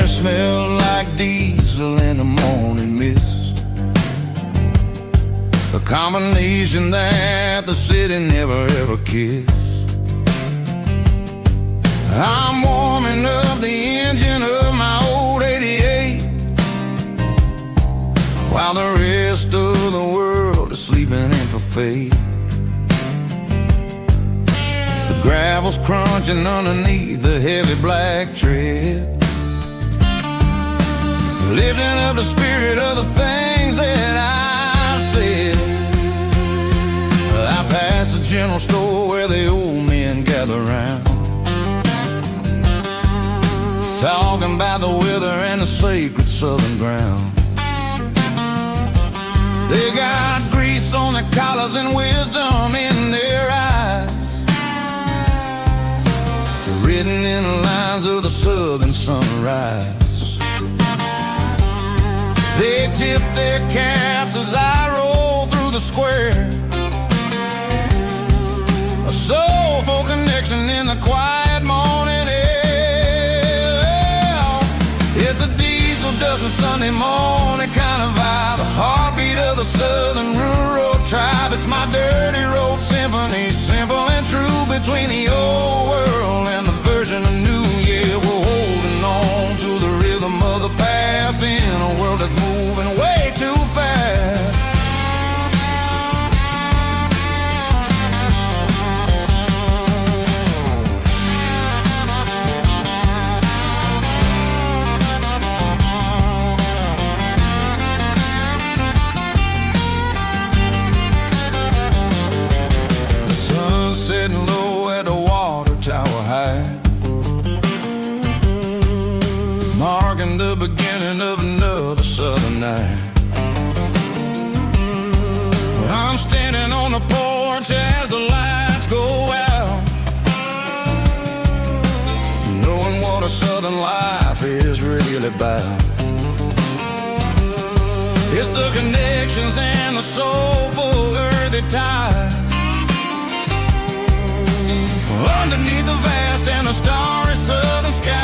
Smell like diesel in the morning mist, a combination that the city never ever kissed. I'm warming up the engine of my old 88 while the rest of the world is sleeping in for fate. The gravel's crunching underneath the heavy black tread, lifting up the spirit of the things that I've said. I pass the general store where the old men gather round, talking about the weather and the sacred southern ground. They got grease on their collars and wisdom in their eyes, written in the lines of the southern sunrise. They tip their caps as I roll through the square, a soulful connection in the quiet morning air. It's a diesel dusting Sunday morning kind of vibe, the heartbeat of the southern rural tribe. It's my dirty road symphony, simple and true, between the old world and the version of new. Yeah, we're holding on to the rhythm of the past in a world that's moving way too fast. The sun's setting low at the water tower high, marking the beginning of another southern night. I'm standing on the porch as the lights go out, knowing what a southern life is really about. It's the connections and the soulful earthy tide, underneath the vast and the starry southern skies.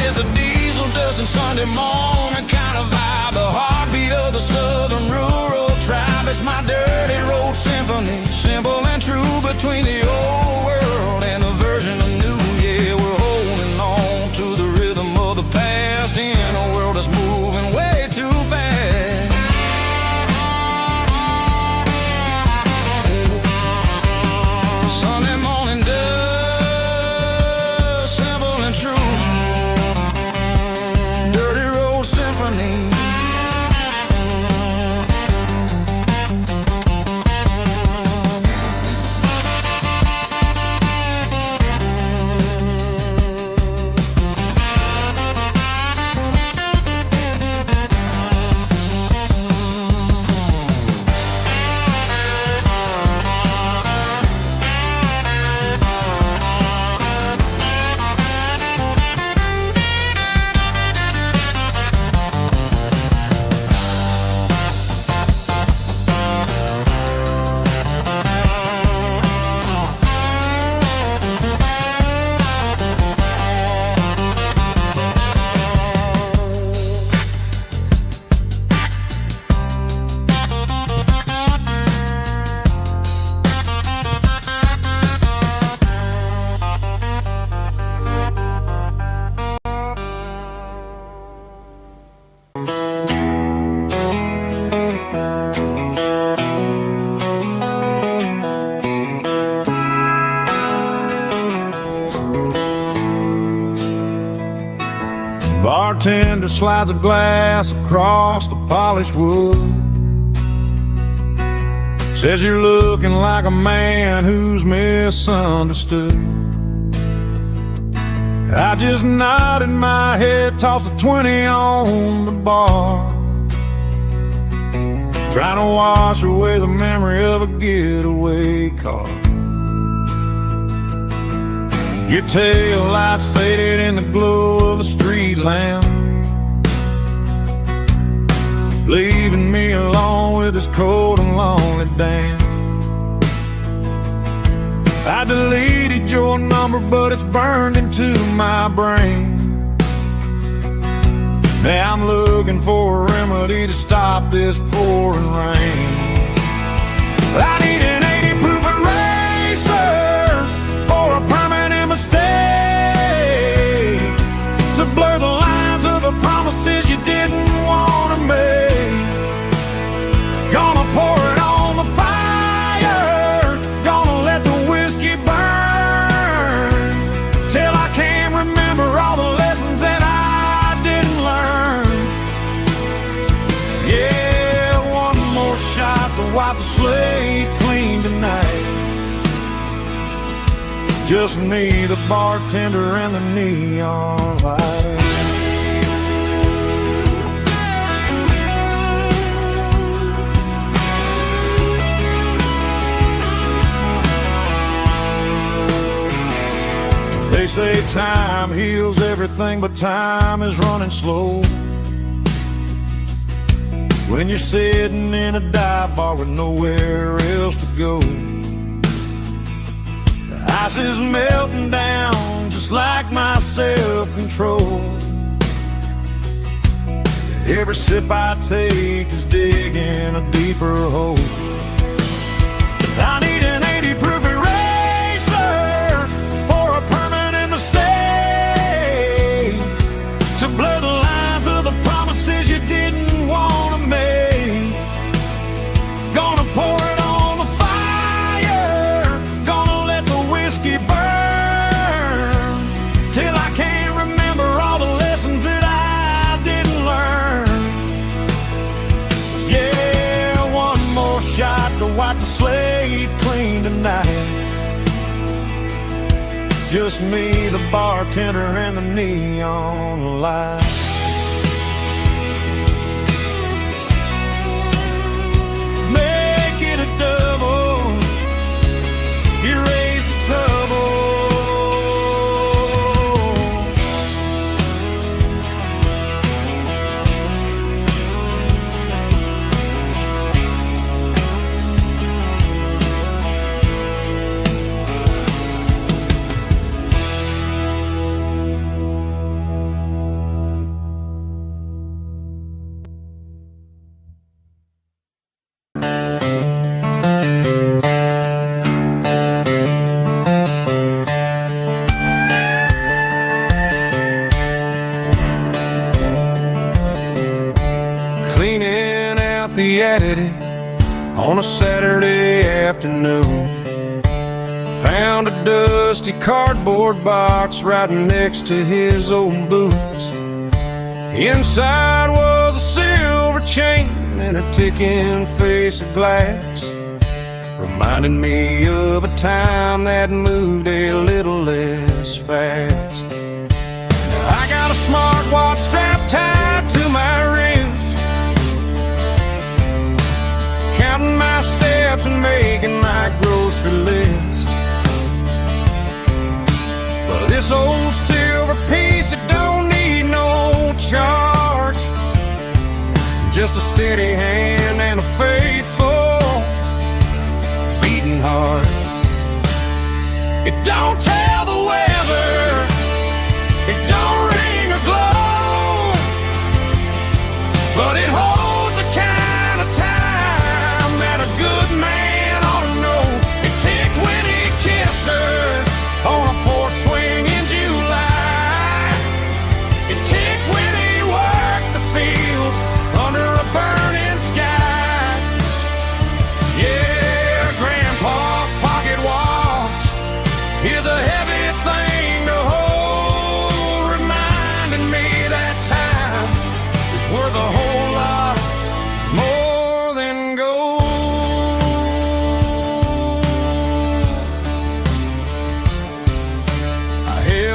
It's a diesel dusting Sunday morning kind of vibe, the heartbeat of the southern rural tribe. It's my dirty road symphony, simple and true, between the old world and the version of new. Yeah, we're holding on to the rhythm of the past in a world that's moving way too fast. Sunday morning dust, simple and true, dirty road symphony. bartender slides a glass across the polished wood. Says you're looking like a man who's misunderstood. I just nodded my head, tossed a 20 on the bar, trying to wash away the memory of a getaway car. Your tail lights faded in the glow of a street lamp, leaving me alone with this cold and lonely damn. I deleted your number, but it's burned into my brain. Now I'm looking for a remedy to stop this pouring rain. I need an 80 proof eraser for a permanent mistake, to blur the lines of the promises you didn't want to make. Gonna pour it on the fire, gonna let the whiskey burn, till I can't remember all the lessons that I didn't learn. Yeah, one more shot to wipe the slate clean tonight. Just me, the bartender, and the neon light. They say time heals everything, but time is running slow when you're sitting in a dive bar with nowhere else to go. The ice is melting down just like my self-control. Every sip I take is digging a deeper hole. I need an 80 proof eraser for a permanent mistake, to blur the lines of the promises you didn't want to make. Gonna pour it on the fire, gonna let the whiskey burn, till I can't remember all the lessons that I didn't learn. Yeah, one more shot to wipe the slate clean tonight. Just me, the bartender, and the neon light. Make it a double, erase the trouble. Cleaning out the attic on a Saturday afternoon, found a dusty cardboard box right next to his old boots. Inside was a silver chain and a ticking face of glass, reminding me of a time that moved a little less fast. Now I got a smartwatch strapped tied to my wrist, counting my steps and making my grocery list. But this old silver piece, it don't need no charge, just a steady hand and a faithful beating heart. It don't tell the weather, it don't ring or glow, but it holds the kind of time that a good man ought to know. It ticked when he kissed her on a porch swing in July. It ticked when he worked the fields under a burning sky. Yeah, Grandpa's pocket watch is a heavy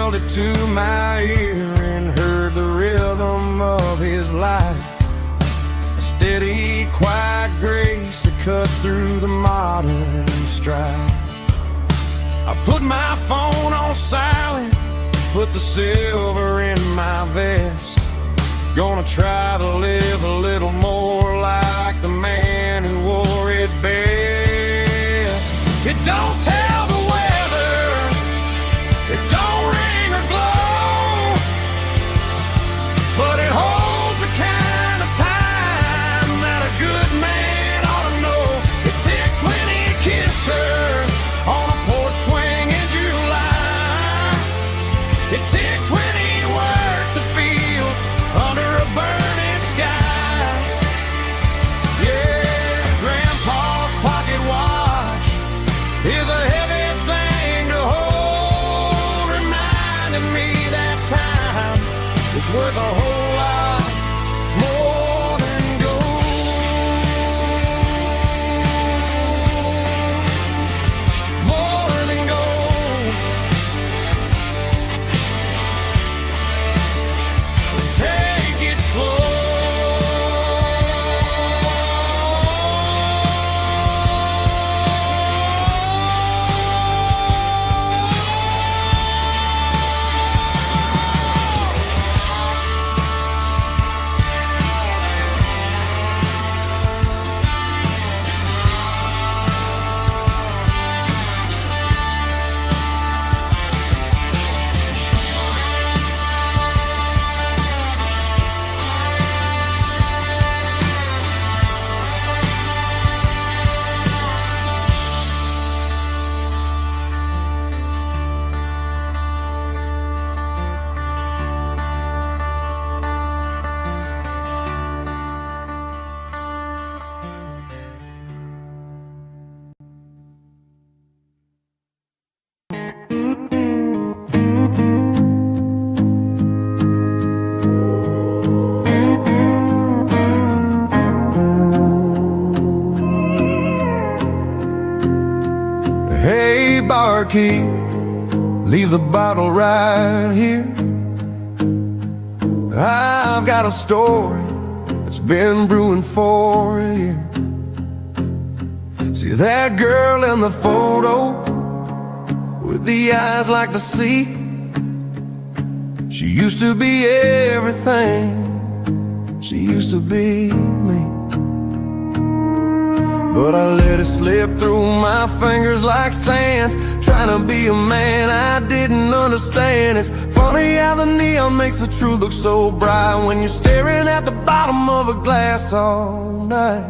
held it to my ear and heard the rhythm of his life. A steady, quiet grace that cut through the modern strife. I put my phone on silent, put the silver in my vest. Gonna try to live a little more like the man who wore it best. It don't tell the weather, it don't ring or glow, but it holds the kind of time that a good man ought to know. It ticked when he kissed her on a porch swing in July. It ticked when he worked the fields under a burning sky. Yeah, Grandpa's pocket watch is a heavy thing to hold, reminding me that time is worth a whole lot more than gold. More than gold. Take it slow. Hey, barkeep, leave the bottle right here. I've got a story that's been brewing for a year. See that girl in the photo with the eyes like the sea? She used to be everything, she used to be me. But I let it slip through my fingers like sand, trying to be a man I didn't understand. It's funny how the neon makes the truth look so bright when you're staring at the bottom of a glass all night.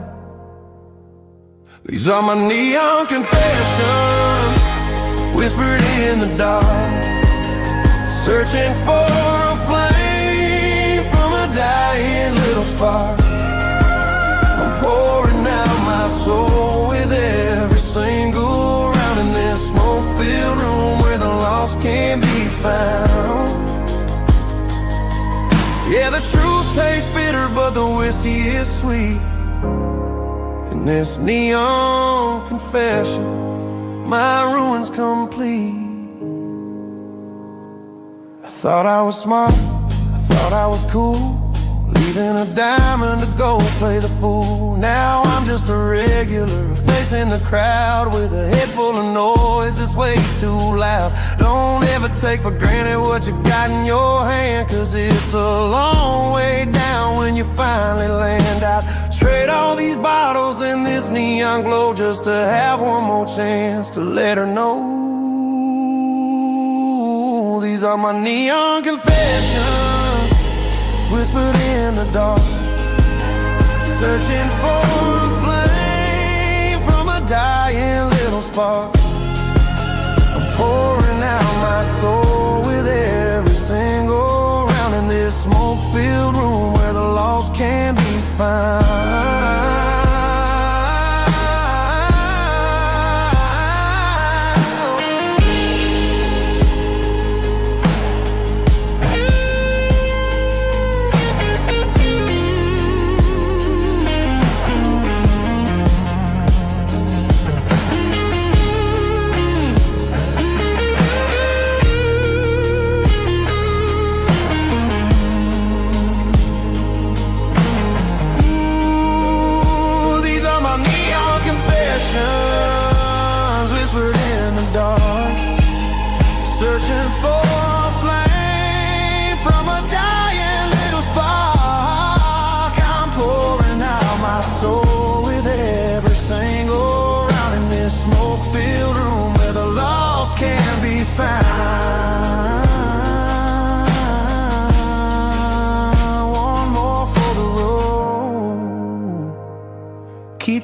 These are my neon confessions, whispered in the dark, searching for a flame from a dying little spark. I'm pouring out my soul with every single round in this smoke-filled room where the lost can't be found. Yeah, the truth tastes bitter, but the whiskey is sweet. In this neon confession, my ruin's complete. I thought I was smart, I thought I was cool, leaving a diamond to go play the fool. Now I'm just a regular, facing the crowd with a head full of noise that's way too loud. Don't ever take for granted what you got in your hand, cause it's a long way down when you finally land out. Trade all these bottles and this neon glow just to have one more chance to let her know. These are my neon confessions, whispered in the dark, searching for a flame from a dying little spark. I'm pouring out my soul with every single round in this smoke-filled room where the lost can be found.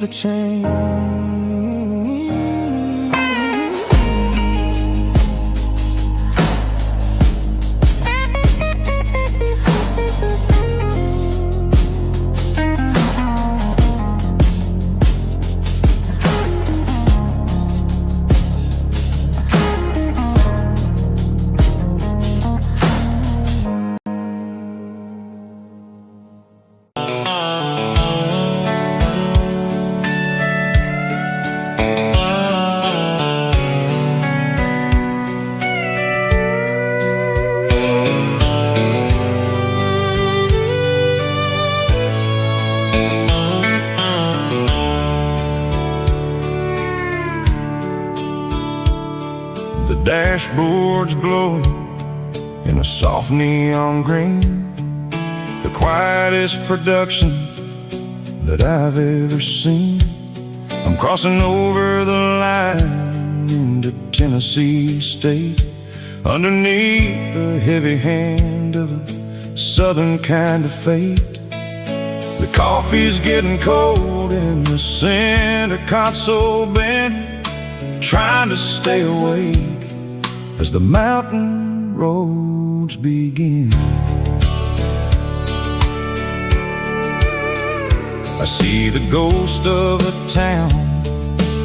the change. Dashboard's glowing in a soft neon green, the quietest production that I've ever seen. I'm crossing over the line into Tennessee State, underneath the heavy hand of a southern kind of fate. The coffee's getting cold in the center console bin, trying to stay awake as the mountain roads begin. I see the ghost of a town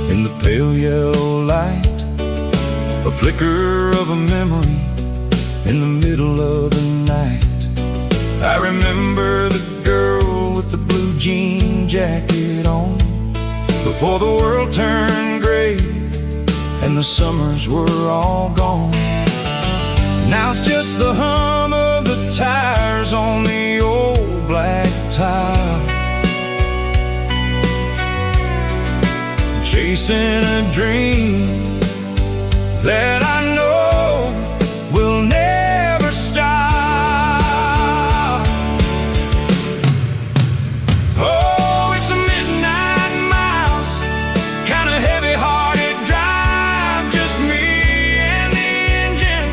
in the pale yellow light, a flicker of a memory in the middle of the night. I remember the girl with the blue jean jacket on, before the world turned gray and the summers were all gone. Now it's just the hum of the tires on the old black tile, chasing a dream that I know will never stop. Oh, it's a midnight miles, kind of heavy-hearted drive, just me and the engine,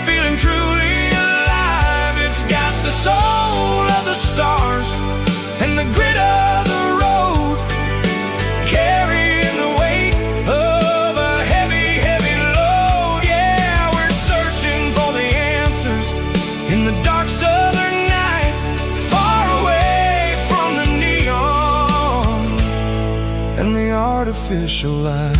feeling truly alive. It's got the soul of the stars and the grit of the road, carrying the weight of a heavy, heavy load. Yeah, we're searching for the answers in the dark southern night, far away from the neon and the artificial light.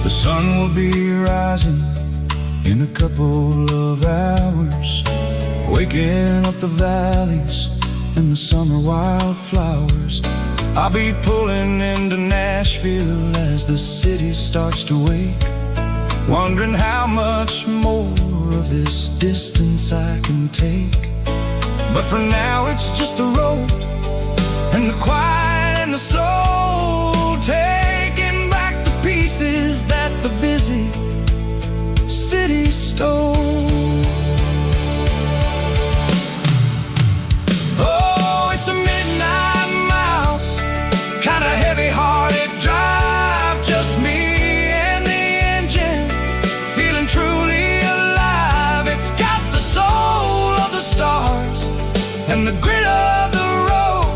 The sun will be rising in a couple of hours, waking up the valleys and the summer wildflowers. I'll be pulling into Nashville as the city starts to wake, wondering how much more of this distance I can take. But for now it's just the road and the quiet and the soul, taking back the pieces that the busy city stole. Oh, it's a midnight miles, kind of heavy-hearted drive, just me and the engine, feeling truly alive. It's got the soul of the stars and the grit of the road,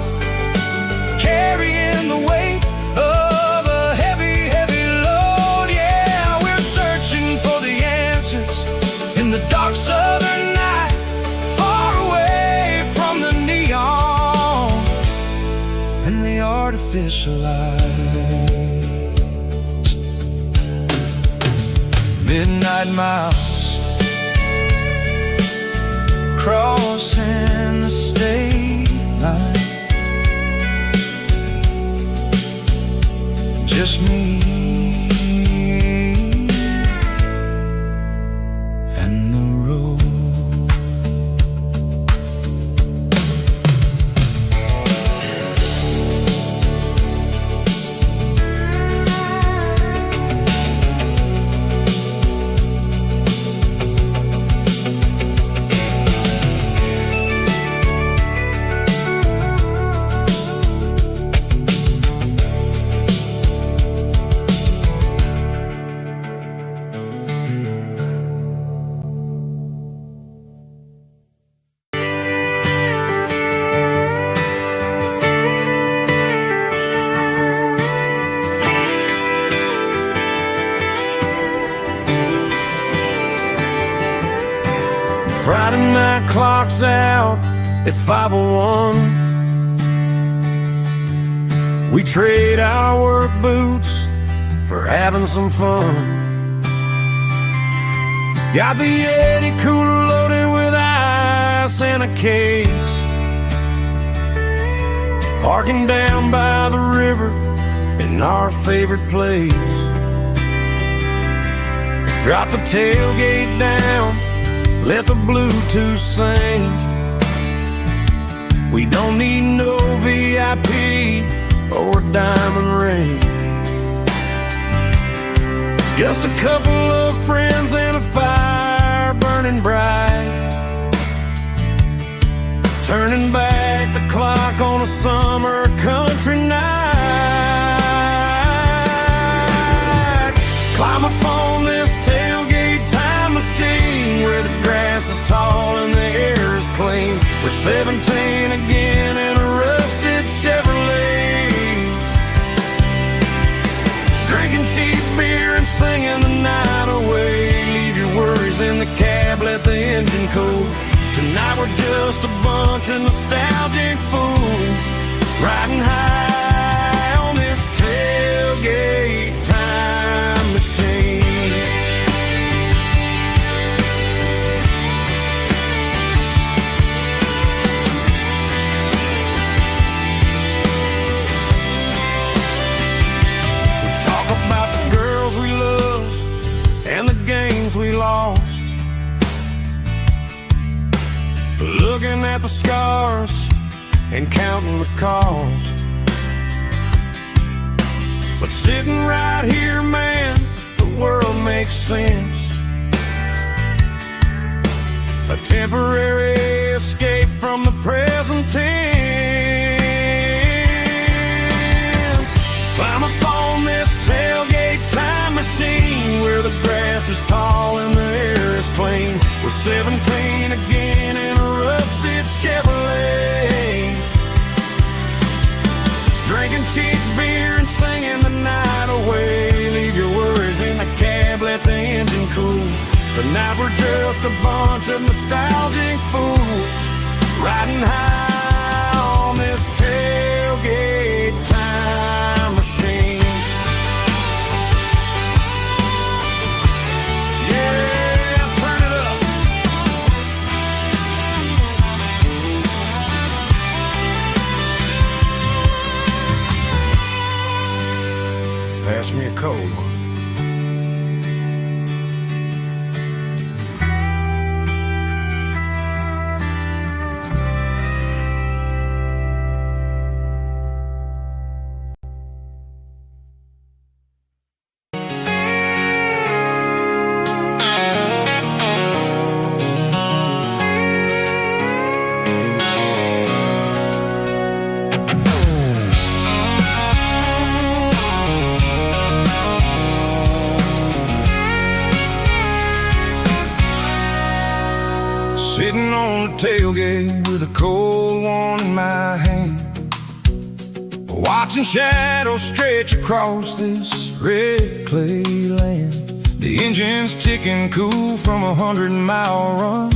carrying the weight of a heavy, heavy load. Yeah, we're searching for the answers in the dark southern night, far away from the neon and the artificial light. Midnight miles, crossing the state line, just me and the road. clock's out at 5:01. We trade our work boots for having some fun. Got the Yeti cooler loaded with ice and a case, parking down by the river in our favorite place. Drop the tailgate down, let the Bluetooth sing. We don't need no VIP or diamond ring. Just a couple of friends and a fire burning bright, turning back the clock on a summer country night. Climb up on this tailgate time machine where the grass is tall and the air is clean. We're 17 again in a rusted Chevrolet, drinking cheap beer and singing the night away. Leave your worries in the cab, let the engine cool. Tonight we're just a bunch of nostalgic fools, riding high on this tailgate time machine. We talk about the girls we love and the games we lost, looking at the scars and counting the cost. But sitting right here, man, the world makes sense. A temporary escape from the present tense. Climb up on this tailgate time machine where the grass is tall and the air is clean. We're 17 again in a rusted Chevrolet, drinking cheap beer and singing the night away. Leave your worries in the cab, let the engine cool. Tonight we're just a bunch of nostalgic fools, riding high on this tailgate time machine. Pass me a cold one. Sitting on the tailgate with a cold one in my hand, watching shadows stretch across this red clay land. The engine's ticking cool from a 100-mile run,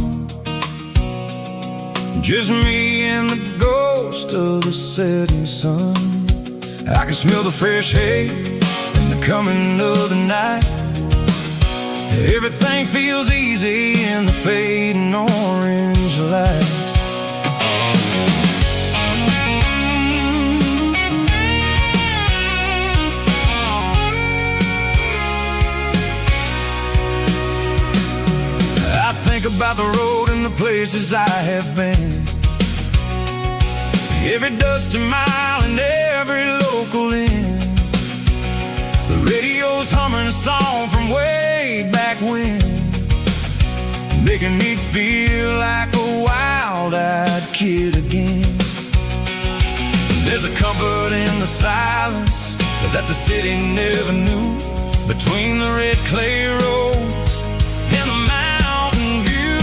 just me and the ghost of the setting sun. I can smell the fresh hay and the coming of the night. Everything feels easy in the fading orange light. I think about the road and the places I have been, every dusty mile and every local inn. The radio's humming a song from way back when, making me feel like a wild-eyed kid again. There's a comfort in the silence that the city never knew, between the red clay roads and the mountain view.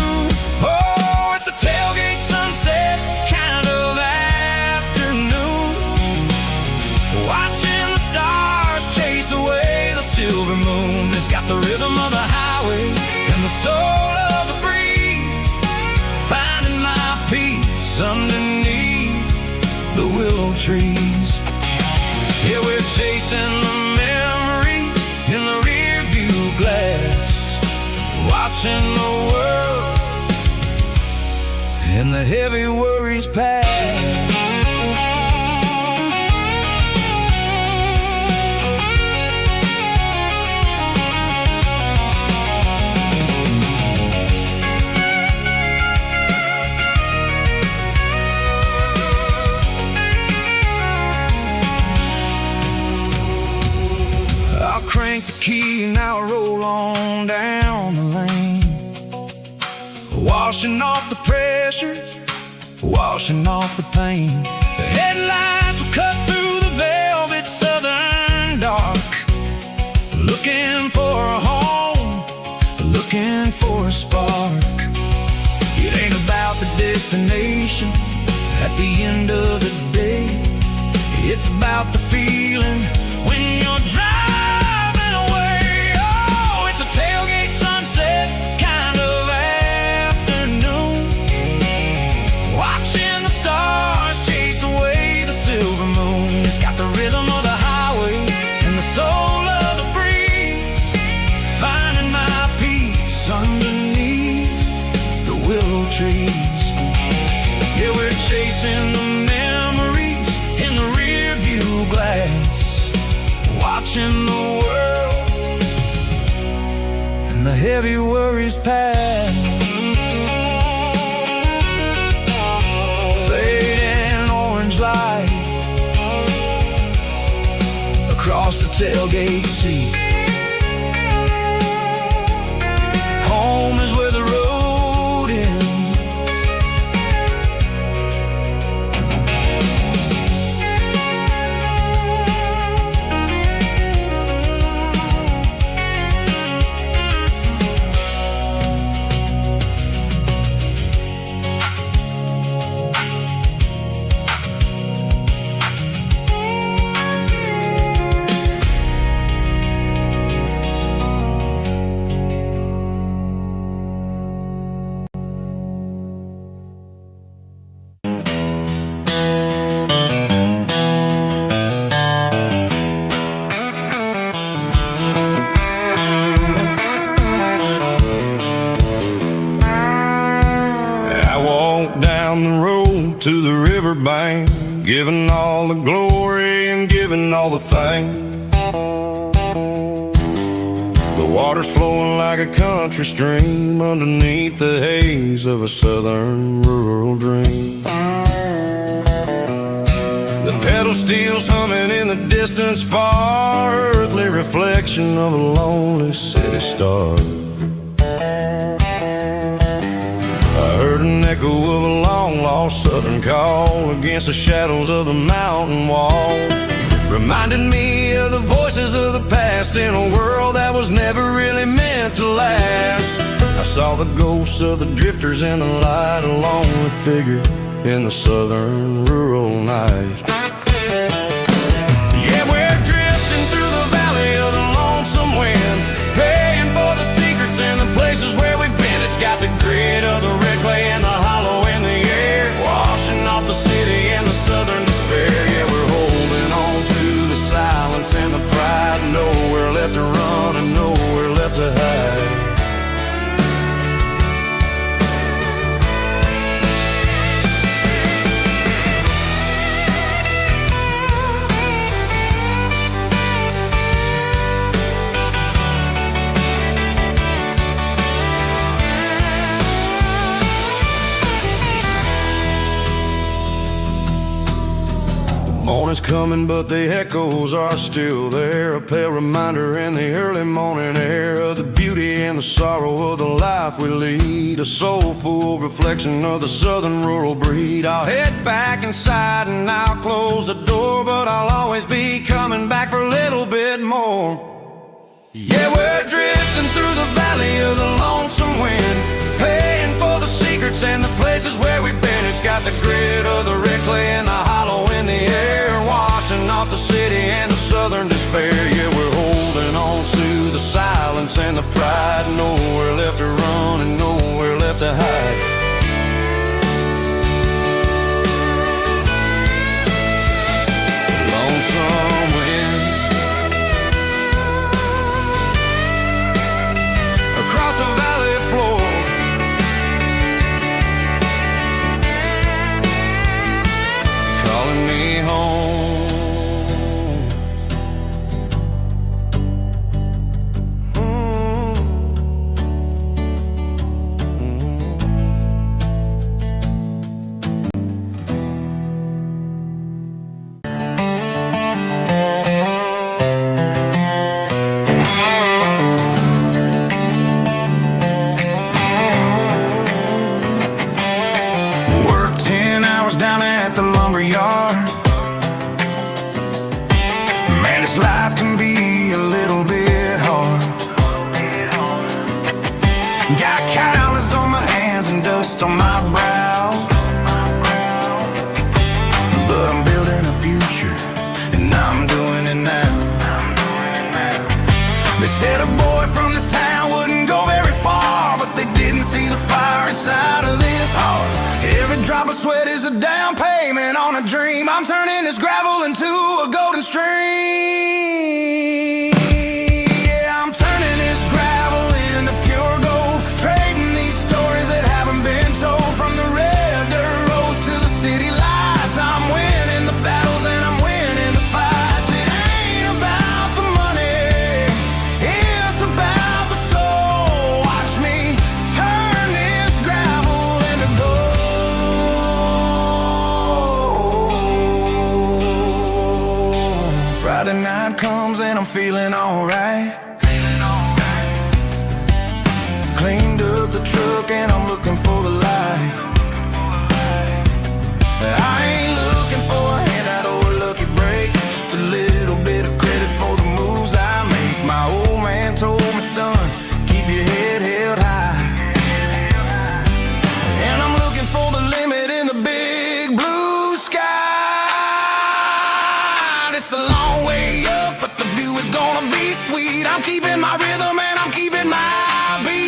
Oh, it's a tailgate sunset kind of afternoon, watching the stars chase away the silver moon. It's got the rhythm of the highway and the soul of the breeze, find trees. Yeah, we're chasing the memories in the rear view glass, watching the world and the heavy worries pass. Crank the key, now roll on down the lane, washing off the pressure, washing off the pain. The headlights will cut through the velvet southern dark, looking for a home, looking for a spark. It ain't about the destination at the end of the day, it's about the feeling when you're driving. Tailgate sunset kind of afternoon, watching the stars chase away the silver moon. It's got the rhythm of the highway and the soul of the breeze, finding my peace underneath the willow trees. Yeah, we're chasing the memories in the rear view glass, watching the world and the heavy worries pass. Fading orange light across the tailgate seat. Home is where the road ends. To the riverbank, giving all the glory and giving all the thanks. The water's flowing like a country stream underneath the haze of a southern rural dream. The pedal steel's humming in the distance far, earthly reflection of a lonely city star. I heard an echo of a long-lost southern call against the shadows of the mountain wall, reminded me of the voices of the past in a world that was never really meant to last. I saw the ghosts of the drifters in the light, a lonely figure in the southern rural night. Yeah, we're drifting through the valley of the lonesome wind, paying for the secrets and the places where we've been. It's got the grit of the red clay and the hollow in the air, washing off the city and the southern despair. Yeah, we're holding on to the silence and the pride, nowhere left to run and nowhere left to hide. Morning's coming, but the echoes are still there, a pale reminder in the early morning air of the beauty and the sorrow of the life we lead, a soulful reflection of the southern rural breed. I'll head back inside and I'll close the door, but I'll always be coming back for a little bit more. Yeah, we're drifting through the valley of the lonesome wind, paying for the secrets and the places where we've been. It's got the grit of the red clay and the hollow in the air, washing off the city and the southern despair. Yeah, we're holding on to the silence and the pride, nowhere left to run and nowhere left to hide. a down payment on a dream. I'm turning this gravel into a golden stream. Yeah, I'm turning this gravel into pure gold, trading these stories that haven't been told. From the red dirt roads to the city lights, I'm winning the battles and I'm winning the fights. It ain't about the money, it's about the soul. Watch me turn this gravel into gold. Friday night comes and I'm feeling alright. Cleaned up the truck and I'm looking for the light. I ain't looking for a handout or a lucky break, just a little bit of credit for the moves I make. My old man told me, son, keep your head held high. And I'm looking for the limit in the big blue sky. It's a long way up, but the view is gonna be sweet. I'm keeping my rhythm and I'm keeping my beat.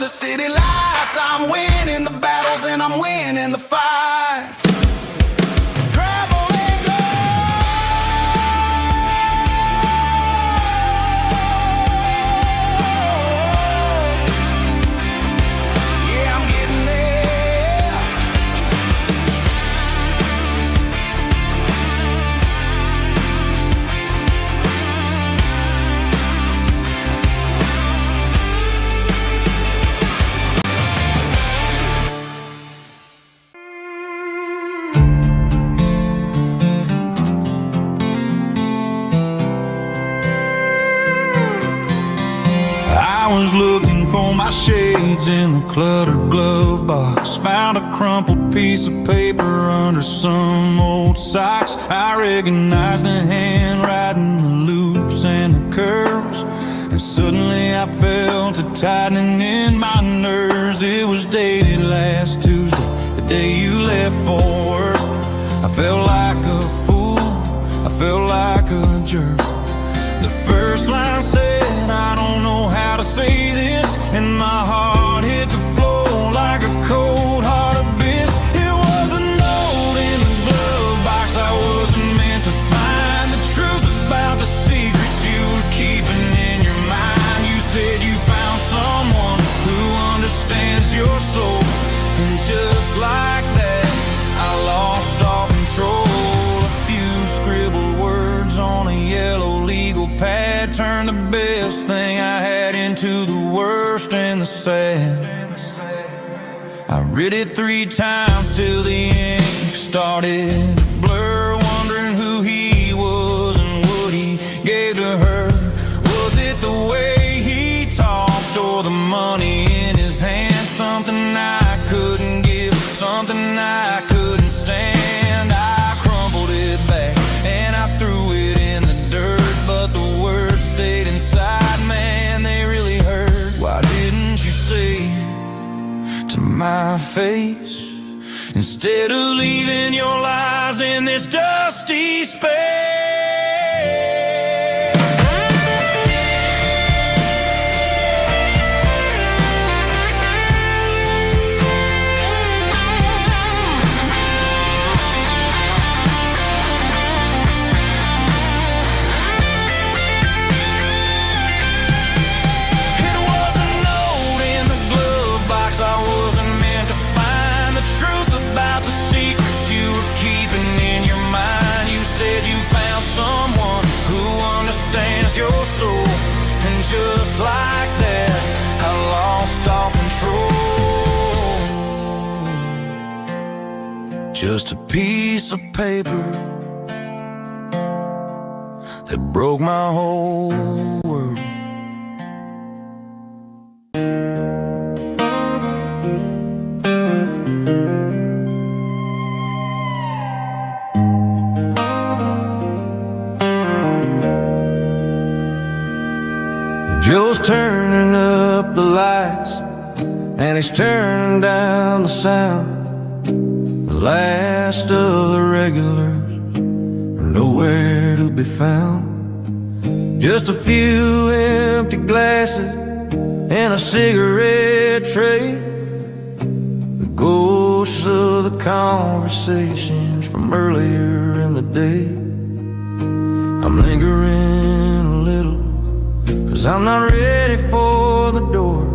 City lights, I'm winning the battles and I'm winning the fights. Gravel and gold. Yeah, I'm getting there. I was looking for my shades in the cluttered glove box. Found a crumpled piece of paper under some old socks. I recognized the handwriting, the loops and the curves, and suddenly I felt a tightening in my nerves. It was dated last Tuesday, the day you left for work. I felt like a fool, I felt like a jerk. The first line said, I don't know how to say this, and my heart hit the floor like a cold heart abyss. It was a note in the glove box I wasn't meant to find. The truth about the secrets you were keeping in your mind. You said you found someone who understands your soul, and just like that I lost all control. A few scribbled words on a yellow legal pad turned the best thing I had into the worst and the sad. I read it 3 times till the ink started to blur, wondering who he was and what he gave to her. Was it the way he talked or the money in his hand? Something I couldn't give, something I couldn't stand. I crumpled it back and I threw it in the dirt, but the words stayed inside, man, they really hurt. Why didn't you say to my face, instead of leaving your lies in this dusty space? Your soul, and just like that I lost all control. Just a piece of paper that broke my whole world. and he's turning down the sound. The last of the regulars are nowhere to be found. Just a few empty glasses and a cigarette tray, the ghosts of the conversations from earlier in the day. I'm lingering a little, 'cause I'm not ready for the door,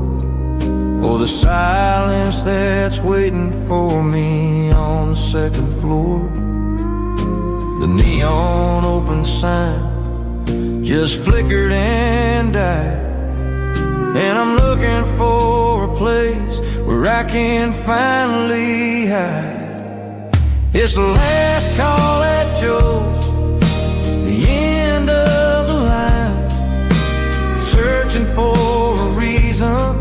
or the silence that's waiting for me on the second floor. The neon open sign just flickered and died, and I'm looking for a place where I can finally hide. It's the last call at Joe's, the end of the line, searching for a reason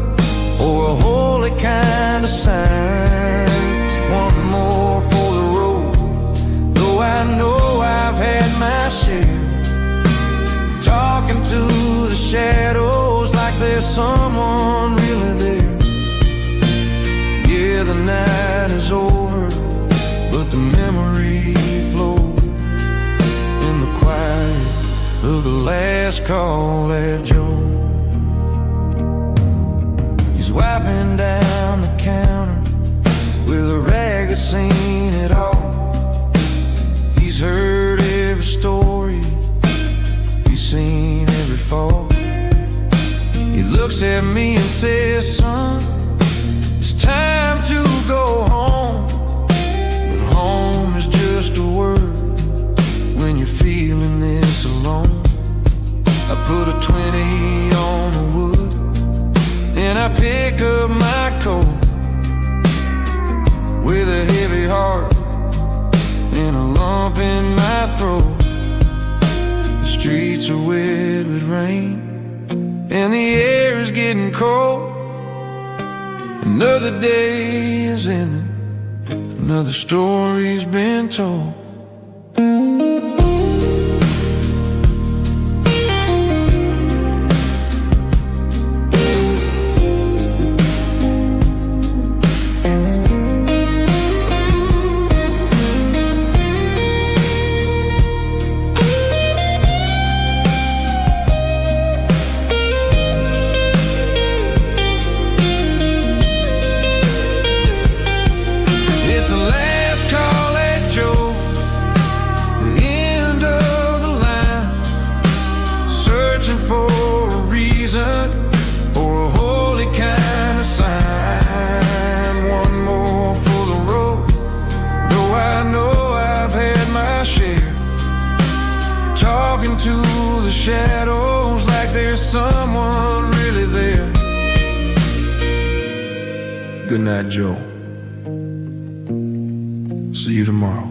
or a holy kind of sign. One more for the road, though I know I've had my share. Talking to the shadows like there's someone really there. Yeah, the night is over, but the memory flows in the quiet of the last call at Joe. He's wiping down the counter with a rag that's seen it all. He's heard every story, he's seen every fall. He looks at me and says, son, it's time to go home. But home is just a word when you're feeling this alone. I put a 20 on the wood and I pick up my coat with a heavy heart and a lump in my throat. The streets are wet with rain and the air is getting cold. Another day is ending, another story's been told. To the shadows like there's someone really there. Good night, Joe. See you tomorrow.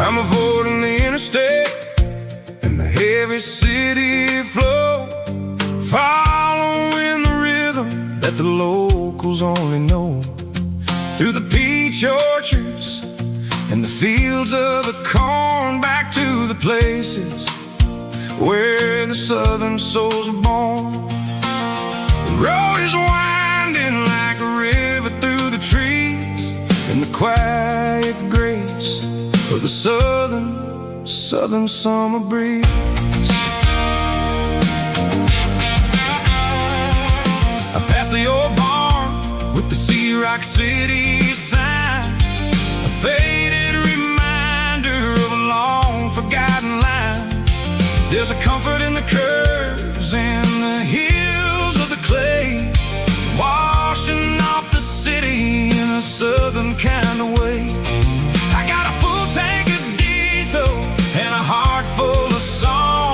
I'm avoiding the interstate and the heavy city flow, following the rhythm that the locals only know. Through the peach orchards and the fields of the corn, back to the places where the southern souls were born. The road is winding like a river through the trees, and the quiet grace of the southern summer breeze. I passed the old barn with the Sea Rock City sign, a faded reminder of a long forgotten line. There's a comfort in the curves and the hills of the clay, washing off the city in a southern kind of way. I got a full tank of diesel and a heart full of song.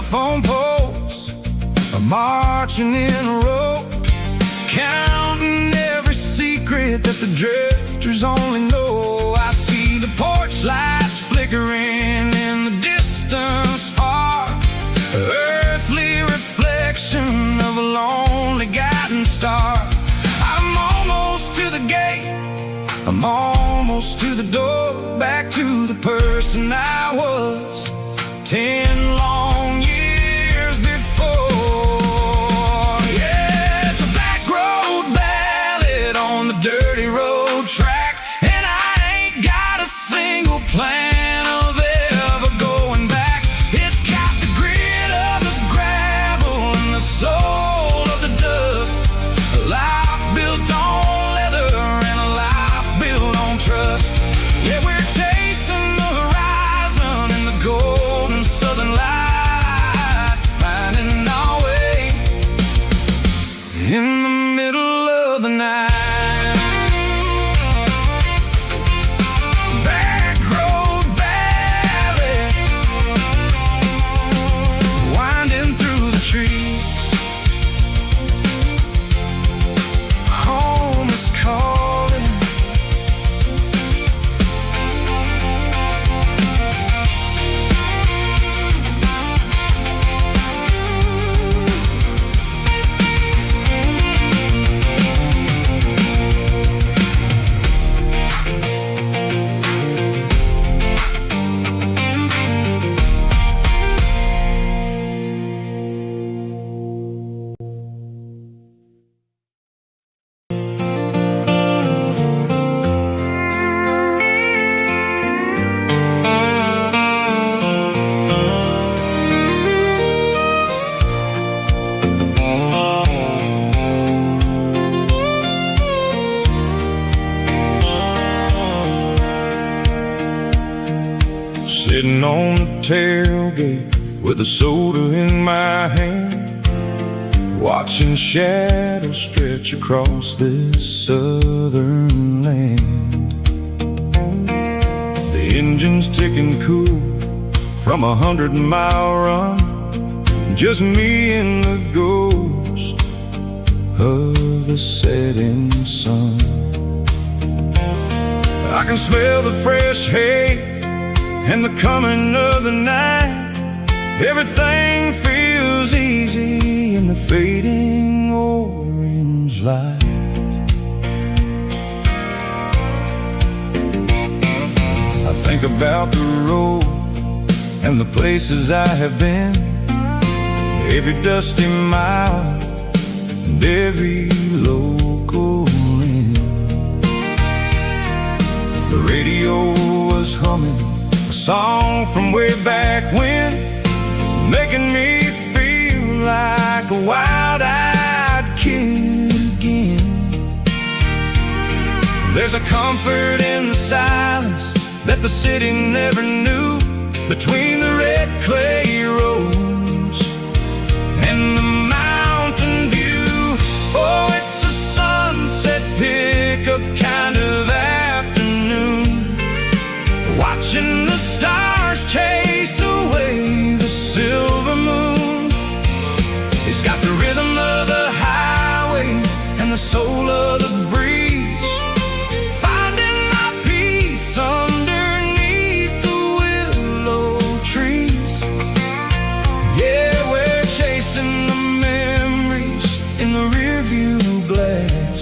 telephone poles are marching in a row, counting every secret that the drifters only know. I see the porch lights flickering in the distance far, earthly reflection of a lonely guiding star. I'm almost to the gate, I'm almost to the door, back to the person I was 10 long years before. Yeah, it's a back road ballad on the dirty road track, and I ain't got a single plan of ever going back. It's got the grit of the gravel and the soul of the dust, a life built on leather and a life built on trust. Yeah, we're chasing the horizon in the golden southern light, finding our way in the middle of the night. Back road ballad, winding through the trees. Home is calling. Sitting on the tailgate with a soda in my hand, watching shadows stretch across this southern land. The engine's ticking cool from 100-mile run, just me and the ghost of the setting sun. I can smell the fresh hay and the coming of the night. Everything feels easy in the fading orange light. I think about the road and the places I have been, every dusty mile and every local inn. The radio was humming a song from way back when, making me feel like a wild-eyed kid again. There's a comfort in the silence that the city never knew, between the red clay roads and the mountain view. Oh, it's a sunset pickup kind of afternoon, watching the stars chase away the silver moon. It's got the rhythm of the highway and the soul of the breeze, finding my peace underneath the willow trees. Yeah, we're chasing the memories in the rearview glass,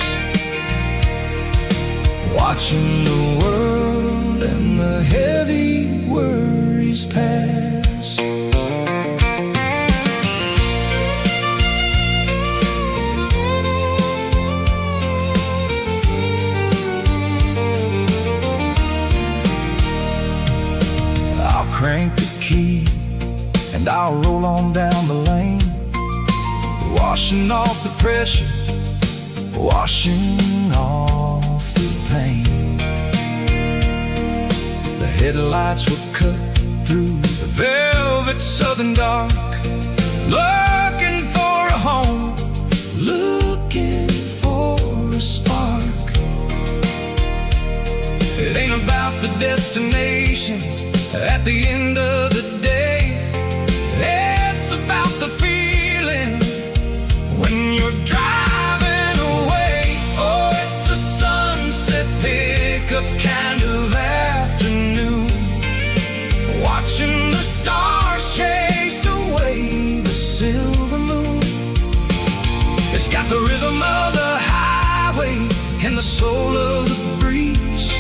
watching the world and the heavy worries pass. I'll crank the key and I'll roll on down the lane, washing off the pressure, washing off the pain. The headlights will cut through the velvet southern dark, looking for a home, looking for a spark. It ain't about the destination at the end of the day, it's the soul of the breeze,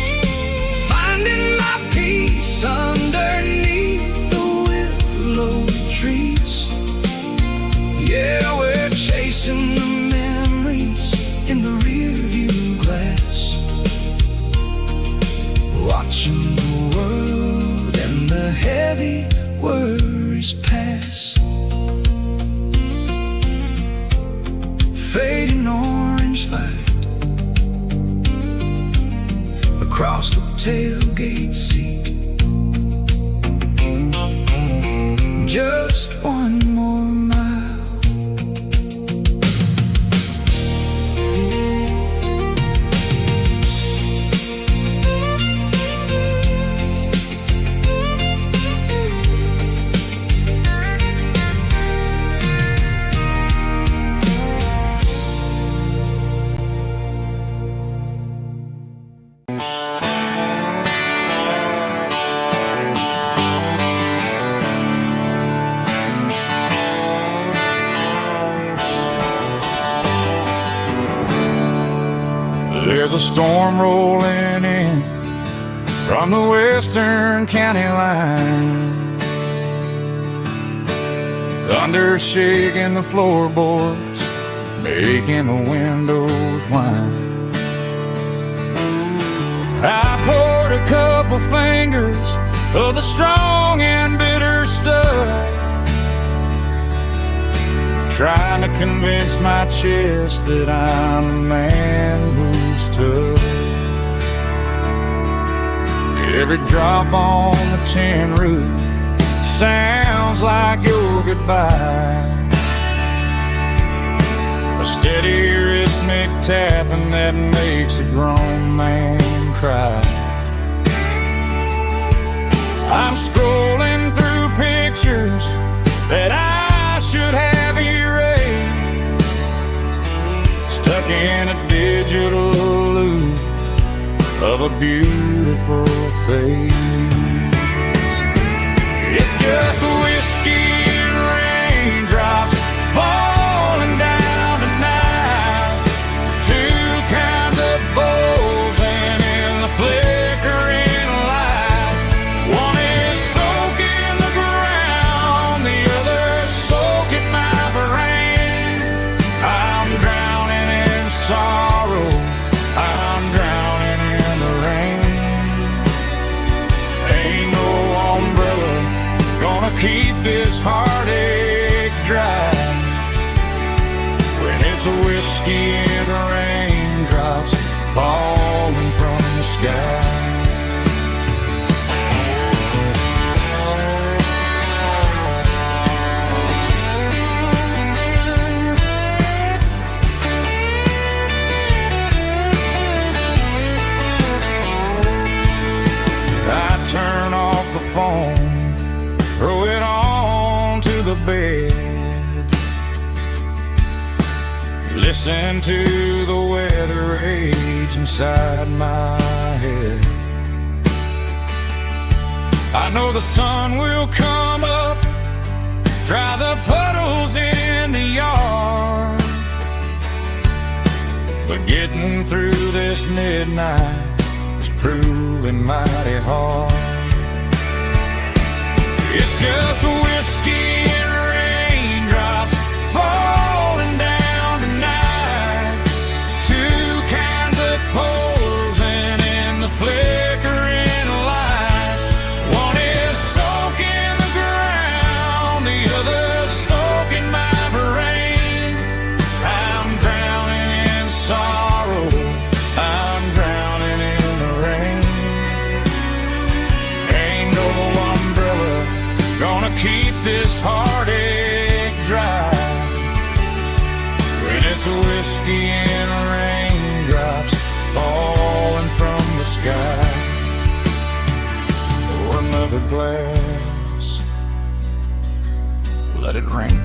finding my peace underneath the willow trees. Yeah, we're chasing the memories in the rearview glass, watching the world and the heavy worries pass. Fading orange light across the tailgate seat. Just one more mile. There's a storm rolling in from the western county line, thunder shaking the floorboards, making the windows whine. I poured a couple fingers of the strong and bitter stuff, trying to convince my chest that I'm a man who's tough. Every drop on the tin roof sounds like your goodbye, a steady rhythmic tapping that makes a grown man cry. I'm scrolling through pictures that I should have erased, stuck in a digital loop of a beautiful face. It's just whiskey and raindrops falling down tonight, two kinds of bowls and in the flickering light. One is soaking the ground, the other soaking my brain. I'm drowning in sorrow, I'm drowning in the rain. Ain't no umbrella gonna keep this heartache dry when it's a whiskey and raindrops falling from the sky. I turn off the phone, throw it on to the bed, listen to the weather rage inside my head. I know the sun will come up, dry the puddles in the yard, but getting through this midnight is proving mighty hard. It's just whiskey and raindrops falling down tonight, two kinds of poles and in the flickering light. One is soaking the ground, the other soaking my brain. I'm drowning in sorrow, I'm drowning in the rain. Ain't no umbrella gonna keep this heartache dry when it's a whiskey and raindrops falling from the sky. Pour another glass, let it rain.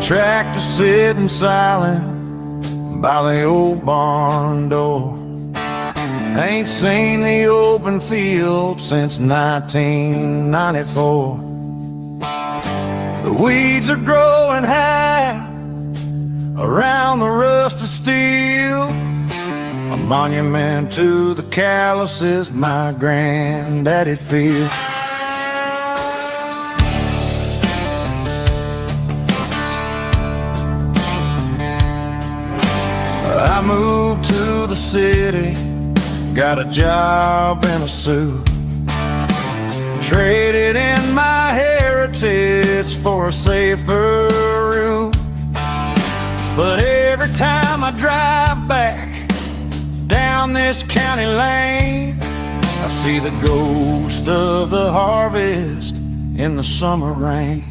tractor sitting silent by the old barn door. Ain't seen the open field since 1994. The weeds are growing high around the rusted steel, a monument to the calluses my granddaddy'd feel. I moved to the city, got a job in a suit, traded in my heritage for a safer route. But every time I drive back down this county lane, I see the ghost of the harvest in the summer rain.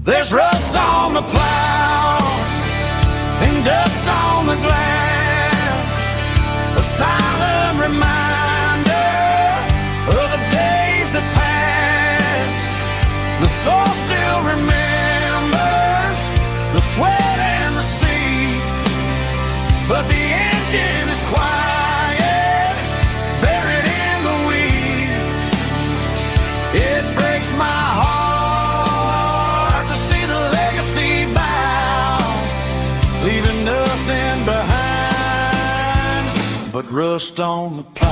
There's rust on the plow and dust on the glass, a silent reminder of the days that passed. The soul still remembers the sweat and the sea, but the engine is quiet, buried in the weeds. It breaks my heart to see the legacy bow, leaving nothing behind but rust on the plow.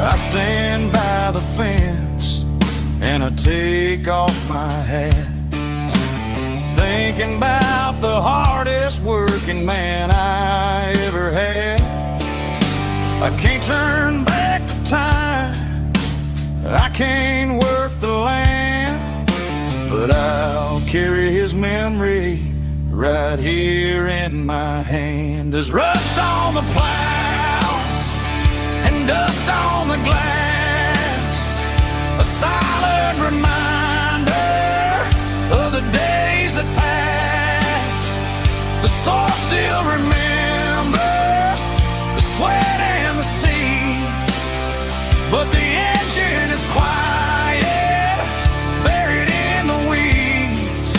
I stand by the fence and I take off my hat, thinking about the hardest working man I ever had. I can't turn back the time, I can't work the land, but I'll carry his memory right here in my hand. There's rust on the plow and dust on the glass, a silent reminder of the days that passed. The soul still remembers the sweat and the sea, but the engine is quiet, buried in the weeds.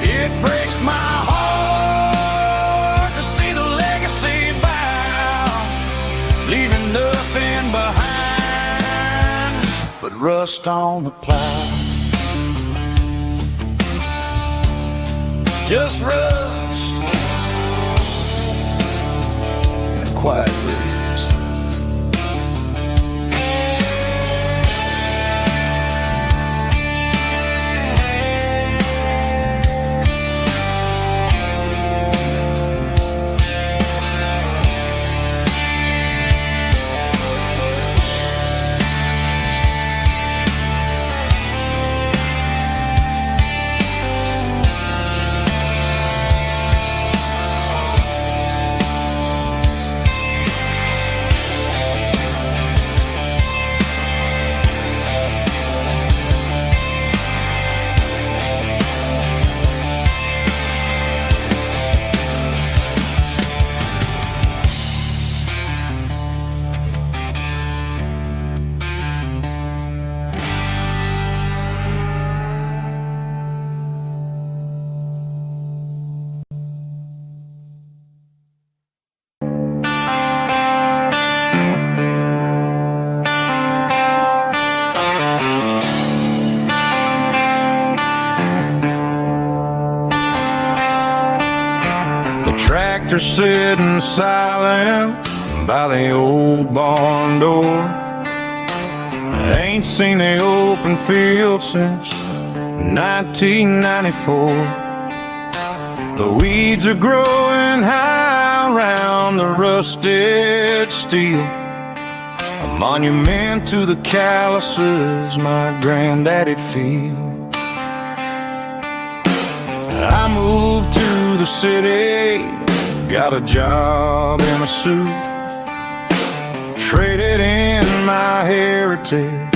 It breaks my heart to see the legacy bow, leaving nothing behind but rust on the plow. Just rust and a quiet breeze. Tractor sitting silent by the old barn door. I ain't seen the open field since 1994. The weeds are growing high around the rusted steel, a monument to the calluses my granddaddy'd feel. I moved to the city, got a job in a suit, traded in my heritage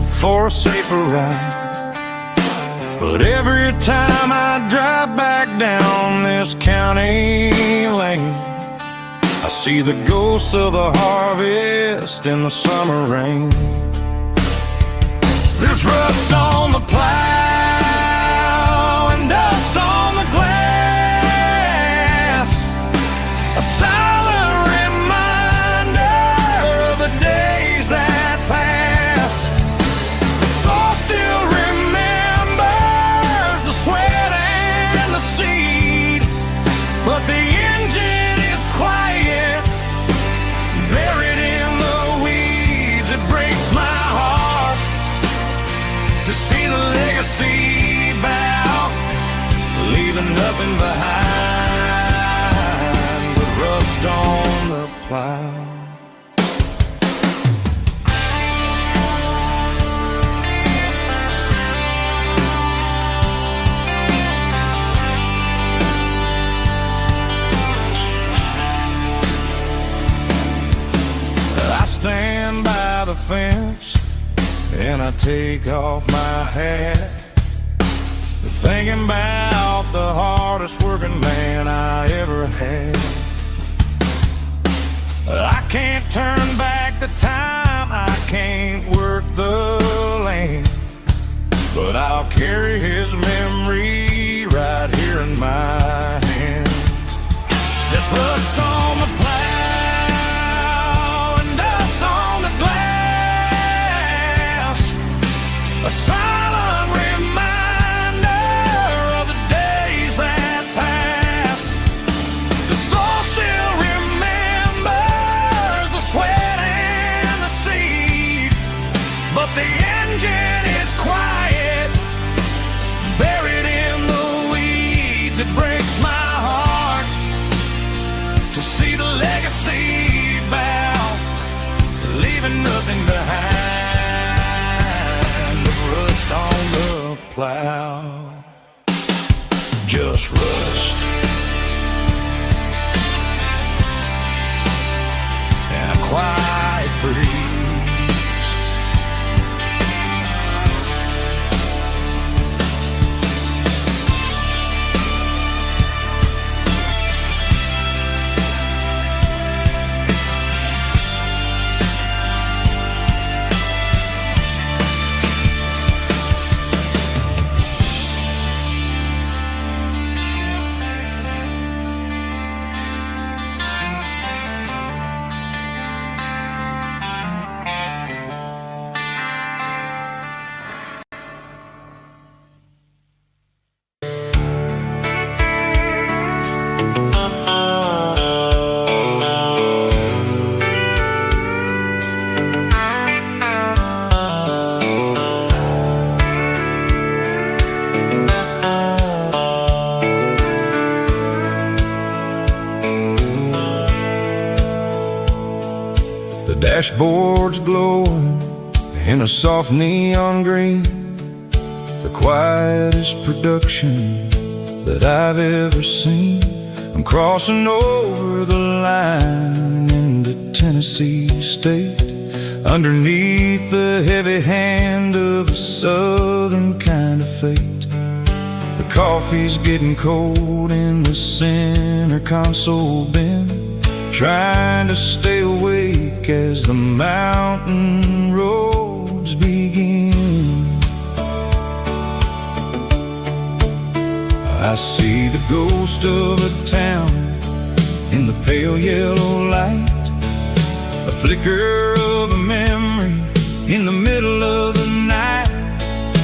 for a safer ride. But every time I drive back down this county lane, I see the ghosts of the harvest in the summer rain. There's rust on the plow and dust on the glass, a silent reminder of the days that passed. The soul still remembers the sweat and the seed, but the engine is quiet, buried in the weeds. It breaks my heart to see the legacy bow, leaving nothing behind but rust on the plow. I stand by the fence and I take off my hat, thinking about the hardest working man I ever had. I can't turn back the time, I can't work the land, but I'll carry his memory right here in my hands. There's rust on the plow and dust on the glass, a silent reminder of the days that passed. The soul still remembers the sweat and the seed, but the engine is quiet, buried in the weeds. It breaks my heart to see the legacy bow, leaving nothing behind but rust on the plow. Just rust and a quiet breeze. Dashboard's glowing in a soft neon green, the quietest production that I've ever seen. I'm crossing over the line into Tennessee State, underneath the heavy hand of a southern kind of fate. The coffee's getting cold in the center console bin, trying to stay awake as the mountain roads begin. I see the ghost of a town in the pale yellow light, a flicker of a memory in the middle of the night.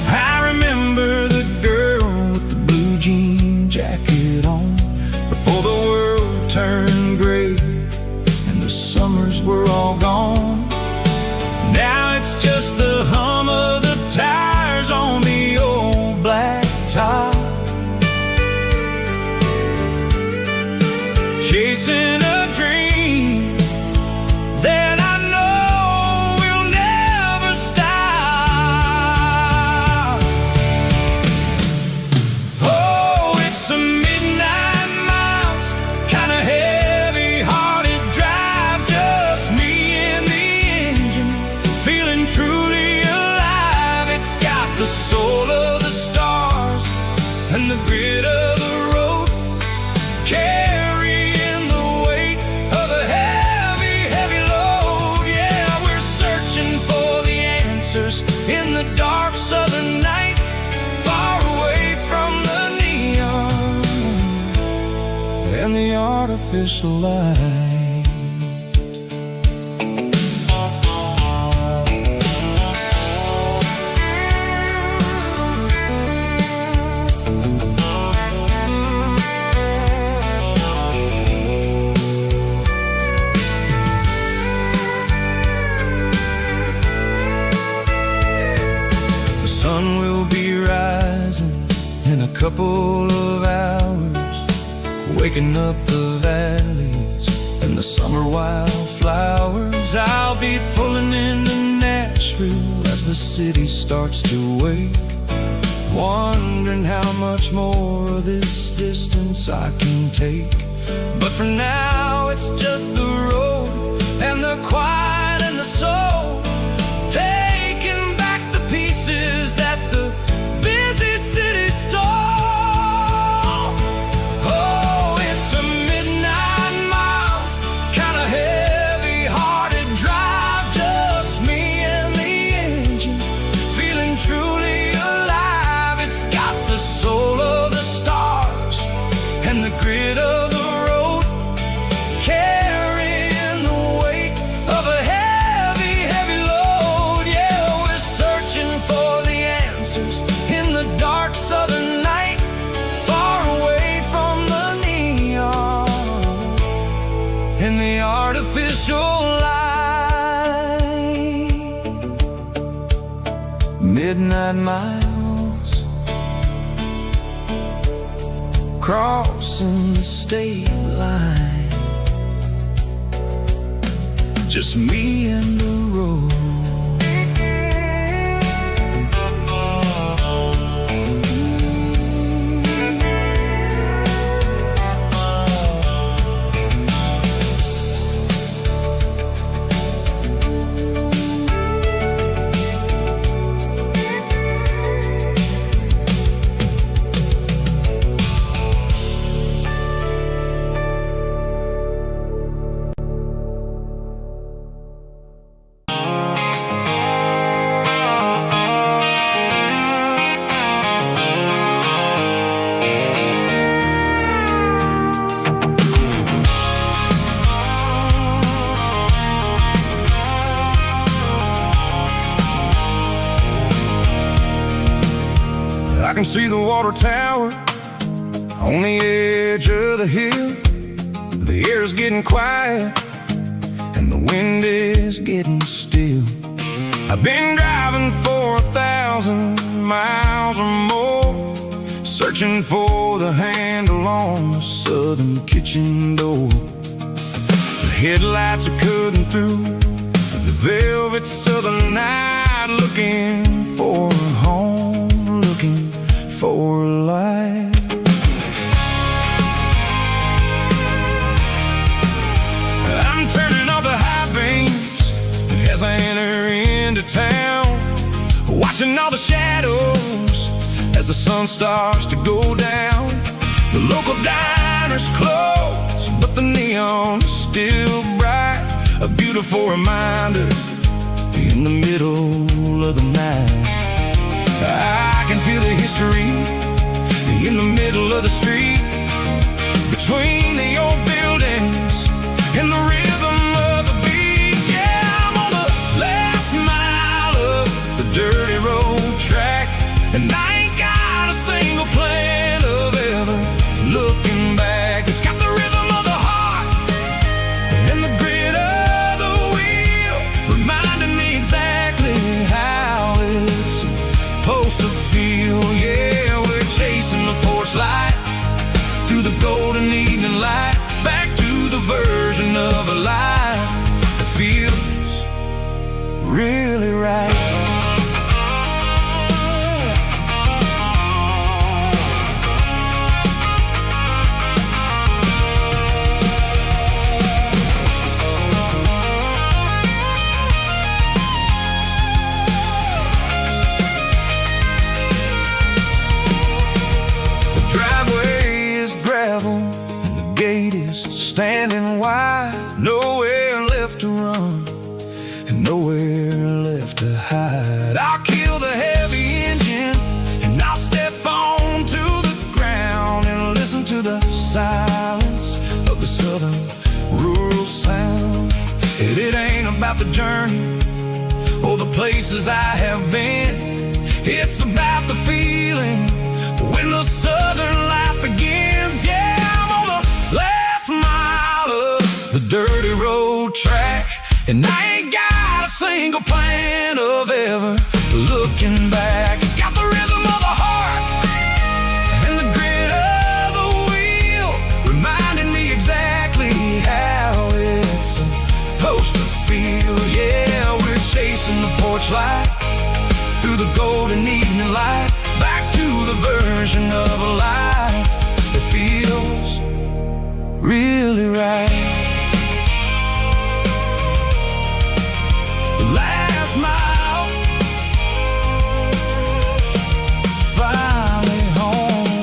I remember the girl with the blue jean jacket on before the world turned gray, summers were all gone. Now it's just the hum of the tires on the old black top, chasing a dream that I know will never stop. Oh, it's a midnight miles, kinda heavy-hearted drive, just me and the engine, feeling truly alive. It's got the soul of the stars artificial light. The sun will be rising in a couple of hours, waking up the valleys and the summer wildflowers. I'll be pulling into Nashville as the city starts to wake, wondering how much more of this distance I can take. But for now it's just the road and the quiet and the soul, taking back the pieces that the busy city stole. Oh, it's a midnight miles, kinda heavy-hearted drive, just me and the engine, feeling truly alive. It's got the soul of the stars and the grit of the road, carrying the weight of a heavy, heavy load. Yeah, we're searching for the answers in the dark southern night, far away from the neon and the artificial light. Midnight miles, crossing the state line, just me and the road. I can see the water tower on the edge of the hill. The air's getting quiet and the wind is getting still. I've been driving for 1,000 miles or more, searching for the handle on the southern kitchen door. The headlights are cutting through the velvet southern night, looking for a home, looking for life. I'm turning off the high beams as I enter into town, watching all the shadows as the sun starts to go down. The local diner's closed, but the neon's still bright, a beautiful reminder in the middle of the night. I can feel the history in the middle of the street, between the old buildings and the rhythm of the beats. Yeah, I'm on the last mile of the dirty road track, and I ain't got a single plan of ever looking back. It's got the rhythm of the heart and the grit of the wheel, reminding me exactly how it's supposed to feel. Yeah, we're chasing the porch light through the golden evening light, back to the version of a life that feels really right. Standing wide, nowhere left to run and nowhere left to hide. I'll kill the heavy engine and I'll step onto the ground and listen to the silence of the southern journey, oh, the places I have been. It's about the feeling when the southern life begins. Yeah, I'm on the last mile of the dirty road track, and I ain't got a single plan of ever looking back. It's got the rhythm of the heart and the grit of the wheel, reminding me exactly how it's supposed to feel. Yeah, we're chasing the porch light through the golden evening light, back to the version of a life that feels really right. The last mile, finally home.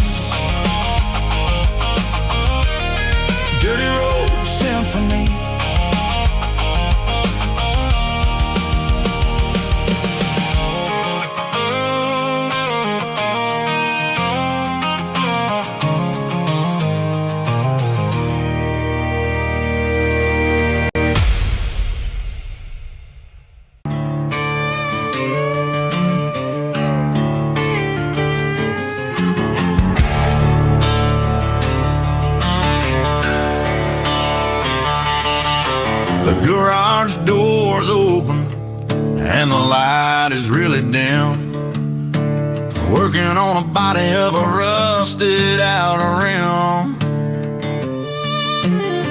Dirty Road Symphony. The garage door's open and the light is really dim. Working on a body of a rusted out rim,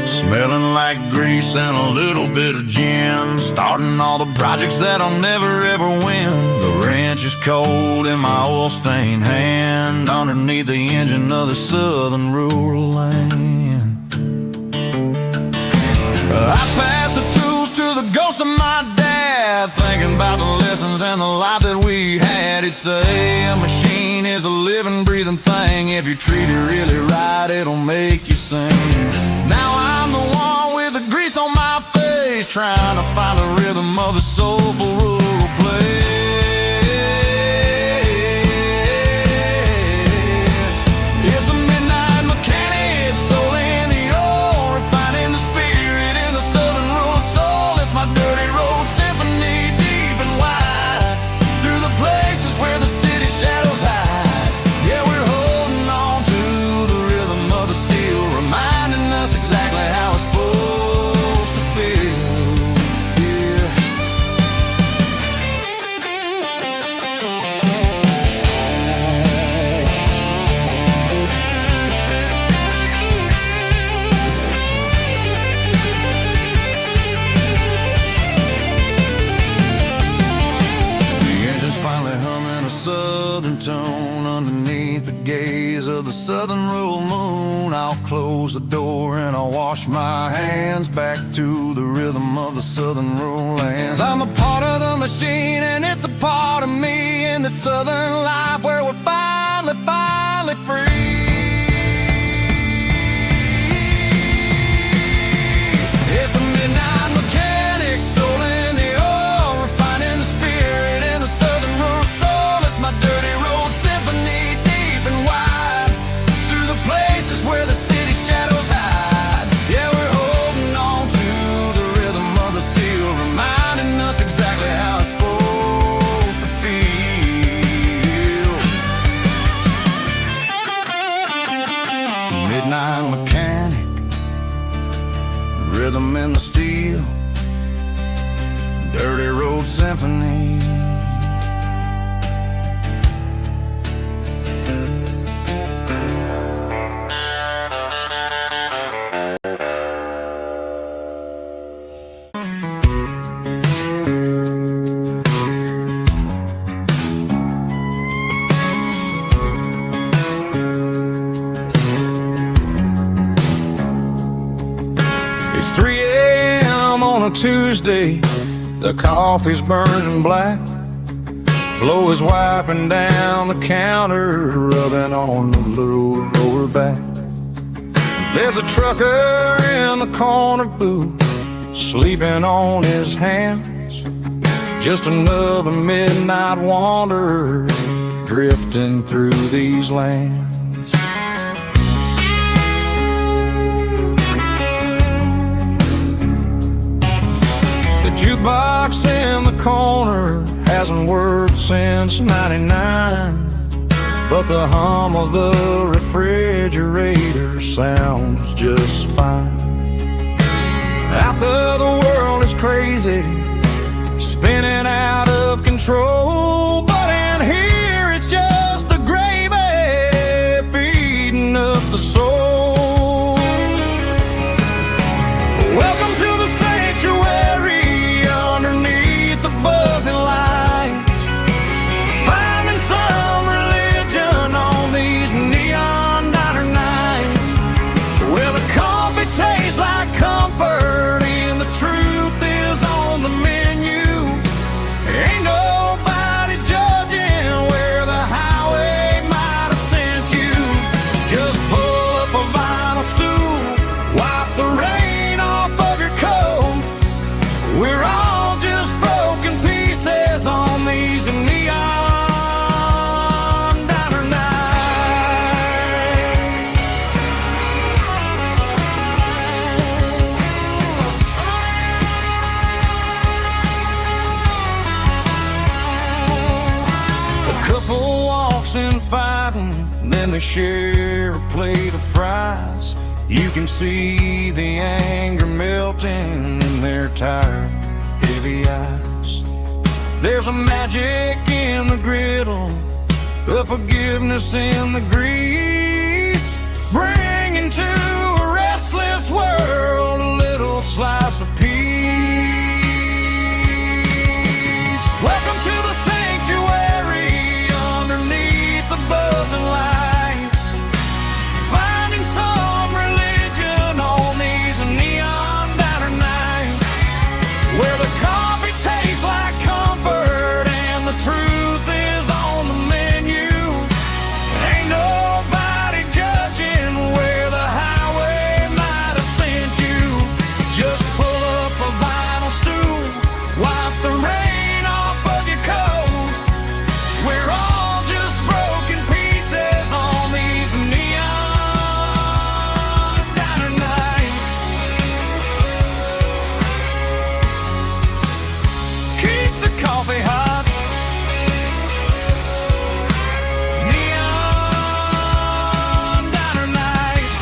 smelling like grease and a little bit of gin. Starting all the projects that I'll never ever win. The wrench is cold in my oil-stained hand, underneath the engine of the southern rural land. I pass the tools to the ghost of my dad, thinking about the lessons and the life that we had. He'd say a machine is a living, breathing thing. If you treat it really right, it'll make you sing. Now I'm the one with the grease on my face, trying to find the rhythm of the soulful rural place. It's a midnight mechanic, soul in the ore, refining the spirit in the southern rural soul. It's my dirty road symphony, deep and wide, through the places where the city shadows hide. Yeah, we're holding on to the rhythm of the steel, reminding us exactly how it's supposed to feel. Yeah. The engine's finally humming a southern tone underneath the gaze of the southern rural moon. I'll close the door and I'll wash my hands, back to the rhythm of the southern rural lands. I'm a part of the machine and it's a part of me, in the southern life where we're finally free. It's a midnight mechanic, soul in the ore, refining the spirit in the southern rural soul. It's my dirty road symphony, deep and wide, through the places where the city shadows hide. Yeah, we're holding on to the rhythm of the steel, reminding us exactly how it's supposed to feel. Midnight mechanic, rhythm in the steel, dirty road symphony. It's 3 a.m. on a Tuesday, the coffee's burning black. Flo is wiping down the counter, rubbing on the little lower back. There's a trucker in the corner booth, sleeping on his hands. Just another midnight wanderer, drifting through these lands. The Jukebox in the corner hasn't worked since '99, but the hum of the refrigerator sounds just fine. Out there the world is crazy, spinning out of control, but in here it's just the gravy feeding up the soul. Welcome to the sanctuary underneath the buzzing lights, finding some religion on these neon diner nights, where the coffee tastes like comfort and the truth is on the menu. Ain't nobody judging where the highway might have sent you. Just pull up a vinyl stool, wipe the rain off of your coat. We're all just broken pieces on these neon diner nights. A couple walks in fighting, then they share a plate of fries. You can see the anger melting in their tired, heavy eyes. There's a magic in the griddle, a forgiveness in the grease, bringing to a restless world a little slice of peace. Welcome to the sanctuary underneath the buzzing lights, finding some religion on these neon diner nights, where the coffee tastes like comfort and the truth is on the menu. Ain't nobody judging where the highway might have sent you. Just pull up a vinyl stool, wipe the rain off of your coat. We're all just broken pieces on these neon diner nights. Keep the coffee hot. Neon diner nights.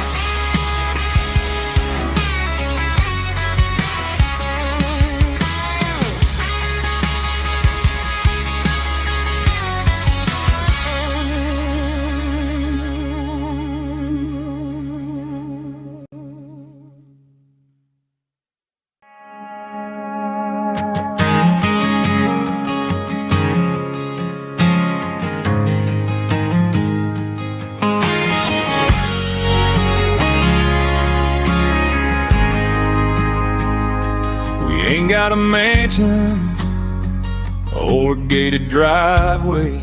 We ain't got a mansion or a gated driveway,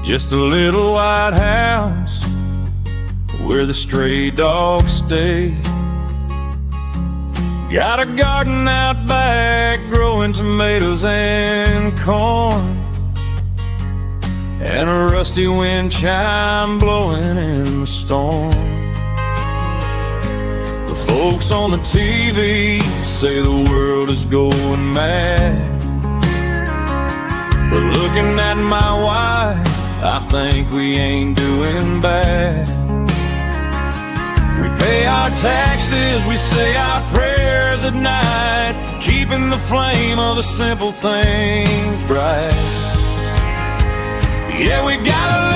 just a little white house where the stray dogs stay. Got a garden out back growing tomatoes and corn, and a rusty wind chime blowing in the storm. The folks on the TV say the world is going mad, but looking at my wife, I think we ain't doing bad. We pay our taxes, we say our prayers at night, keeping the flame of the simple things bright. Yeah, we got a